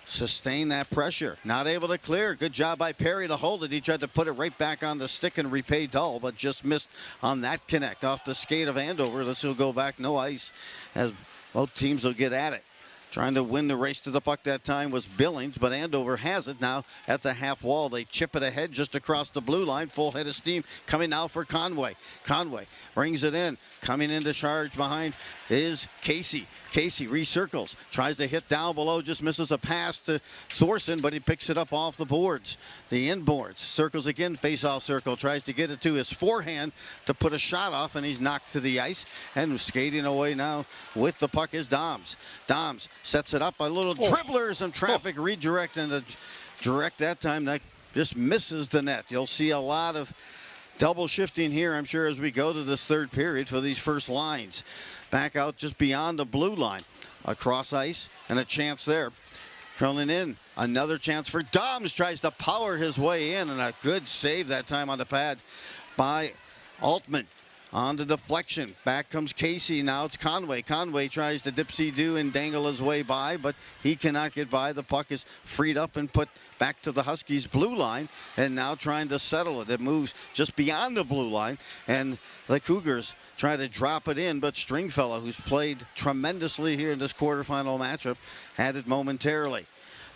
sustain that pressure. Not able to clear. Good job by Perry to hold it. He tried to put it right back on the stick and repay Dull, but just missed on that connect off the skate of Andover. This will go back, no ice, as both teams will get at it. Trying to win the race to the puck that time was Billings, but Andover has it now at the half wall. They chip it ahead just across the blue line. Full head of steam coming now for Conway. Conway brings it in. Coming into charge behind is Casey. Casey recircles, tries to hit down below, just misses a pass to Thorson, but he picks it up off the boards. The inboards, circles again, face-off circle, tries to get it to his forehand to put a shot off, and he's knocked to the ice. And skating away now with the puck is Doms. Doms sets it up, a little dribbler, some traffic redirect, and the direct that time that just misses the net. You'll see a lot of double shifting here, I'm sure, as we go to this third period for these first lines. Back out just beyond the blue line. Across ice and a chance there. Curling in. Another chance for Doms. Tries to power his way in, and a good save that time on the pad by Altman. On the deflection. Back comes Casey. Now it's Conway. Conway tries to dipsy-do and dangle his way by, but he cannot get by. The puck is freed up and put back to the Huskies' blue line, and now trying to settle it. It moves just beyond the blue line, and the Cougars try to drop it in, but Stringfellow, who's played tremendously here in this quarterfinal matchup, had it momentarily.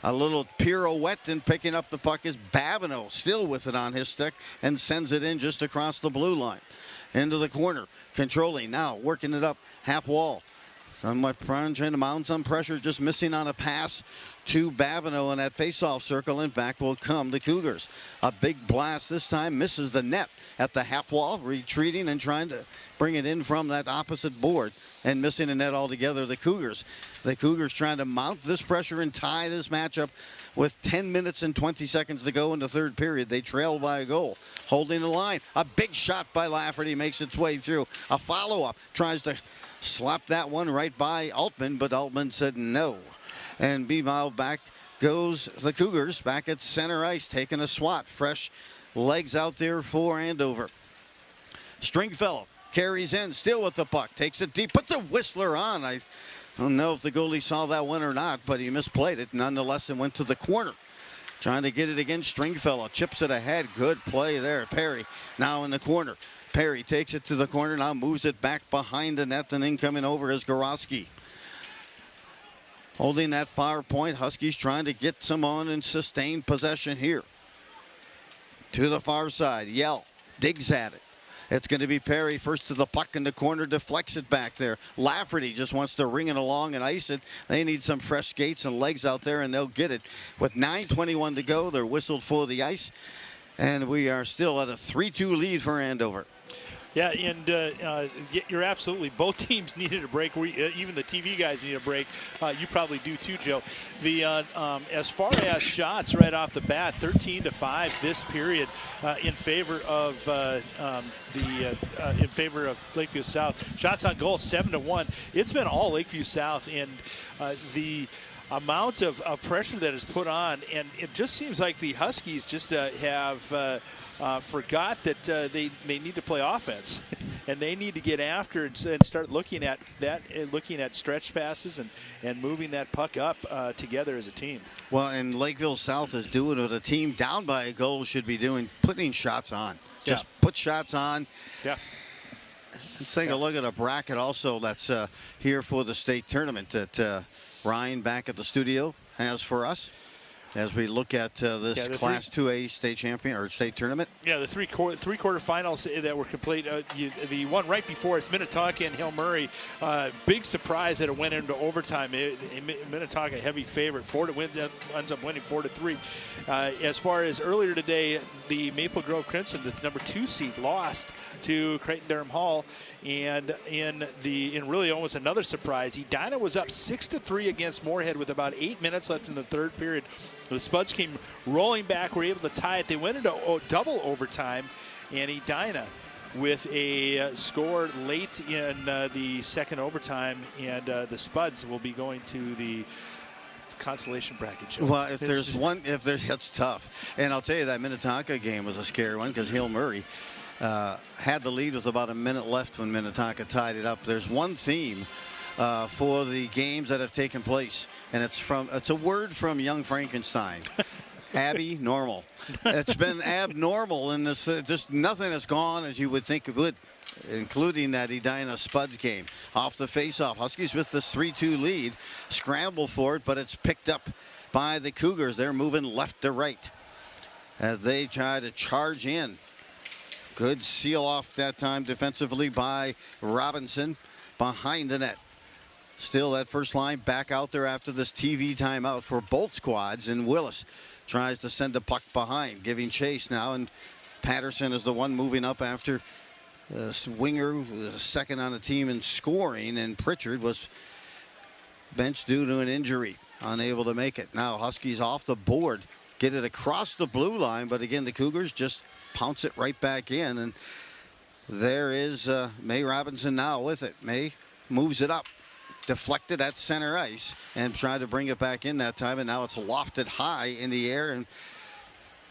A little pirouette and picking up the puck is Babineau, still with it on his stick, and sends it in just across the blue line. Into the corner, controlling now, working it up, half wall. Trying to mount some pressure, just missing on a pass to Babineau in that face-off circle, and back will come the Cougars. A big blast this time, misses the net at the half wall, retreating and trying to bring it in from that opposite board, and missing the net altogether, the Cougars. The Cougars trying to mount this pressure and tie this matchup with 10 minutes and 20 seconds to go in the third period. They trail by a goal. Holding the line. A big shot by Lafferty makes its way through. A follow-up. Tries to slap that one right by Altman, but Altman said no. And meanwhile, back goes the Cougars back at center ice, taking a swat. Fresh legs out there for Andover. Stringfellow carries in, still with the puck. Takes it deep, puts a whistler on. I don't know if the goalie saw that one or not, but he misplayed it. Nonetheless, it went to the corner. Trying to get it again, Stringfellow chips it ahead. Good play there. Perry now in the corner. Perry takes it to the corner, now moves it back behind the net, and in coming over is Gorowski. Holding that far point, Huskies trying to get some on and sustain possession here. To the far side, Yell digs at it. It's going to be Perry first to the puck in the corner, deflects it back there. Lafferty just wants to ring it along and ice it. They need some fresh skates and legs out there, and they'll get it. With 9:21 to go, they're whistled for the ice, and we are still at a 3-2 lead for Andover. Yeah, and you're absolutely, both teams needed a break. Even the TV guys need a break. You probably do too, Joe. As far as shots right off the bat, 13-5 this period in favor of Lakeview South. Shots on goal 7-1. It's been all Lakeview South, and the amount of pressure that is put on, and it just seems like the Huskies just have forgot that they need to play offense, and they need to get after and start looking at that, looking at stretch passes and moving that puck up together as a team. Well, and Lakeville South is doing what a team down by a goal should be doing, putting shots on. Just put shots on. Yeah. Let's take a look at a bracket also that's here for the state tournament that Ryan back at the studio has for us as we look at this Class 2A state champion or state tournament. Yeah, the three quarterfinals that were complete. The one right before is Minnetonka and Hill Murray. Big surprise that it went into overtime. Minnetonka heavy favorite. Ends up winning 4-3. As far as earlier today, the Maple Grove Crimson, the number 2 seed, lost to Creighton-Durham Hall, and in really almost another surprise, Edina was up 6-3 against Moorhead with about 8 minutes left in the third period. The Spuds came rolling back, were able to tie it. They went into double overtime, and Edina with a score late in the second overtime, and the Spuds will be going to the consolation bracket show. Well, it's tough. And I'll tell you, that Minnetonka game was a scary one because Hill Murray had the lead with about a minute left when Minnetonka tied it up. There's one theme for the games that have taken place, and it's a word from Young Frankenstein. Abby normal. It's been abnormal in this. Just nothing has gone as you would think it would, including that Edina Spuds game. Off the faceoff, Huskies with this 3-2 lead, scramble for it, but it's picked up by the Cougars. They're moving left to right as they try to charge in. Good seal off that time defensively by Robinson behind the net. Still that first line back out there after this TV timeout for both squads, and Willis tries to send the puck behind, giving chase now, and Patterson is the one moving up after Winger, who was second on the team in scoring, and Pritchard was benched due to an injury, unable to make it. Now Huskies off the board, get it across the blue line, but again the Cougars just pounce it right back in, and there is May Robinson now with it. May moves it up, deflected at center ice, and tried to bring it back in that time, and now it's lofted high in the air, and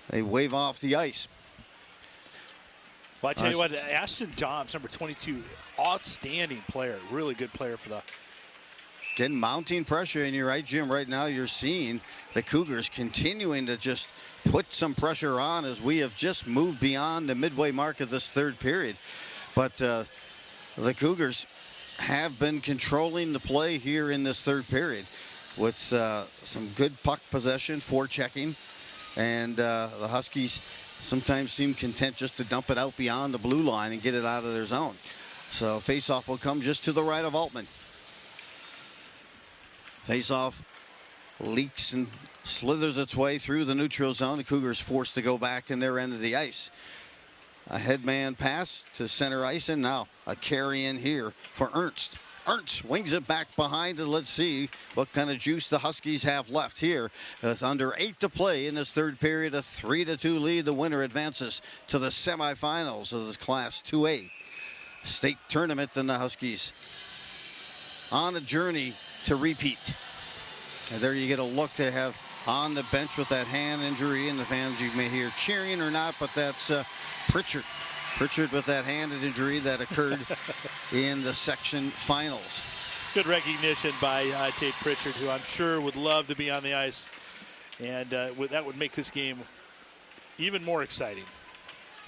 they wave off the ice. Well, I tell you what, Ashton Dobbs, number 22, outstanding player, really good player for the. Again, mounting pressure, and you're right, Jim. Right now, you're seeing the Cougars continuing to just put some pressure on as we have just moved beyond the midway mark of this third period. But the Cougars have been controlling the play here in this third period with some good puck possession, forechecking, and the Huskies sometimes seem content just to dump it out beyond the blue line and get it out of their zone. So faceoff will come just to the right of Altman. Faceoff leaks and slithers its way through the neutral zone. The Cougars forced to go back in their end of the ice. A headman pass to center ice, and now a carry in here for Ernst. Ernst wings it back behind, and let's see what kind of juice the Huskies have left here. With under 8 to play in this third period, a 3-2 lead. The winner advances to the semifinals of this Class 2A state tournament, and the Huskies on a journey to repeat. And there you get a look to have on the bench with that hand injury, and the fans, you may hear cheering or not, but that's Pritchard. Pritchard with that hand injury that occurred in the section finals. Good recognition by Tate Pritchard, who I'm sure would love to be on the ice, and that would make this game even more exciting.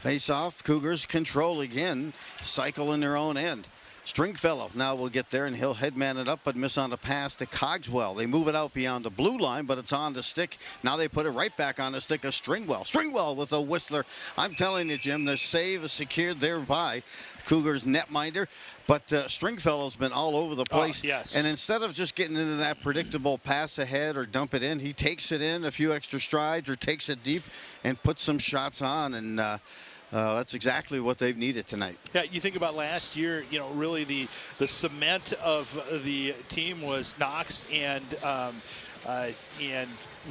Face off, Cougars control again, cycle in their own end. Stringfellow now will get there, and he'll headman it up, but miss on the pass to Cogswell. They move it out beyond the blue line, but it's on the stick. Now they put it right back on the stick of Stringwell. Stringwell with a whistler. I'm telling you, Jim, the save is secured there by Cougars netminder. But Stringfellow's been all over the place. Oh, yes. And instead of just getting into that predictable pass ahead or dump it in, he takes it in a few extra strides or takes it deep and puts some shots on. And that's exactly what they've needed tonight. Yeah, you think about last year, you know, really the cement of the team was Knox and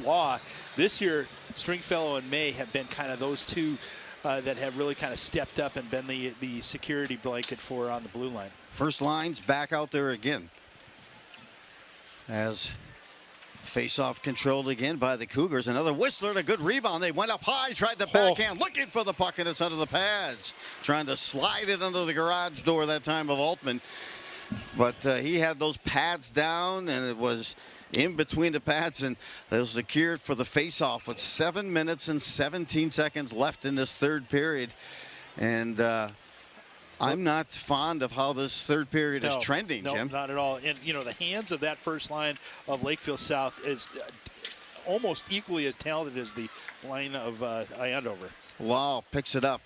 Law. This year, Stringfellow and May have been kind of those two that have really kind of stepped up and been the security blanket for on the blue line. First line's back out there again. As face-off controlled again by the Cougars. Another whistler and a good rebound. They went up high, tried to backhand, looking for the puck, and it's under the pads. Trying to slide it under the garage door that time of Altman. But he had those pads down, and it was in between the pads, and it was secured for the face-off with 7 minutes and 17 seconds left in this third period. And I'm not fond of how this third period is trending, Jim. No, not at all. And, you know, the hands of that first line of Lakeville South is almost equally as talented as the line of Andover. Wow, picks it up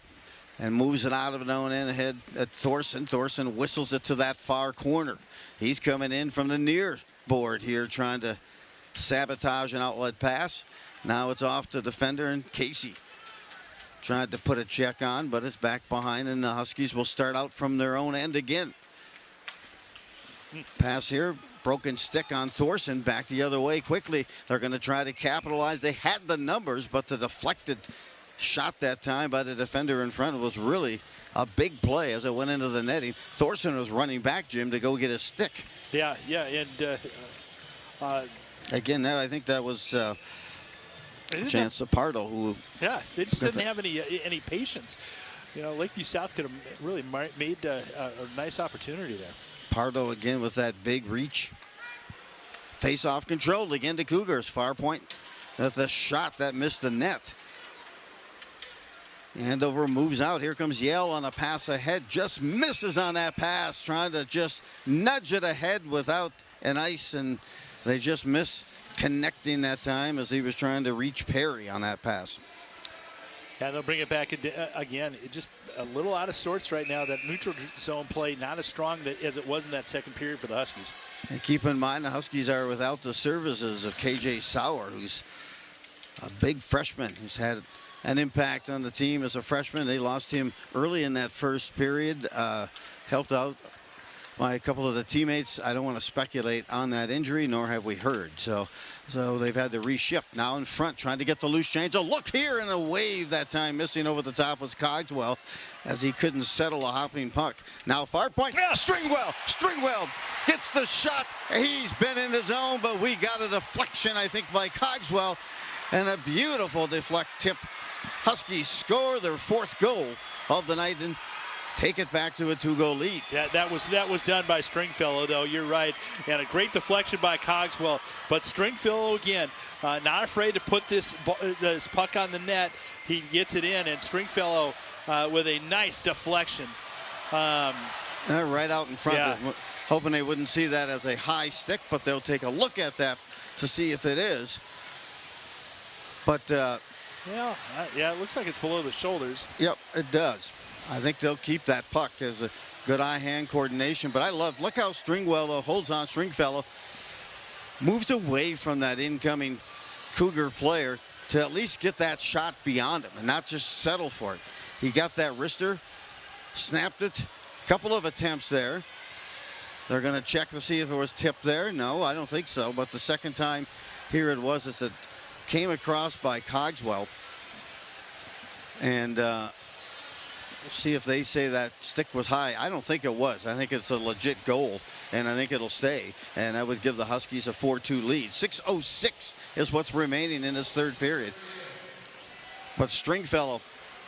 and moves it out of his own end ahead at Thorson. Thorson whistles it to that far corner. He's coming in from the near board here, trying to sabotage an outlet pass. Now it's off to defender and Casey. Tried to put a check on, but it's back behind, and the Huskies will start out from their own end again. Pass here, broken stick on Thorson, back the other way quickly. They're going to try to capitalize. They had the numbers, but the deflected shot that time by the defender in front was really a big play as it went into the netting. Thorson was running back, Jim, to go get his stick. Yeah, and again, I think that was Chance Pardo, who they just didn't have any patience. You know, Lakeview South could have really made a nice opportunity there. Pardo again with that big reach. Face-off controlled again to Cougars. Far point. That's a shot that missed the net. Andover moves out. Here comes Yale on a pass ahead. Just misses on that pass. Trying to just nudge it ahead without an ice, and they just miss connecting that time as he was trying to reach Perry on that pass. Yeah, they'll bring it back again. It just a little out of sorts right now. That neutral zone play not as strong as it was in that second period for the Huskies. And keep in mind the Huskies are without the services of KJ Sauer, who's a big freshman who's had an impact on the team as a freshman. They lost him early in that first period, helped out by a couple of the teammates. I don't want to speculate on that injury, nor have we heard. So they've had to reshift. Now in front, trying to get the loose change. A look here and a wave that time. Missing over the top was Cogswell as he couldn't settle a hopping puck. Now far point. Yes! Stringwell gets the shot. He's been in the zone, but we got a deflection, I think, by Cogswell. And a beautiful deflect tip. Huskies score their fourth goal of the night and take it back to a 2-goal lead. Yeah, that was done by Stringfellow, though. You're right. And a great deflection by Cogswell. But Stringfellow, again, not afraid to put this puck on the net. He gets it in, and Stringfellow with a nice deflection. Right out in front. Yeah. Hoping they wouldn't see that as a high stick, but they'll take a look at that to see if it is. But yeah, it looks like it's below the shoulders. Yep, it does. I think they'll keep that puck as a good eye-hand coordination. But look how Stringwell holds on. Stringfellow moves away from that incoming Cougar player to at least get that shot beyond him and not just settle for it. He got that wrister, snapped it. A couple of attempts there. They're going to check to see if it was tipped there. No, I don't think so. But the second time here it was. It came across by Cogswell. And see if they say that stick was high. I don't think it was. I think it's a legit goal, and I think it'll stay. And I would give the Huskies a 4-2 lead. 6:06 is what's remaining in this third period. But Stringfellow,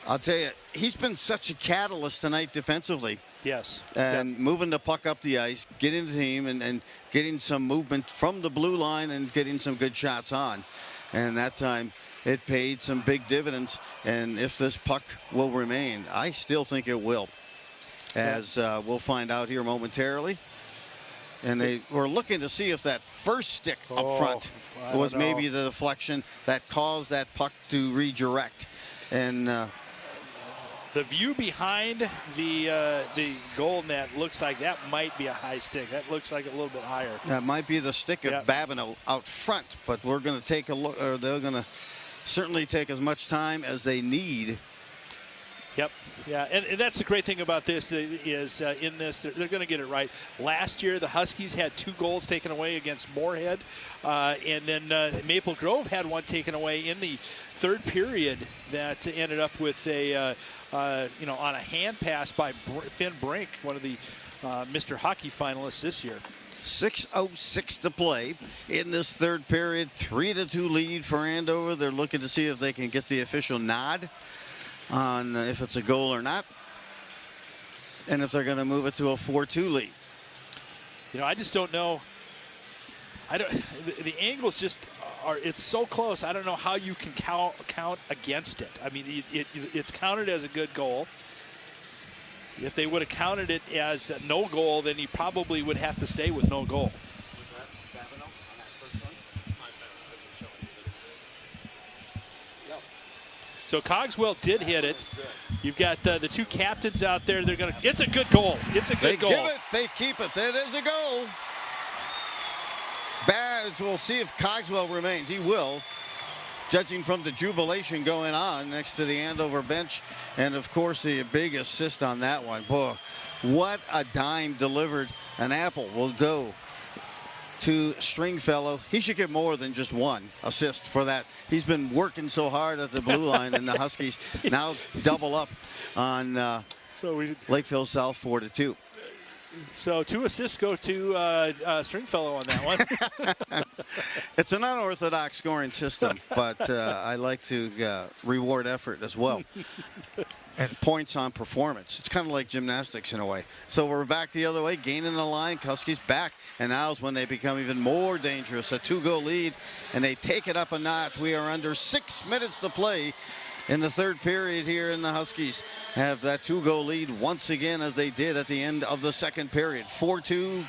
I'll tell you, he's been such a catalyst tonight defensively. Yes. And moving the puck up the ice, getting the team, and getting some movement from the blue line and getting some good shots on. And that time it paid some big dividends. And if this puck will remain, I still think it will, as we'll find out here momentarily. And they were looking to see if that first stick up front was maybe the deflection that caused that puck to redirect. And the view behind the goal net looks like that might be a high stick. That looks like a little bit higher. That might be the stick of Babineau out front, but we're going to take a look, or they're going to certainly take as much time as they need. Yep. Yeah, and that's the great thing about this is in this, they're going to get it right. Last year, the Huskies had 2 goals taken away against Moorhead, and then Maple Grove had one taken away in the third period that ended up with a, on a hand pass by Finn Brink, one of the Mr. Hockey finalists this year. 6:06 to play in this third period. 3-2 lead for Andover. They're looking to see if they can get the official nod on if it's a goal or not, and if they're going to move it to a 4-2 lead. I just don't know. The angles just are. It's so close. I don't know how you can count against it. I mean, it's counted as a good goal. If they would have counted it as no goal, then he probably would have to stay with no goal. So Cogswell did hit it. You've got the 2 captains out there. They're going to. It's a good goal. It's a good goal. They give it. They keep it. That is a goal. We'll see if Cogswell remains. He will, judging from the jubilation going on next to the Andover bench, and of course the big assist on that one. Boy, what a dime delivered. An apple will go to Stringfellow. He should get more than just 1 assist for that. He's been working so hard at the blue line, and the Huskies now double up on Lakeville South 4-2. So 2 assists go to Stringfellow on that one. It's an unorthodox scoring system, but I like to reward effort as well. And points on performance. It's kind of like gymnastics in a way. So we're back the other way, gaining the line. Huskies back, and now is when they become even more dangerous. A 2-goal lead, and they take it up a notch. We are under 6 minutes to play in the third period here, and the Huskies have that 2-goal lead once again, as they did at the end of the second period. 4-2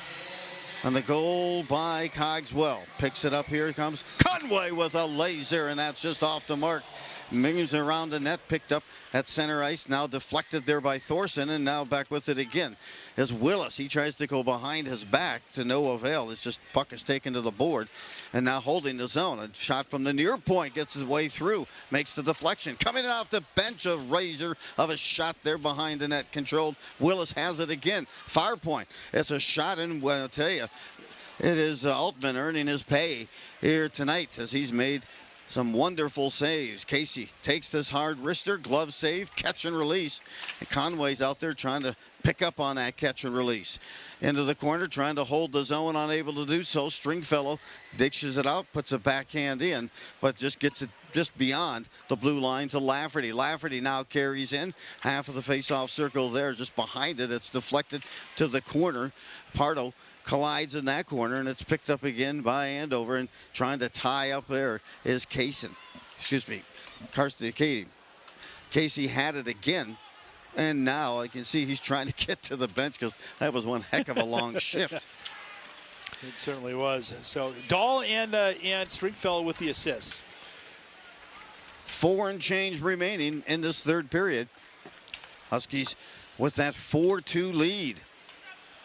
on the goal by Cogswell. Picks it up. Here comes Conway with a laser, and that's just off the mark. Moves around the net, picked up at center ice, now deflected there by Thorson, and now back with it again. As Willis, he tries to go behind his back to no avail. It's just puck is taken to the board, and now holding the zone. A shot from the near point gets his way through, makes the deflection. Coming off the bench, a razor of a shot there behind the net, controlled. Willis has it again. Fire point. It's a shot, and well, I'll tell you, it is Altman earning his pay here tonight, as he's made some wonderful saves. Casey takes this hard wrister, glove save, catch and release. And Conway's out there trying to pick up on that catch and release. Into the corner, trying to hold the zone, unable to do so. Stringfellow dishes it out, puts a backhand in, but just gets it just beyond the blue line to Lafferty. Lafferty now carries in half of the face-off circle there, just behind it. It's deflected to the corner. Pardo collides in that corner, and it's picked up again by Andover, and trying to tie up there is Casey. Casey had it again, and now I can see he's trying to get to the bench, because that was one heck of a long shift. It certainly was. So Dahl and Stringfellow with the assists. 4 and change remaining in this third period. Huskies with that 4-2 lead.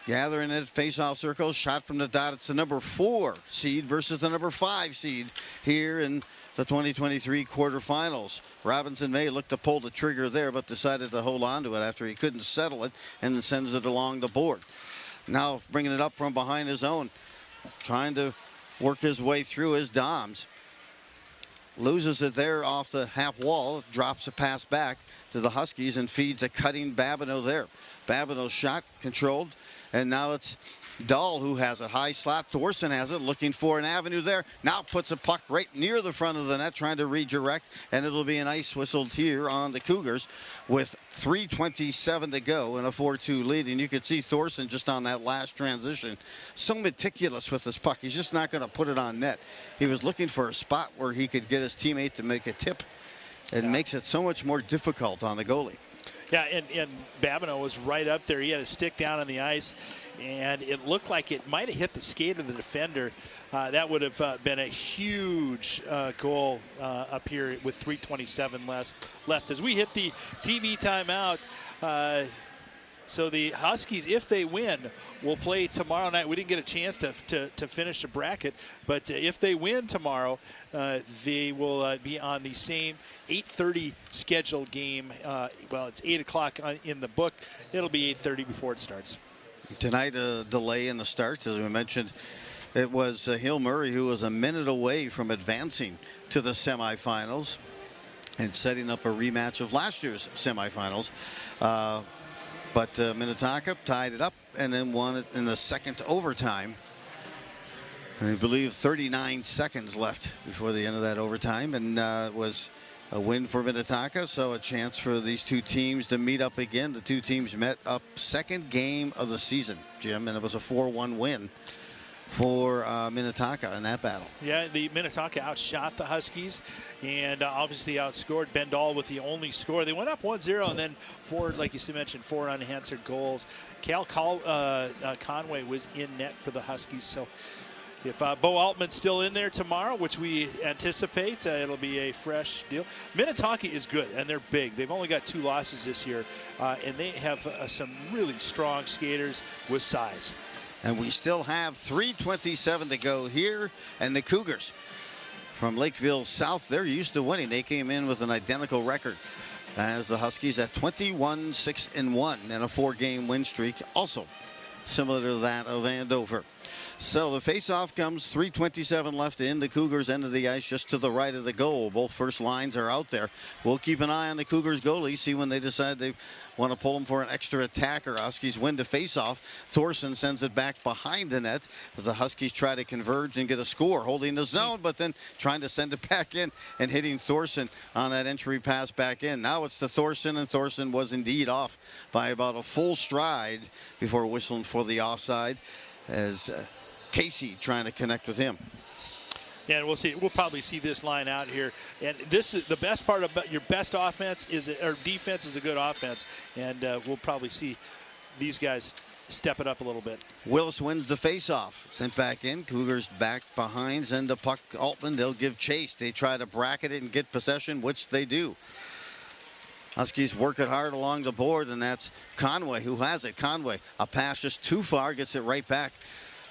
Gathering at face-off circle, shot from the dot. It's the number 4 seed versus the number 5 seed here in the 2023 quarterfinals. Robinson May looked to pull the trigger there, but decided to hold on to it after he couldn't settle it, and then sends it along the board. Now bringing it up from behind his own, trying to work his way through his Doms. Loses it there off the half wall, drops a pass back to the Huskies and feeds a cutting Babineau there. Babineau's shot controlled, and now it's Dahl, who has it, high slap. Thorson has it, looking for an avenue there. Now puts a puck right near the front of the net, trying to redirect, and it'll be an ice whistled here on the Cougars with 3:27 to go and a 4-2 lead. And you could see Thorson just on that last transition, so meticulous with this puck. He's just not going to put it on net. He was looking for a spot where he could get his teammate to make a tip. It makes it so much more difficult on the goalie. Yeah, and Babineau was right up there. He had a stick down on the ice, and it looked like it might have hit the skate of the defender. That would have been a huge goal up here with 3:27 left. As we hit the TV timeout, so the Huskies, if they win, will play tomorrow night. We didn't get a chance to finish the bracket, but if they win tomorrow, they will be on the same 8:30 scheduled game. Well, it's 8 o'clock in the book. It'll be 8:30 before it starts. Tonight, a delay in the start. As we mentioned, it was Hill Murray who was a minute away from advancing to the semifinals and setting up a rematch of last year's semifinals. But Minnetonka tied it up and then won it in the second overtime. And I believe 39 seconds left before the end of that overtime, and it was a win for Minnetonka, so a chance for these two teams to meet up again. The two teams met up second game of the season, Jim, and it was a 4-1 win for Minnetonka in that battle. Yeah, the Minnetonka outshot the Huskies and obviously outscored. Ben Dahl with the only score. They went up 1-0 and then like you mentioned, 4 unanswered goals. Cal Conway was in net for the Huskies. So if Bo Altman's still in there tomorrow, which we anticipate, it'll be a fresh deal. Minnetonka is good, and they're big. They've only got 2 losses this year, and they have some really strong skaters with size. And we still have 3:27 to go here. And the Cougars from Lakeville South, they're used to winning. They came in with an identical record as the Huskies at 21-6-1 and a 4-game win streak, also similar to that of Andover. So the face-off comes, 3:27 left in the Cougars' end of the ice, just to the right of the goal. Both first lines are out there. We'll keep an eye on the Cougars' goalie, see when they decide they want to pull him for an extra attacker. Huskies win the face-off. Thorson sends it back behind the net as the Huskies try to converge and get a score, holding the zone, but then trying to send it back in and hitting Thorson on that entry pass back in. Now it's to Thorson, and Thorson was indeed off by about a full stride before whistling for the offside as Casey trying to connect with him. Yeah, and we'll see. We'll probably see this line out here. And this is the best part about your best offense or defense is a good offense. And we'll probably see these guys step it up a little bit. Willis wins the faceoff. Sent back in. Cougars back behind. Send the puck Altman. They'll give chase. They try to bracket it and get possession, which they do. Huskies work it hard along the board, and that's Conway who has it. Conway, a pass just too far, gets it right back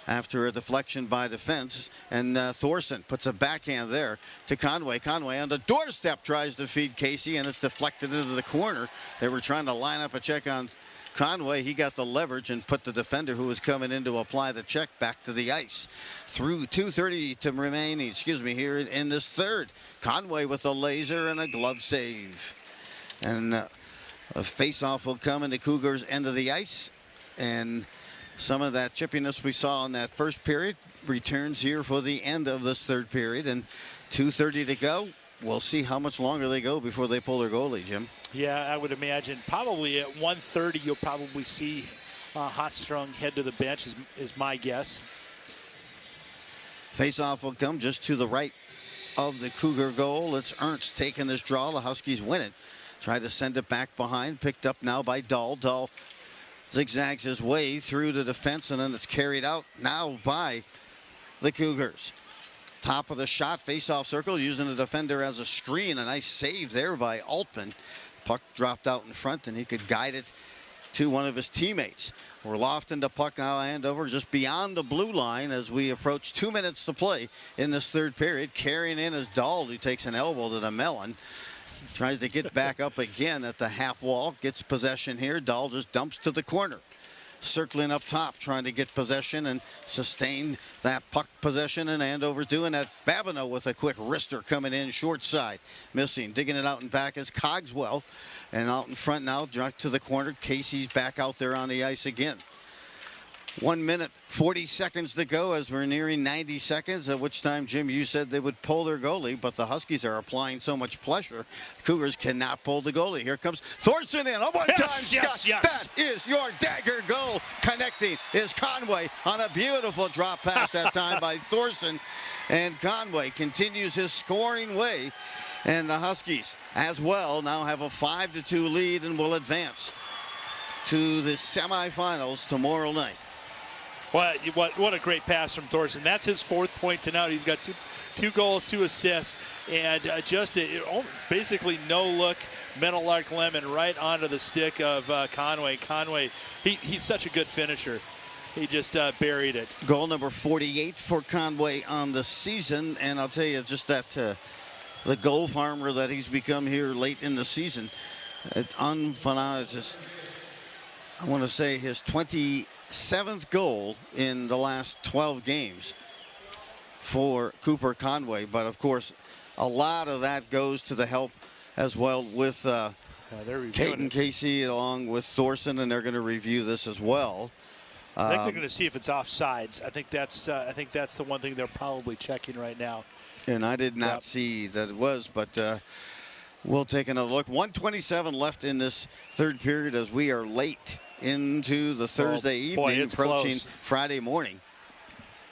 after a deflection by defense, and Thorson puts a backhand there to Conway. Conway on the doorstep tries to feed Casey, and it's deflected into the corner. They were trying to line up a check on Conway. He got the leverage and put the defender who was coming in to apply the check back to the ice. Through 2:30 to remaining, here in this third. Conway with a laser and a glove save. And a face-off will come in the Cougars' end of the ice, and some of that chippiness we saw in that first period returns here for the end of this third period, and 2:30 to go. We'll see how much longer they go before they pull their goalie, Jim. Yeah, I would imagine probably at 1:30 you'll probably see Hotstrung head to the bench is my guess. Face-off will come just to the right of the Cougar goal. It's Ernst taking this draw. The Huskies win it. Try to send it back behind. Picked up now by Dahl. Dahl zigzags his way through the defense, and then it's carried out now by the Cougars. Top of the shot, face-off circle, using the defender as a screen. A nice save there by Altman. Puck dropped out in front, and he could guide it to one of his teammates. We're lofting the puck now, Andover, just beyond the blue line as we approach 2 minutes to play in this third period. Carrying in is Dahl, who takes an elbow to the melon. Tries to get back up again at the half wall. Gets possession here. Dahl just dumps to the corner. Circling up top, trying to get possession and sustain that puck possession. And Andover's doing that. Babineau with a quick wrister coming in short side. Missing. Digging it out and back is Cogswell. And out in front now, direct to the corner. Casey's back out there on the ice again. 1 minute, 40 seconds to go as we're nearing 90 seconds, at which time, Jim, you said they would pull their goalie, but the Huskies are applying so much pressure. Cougars cannot pull the goalie. Here comes Thorson in. A one-time shot. That is your dagger goal. Connecting is Conway on a beautiful drop pass that time by Thorson. And Conway continues his scoring way. And the Huskies, as well, now have a 5-2 lead and will advance to the semifinals tomorrow night. What a great pass from Thorson. That's his 4th point tonight. He's got two goals, 2 assists, and basically no look, mental arc lemon right onto the stick of Conway. Conway, he's such a good finisher. He just buried it. Goal number 48 for Conway on the season, and I'll tell you just that the goal farmer that he's become here late in the season, just, I want to say his 27th goal in the last 12 games for Cooper Conway. But of course, a lot of that goes to the help as well with Caden Casey along with Thorson, and they're going to review this as well. I think they're going to see if it's offsides. I think that's the one thing they're probably checking right now. And I did not see that it was, but we'll take another look. 1:27 left in this third period as we are late into the Thursday evening, approaching close. Friday morning.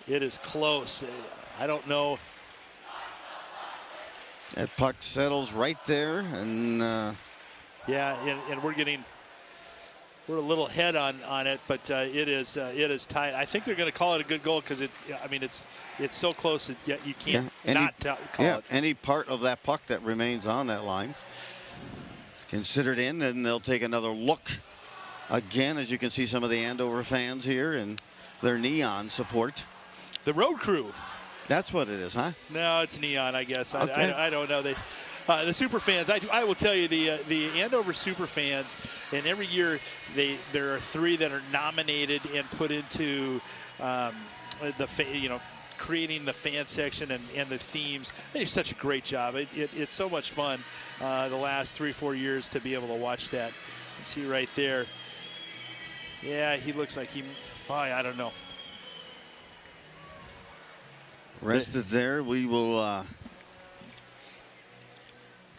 It is close. I don't know. That puck settles right there, and yeah, and we're a little ahead on it, but it is tight. I think they're going to call it a good goal because it's so close that you can't call it. Any part of that puck that remains on that line is considered in, and they'll take another look again. As you can see, some of the Andover fans here and their neon support. The road crew. That's what it is, huh? No, it's neon, I guess. Okay. I don't know. The super fans, I will tell you, the Andover super fans, and every year there are 3 that are nominated and put into creating the fan section and the themes. They do such a great job. It's so much fun the last 3-4 years to be able to watch that. You can see right there. Yeah, he looks like I don't know. Rested there. We will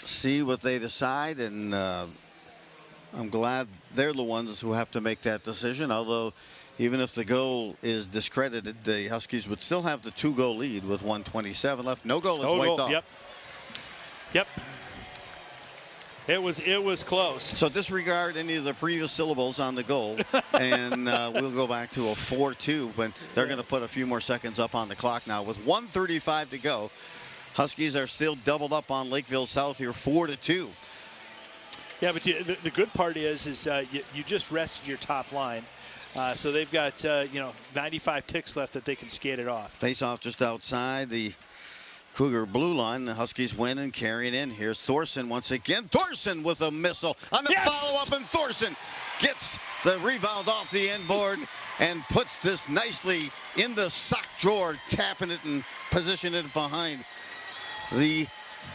see what they decide, and I'm glad they're the ones who have to make that decision. Although, even if the goal is discredited, the Huskies would still have the 2-goal lead with 1:27 left. No goal. It's wiped off. Yep. It was close. So disregard any of the previous syllables on the goal, and we'll go back to a 4-2 when they're going to put a few more seconds up on the clock now with 1:35 to go. Huskies are still doubled up on Lakeville South here, 4-2. Yeah, but the good part is you just rested your top line, so they've got 95 ticks left that they can skate it off. Face off just outside the Cougar blue line. The Huskies win and carry it in. Here's Thorson once again. Thorson with a missile on the follow-up, and Thorson gets the rebound off the end board and puts this nicely in the sock drawer, tapping it and positioning it behind the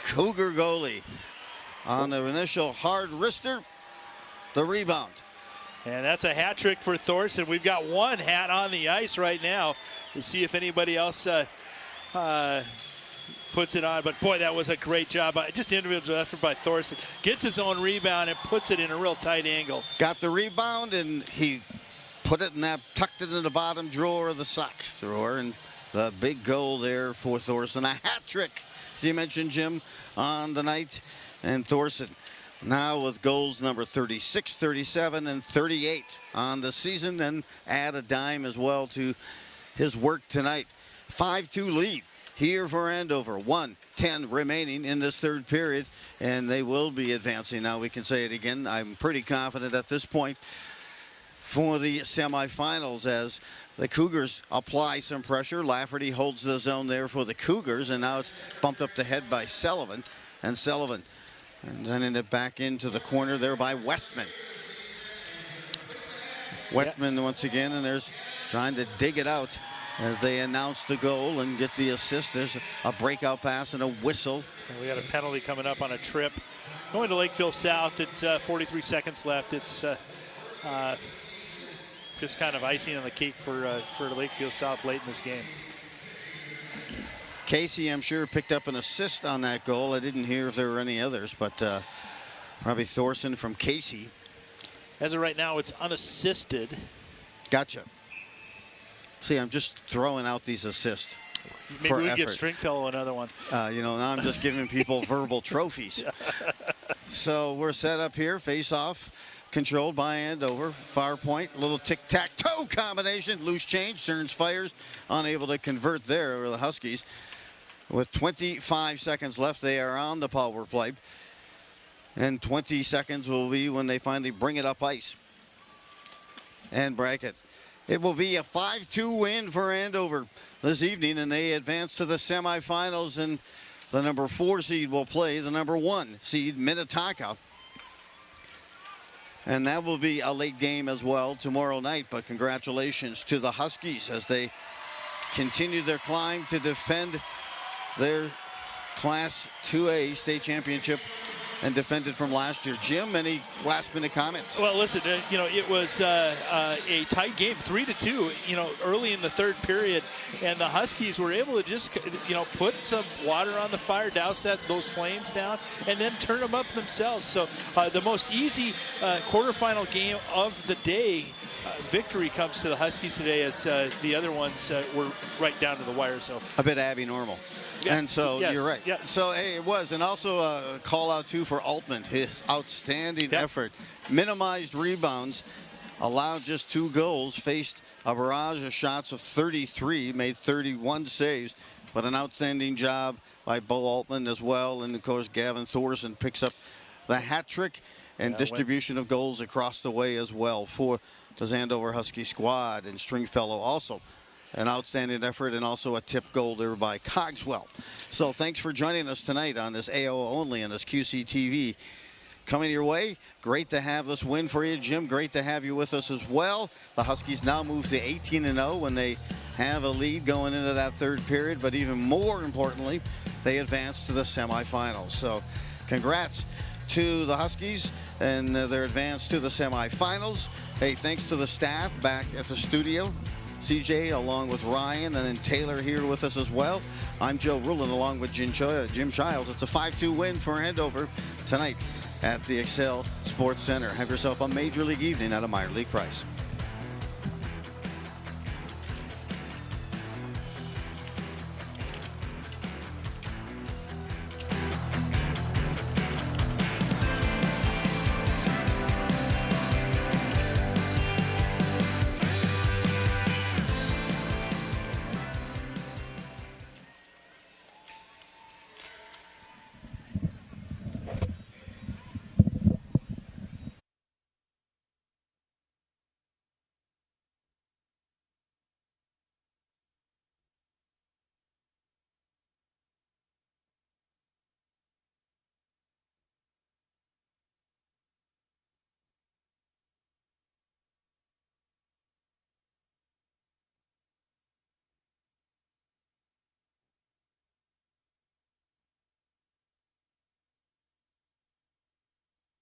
Cougar goalie. On the initial hard wrister, the rebound. And that's a hat trick for Thorson. We've got 1 hat on the ice right now. We'll see if anybody else puts it on. But boy, that was a great job. Just individual effort by Thorson. Gets his own rebound and puts it in a real tight angle. Got the rebound, and he put it in that, tucked it in the bottom drawer of the sock drawer, and the big goal there for Thorson. A hat trick, as you mentioned, Jim, on the night. And Thorson now with goals number 36, 37, and 38 on the season, and add a dime as well to his work tonight. 5-2 lead here for Andover. 1:10 remaining in this third period, and they will be advancing. Now we can say it again. I'm pretty confident at this point for the semifinals as the Cougars apply some pressure. Lafferty holds the zone there for the Cougars, and now it's bumped up the head by Sullivan, and Sullivan and sending it back into the corner there by Westman. Westman once again, and there's trying to dig it out as they announce the goal and get the assist. There's a breakout pass and a whistle. And we got a penalty coming up on a trip. Going to Lakeville South, it's 43 seconds left. It's just kind of icing on the cake for Lakeville South late in this game. Casey, I'm sure, picked up an assist on that goal. I didn't hear if there were any others, but probably Thorson from Casey. As of right now, it's unassisted. Gotcha. See, I'm just throwing out these assists. Maybe we give Stringfellow another one. You know, now I'm just giving people verbal trophies. So we're set up here, face-off, controlled by Andover. Far point, little tic-tac-toe combination, loose change. Stearns fires, unable to convert there over the Huskies. With 25 seconds left, they are on the power play. And 20 seconds will be when they finally bring it up ice. And bracket. It will be a 5-2 win for Andover this evening, and they advance to the semifinals, and the number 4 seed will play the number 1 seed, Minnetonka. And that will be a late game as well tomorrow night, but congratulations to the Huskies as they continue their climb to defend their Class 2A state championship and defended from last year. Jim, any last-minute comments? Well, listen, you know, it was a tight game, 3-2, you know, early in the third period, and the Huskies were able to just, you know, put some water on the fire, douse those flames down, and then turn them up themselves. So the most easy quarterfinal game of the day, victory comes to the Huskies today, as the other ones were right down to the wire. So a bit abnormal. Yeah. And so you're right. Yeah. So hey, it was, and also a call out too for Altman, his outstanding effort, minimized rebounds, allowed just 2 goals, faced a barrage of shots of 33, made 31 saves, but an outstanding job by Bo Altman as well. And of course, Gavin Thorson picks up the hat trick and distribution of goals across the way as well for the Andover Husky squad. And Stringfellow also an outstanding effort, and also a tip goal there by Cogswell. So thanks for joining us tonight on this AO only and this QCTV coming your way. Great to have this win for you, Jim. Great to have you with us as well. The Huskies now move to 18-0 when they have a lead going into that third period, but even more importantly, they advance to the semifinals. So congrats to the Huskies and their advance to the semifinals. Hey, thanks to the staff back at the studio. CJ along with Ryan, and then Taylor here with us as well. I'm Joe Rulin along with Jim Childs. It's a 5-2 win for Andover tonight at the Excel Sports Center. Have yourself a Major League evening at a minor league price.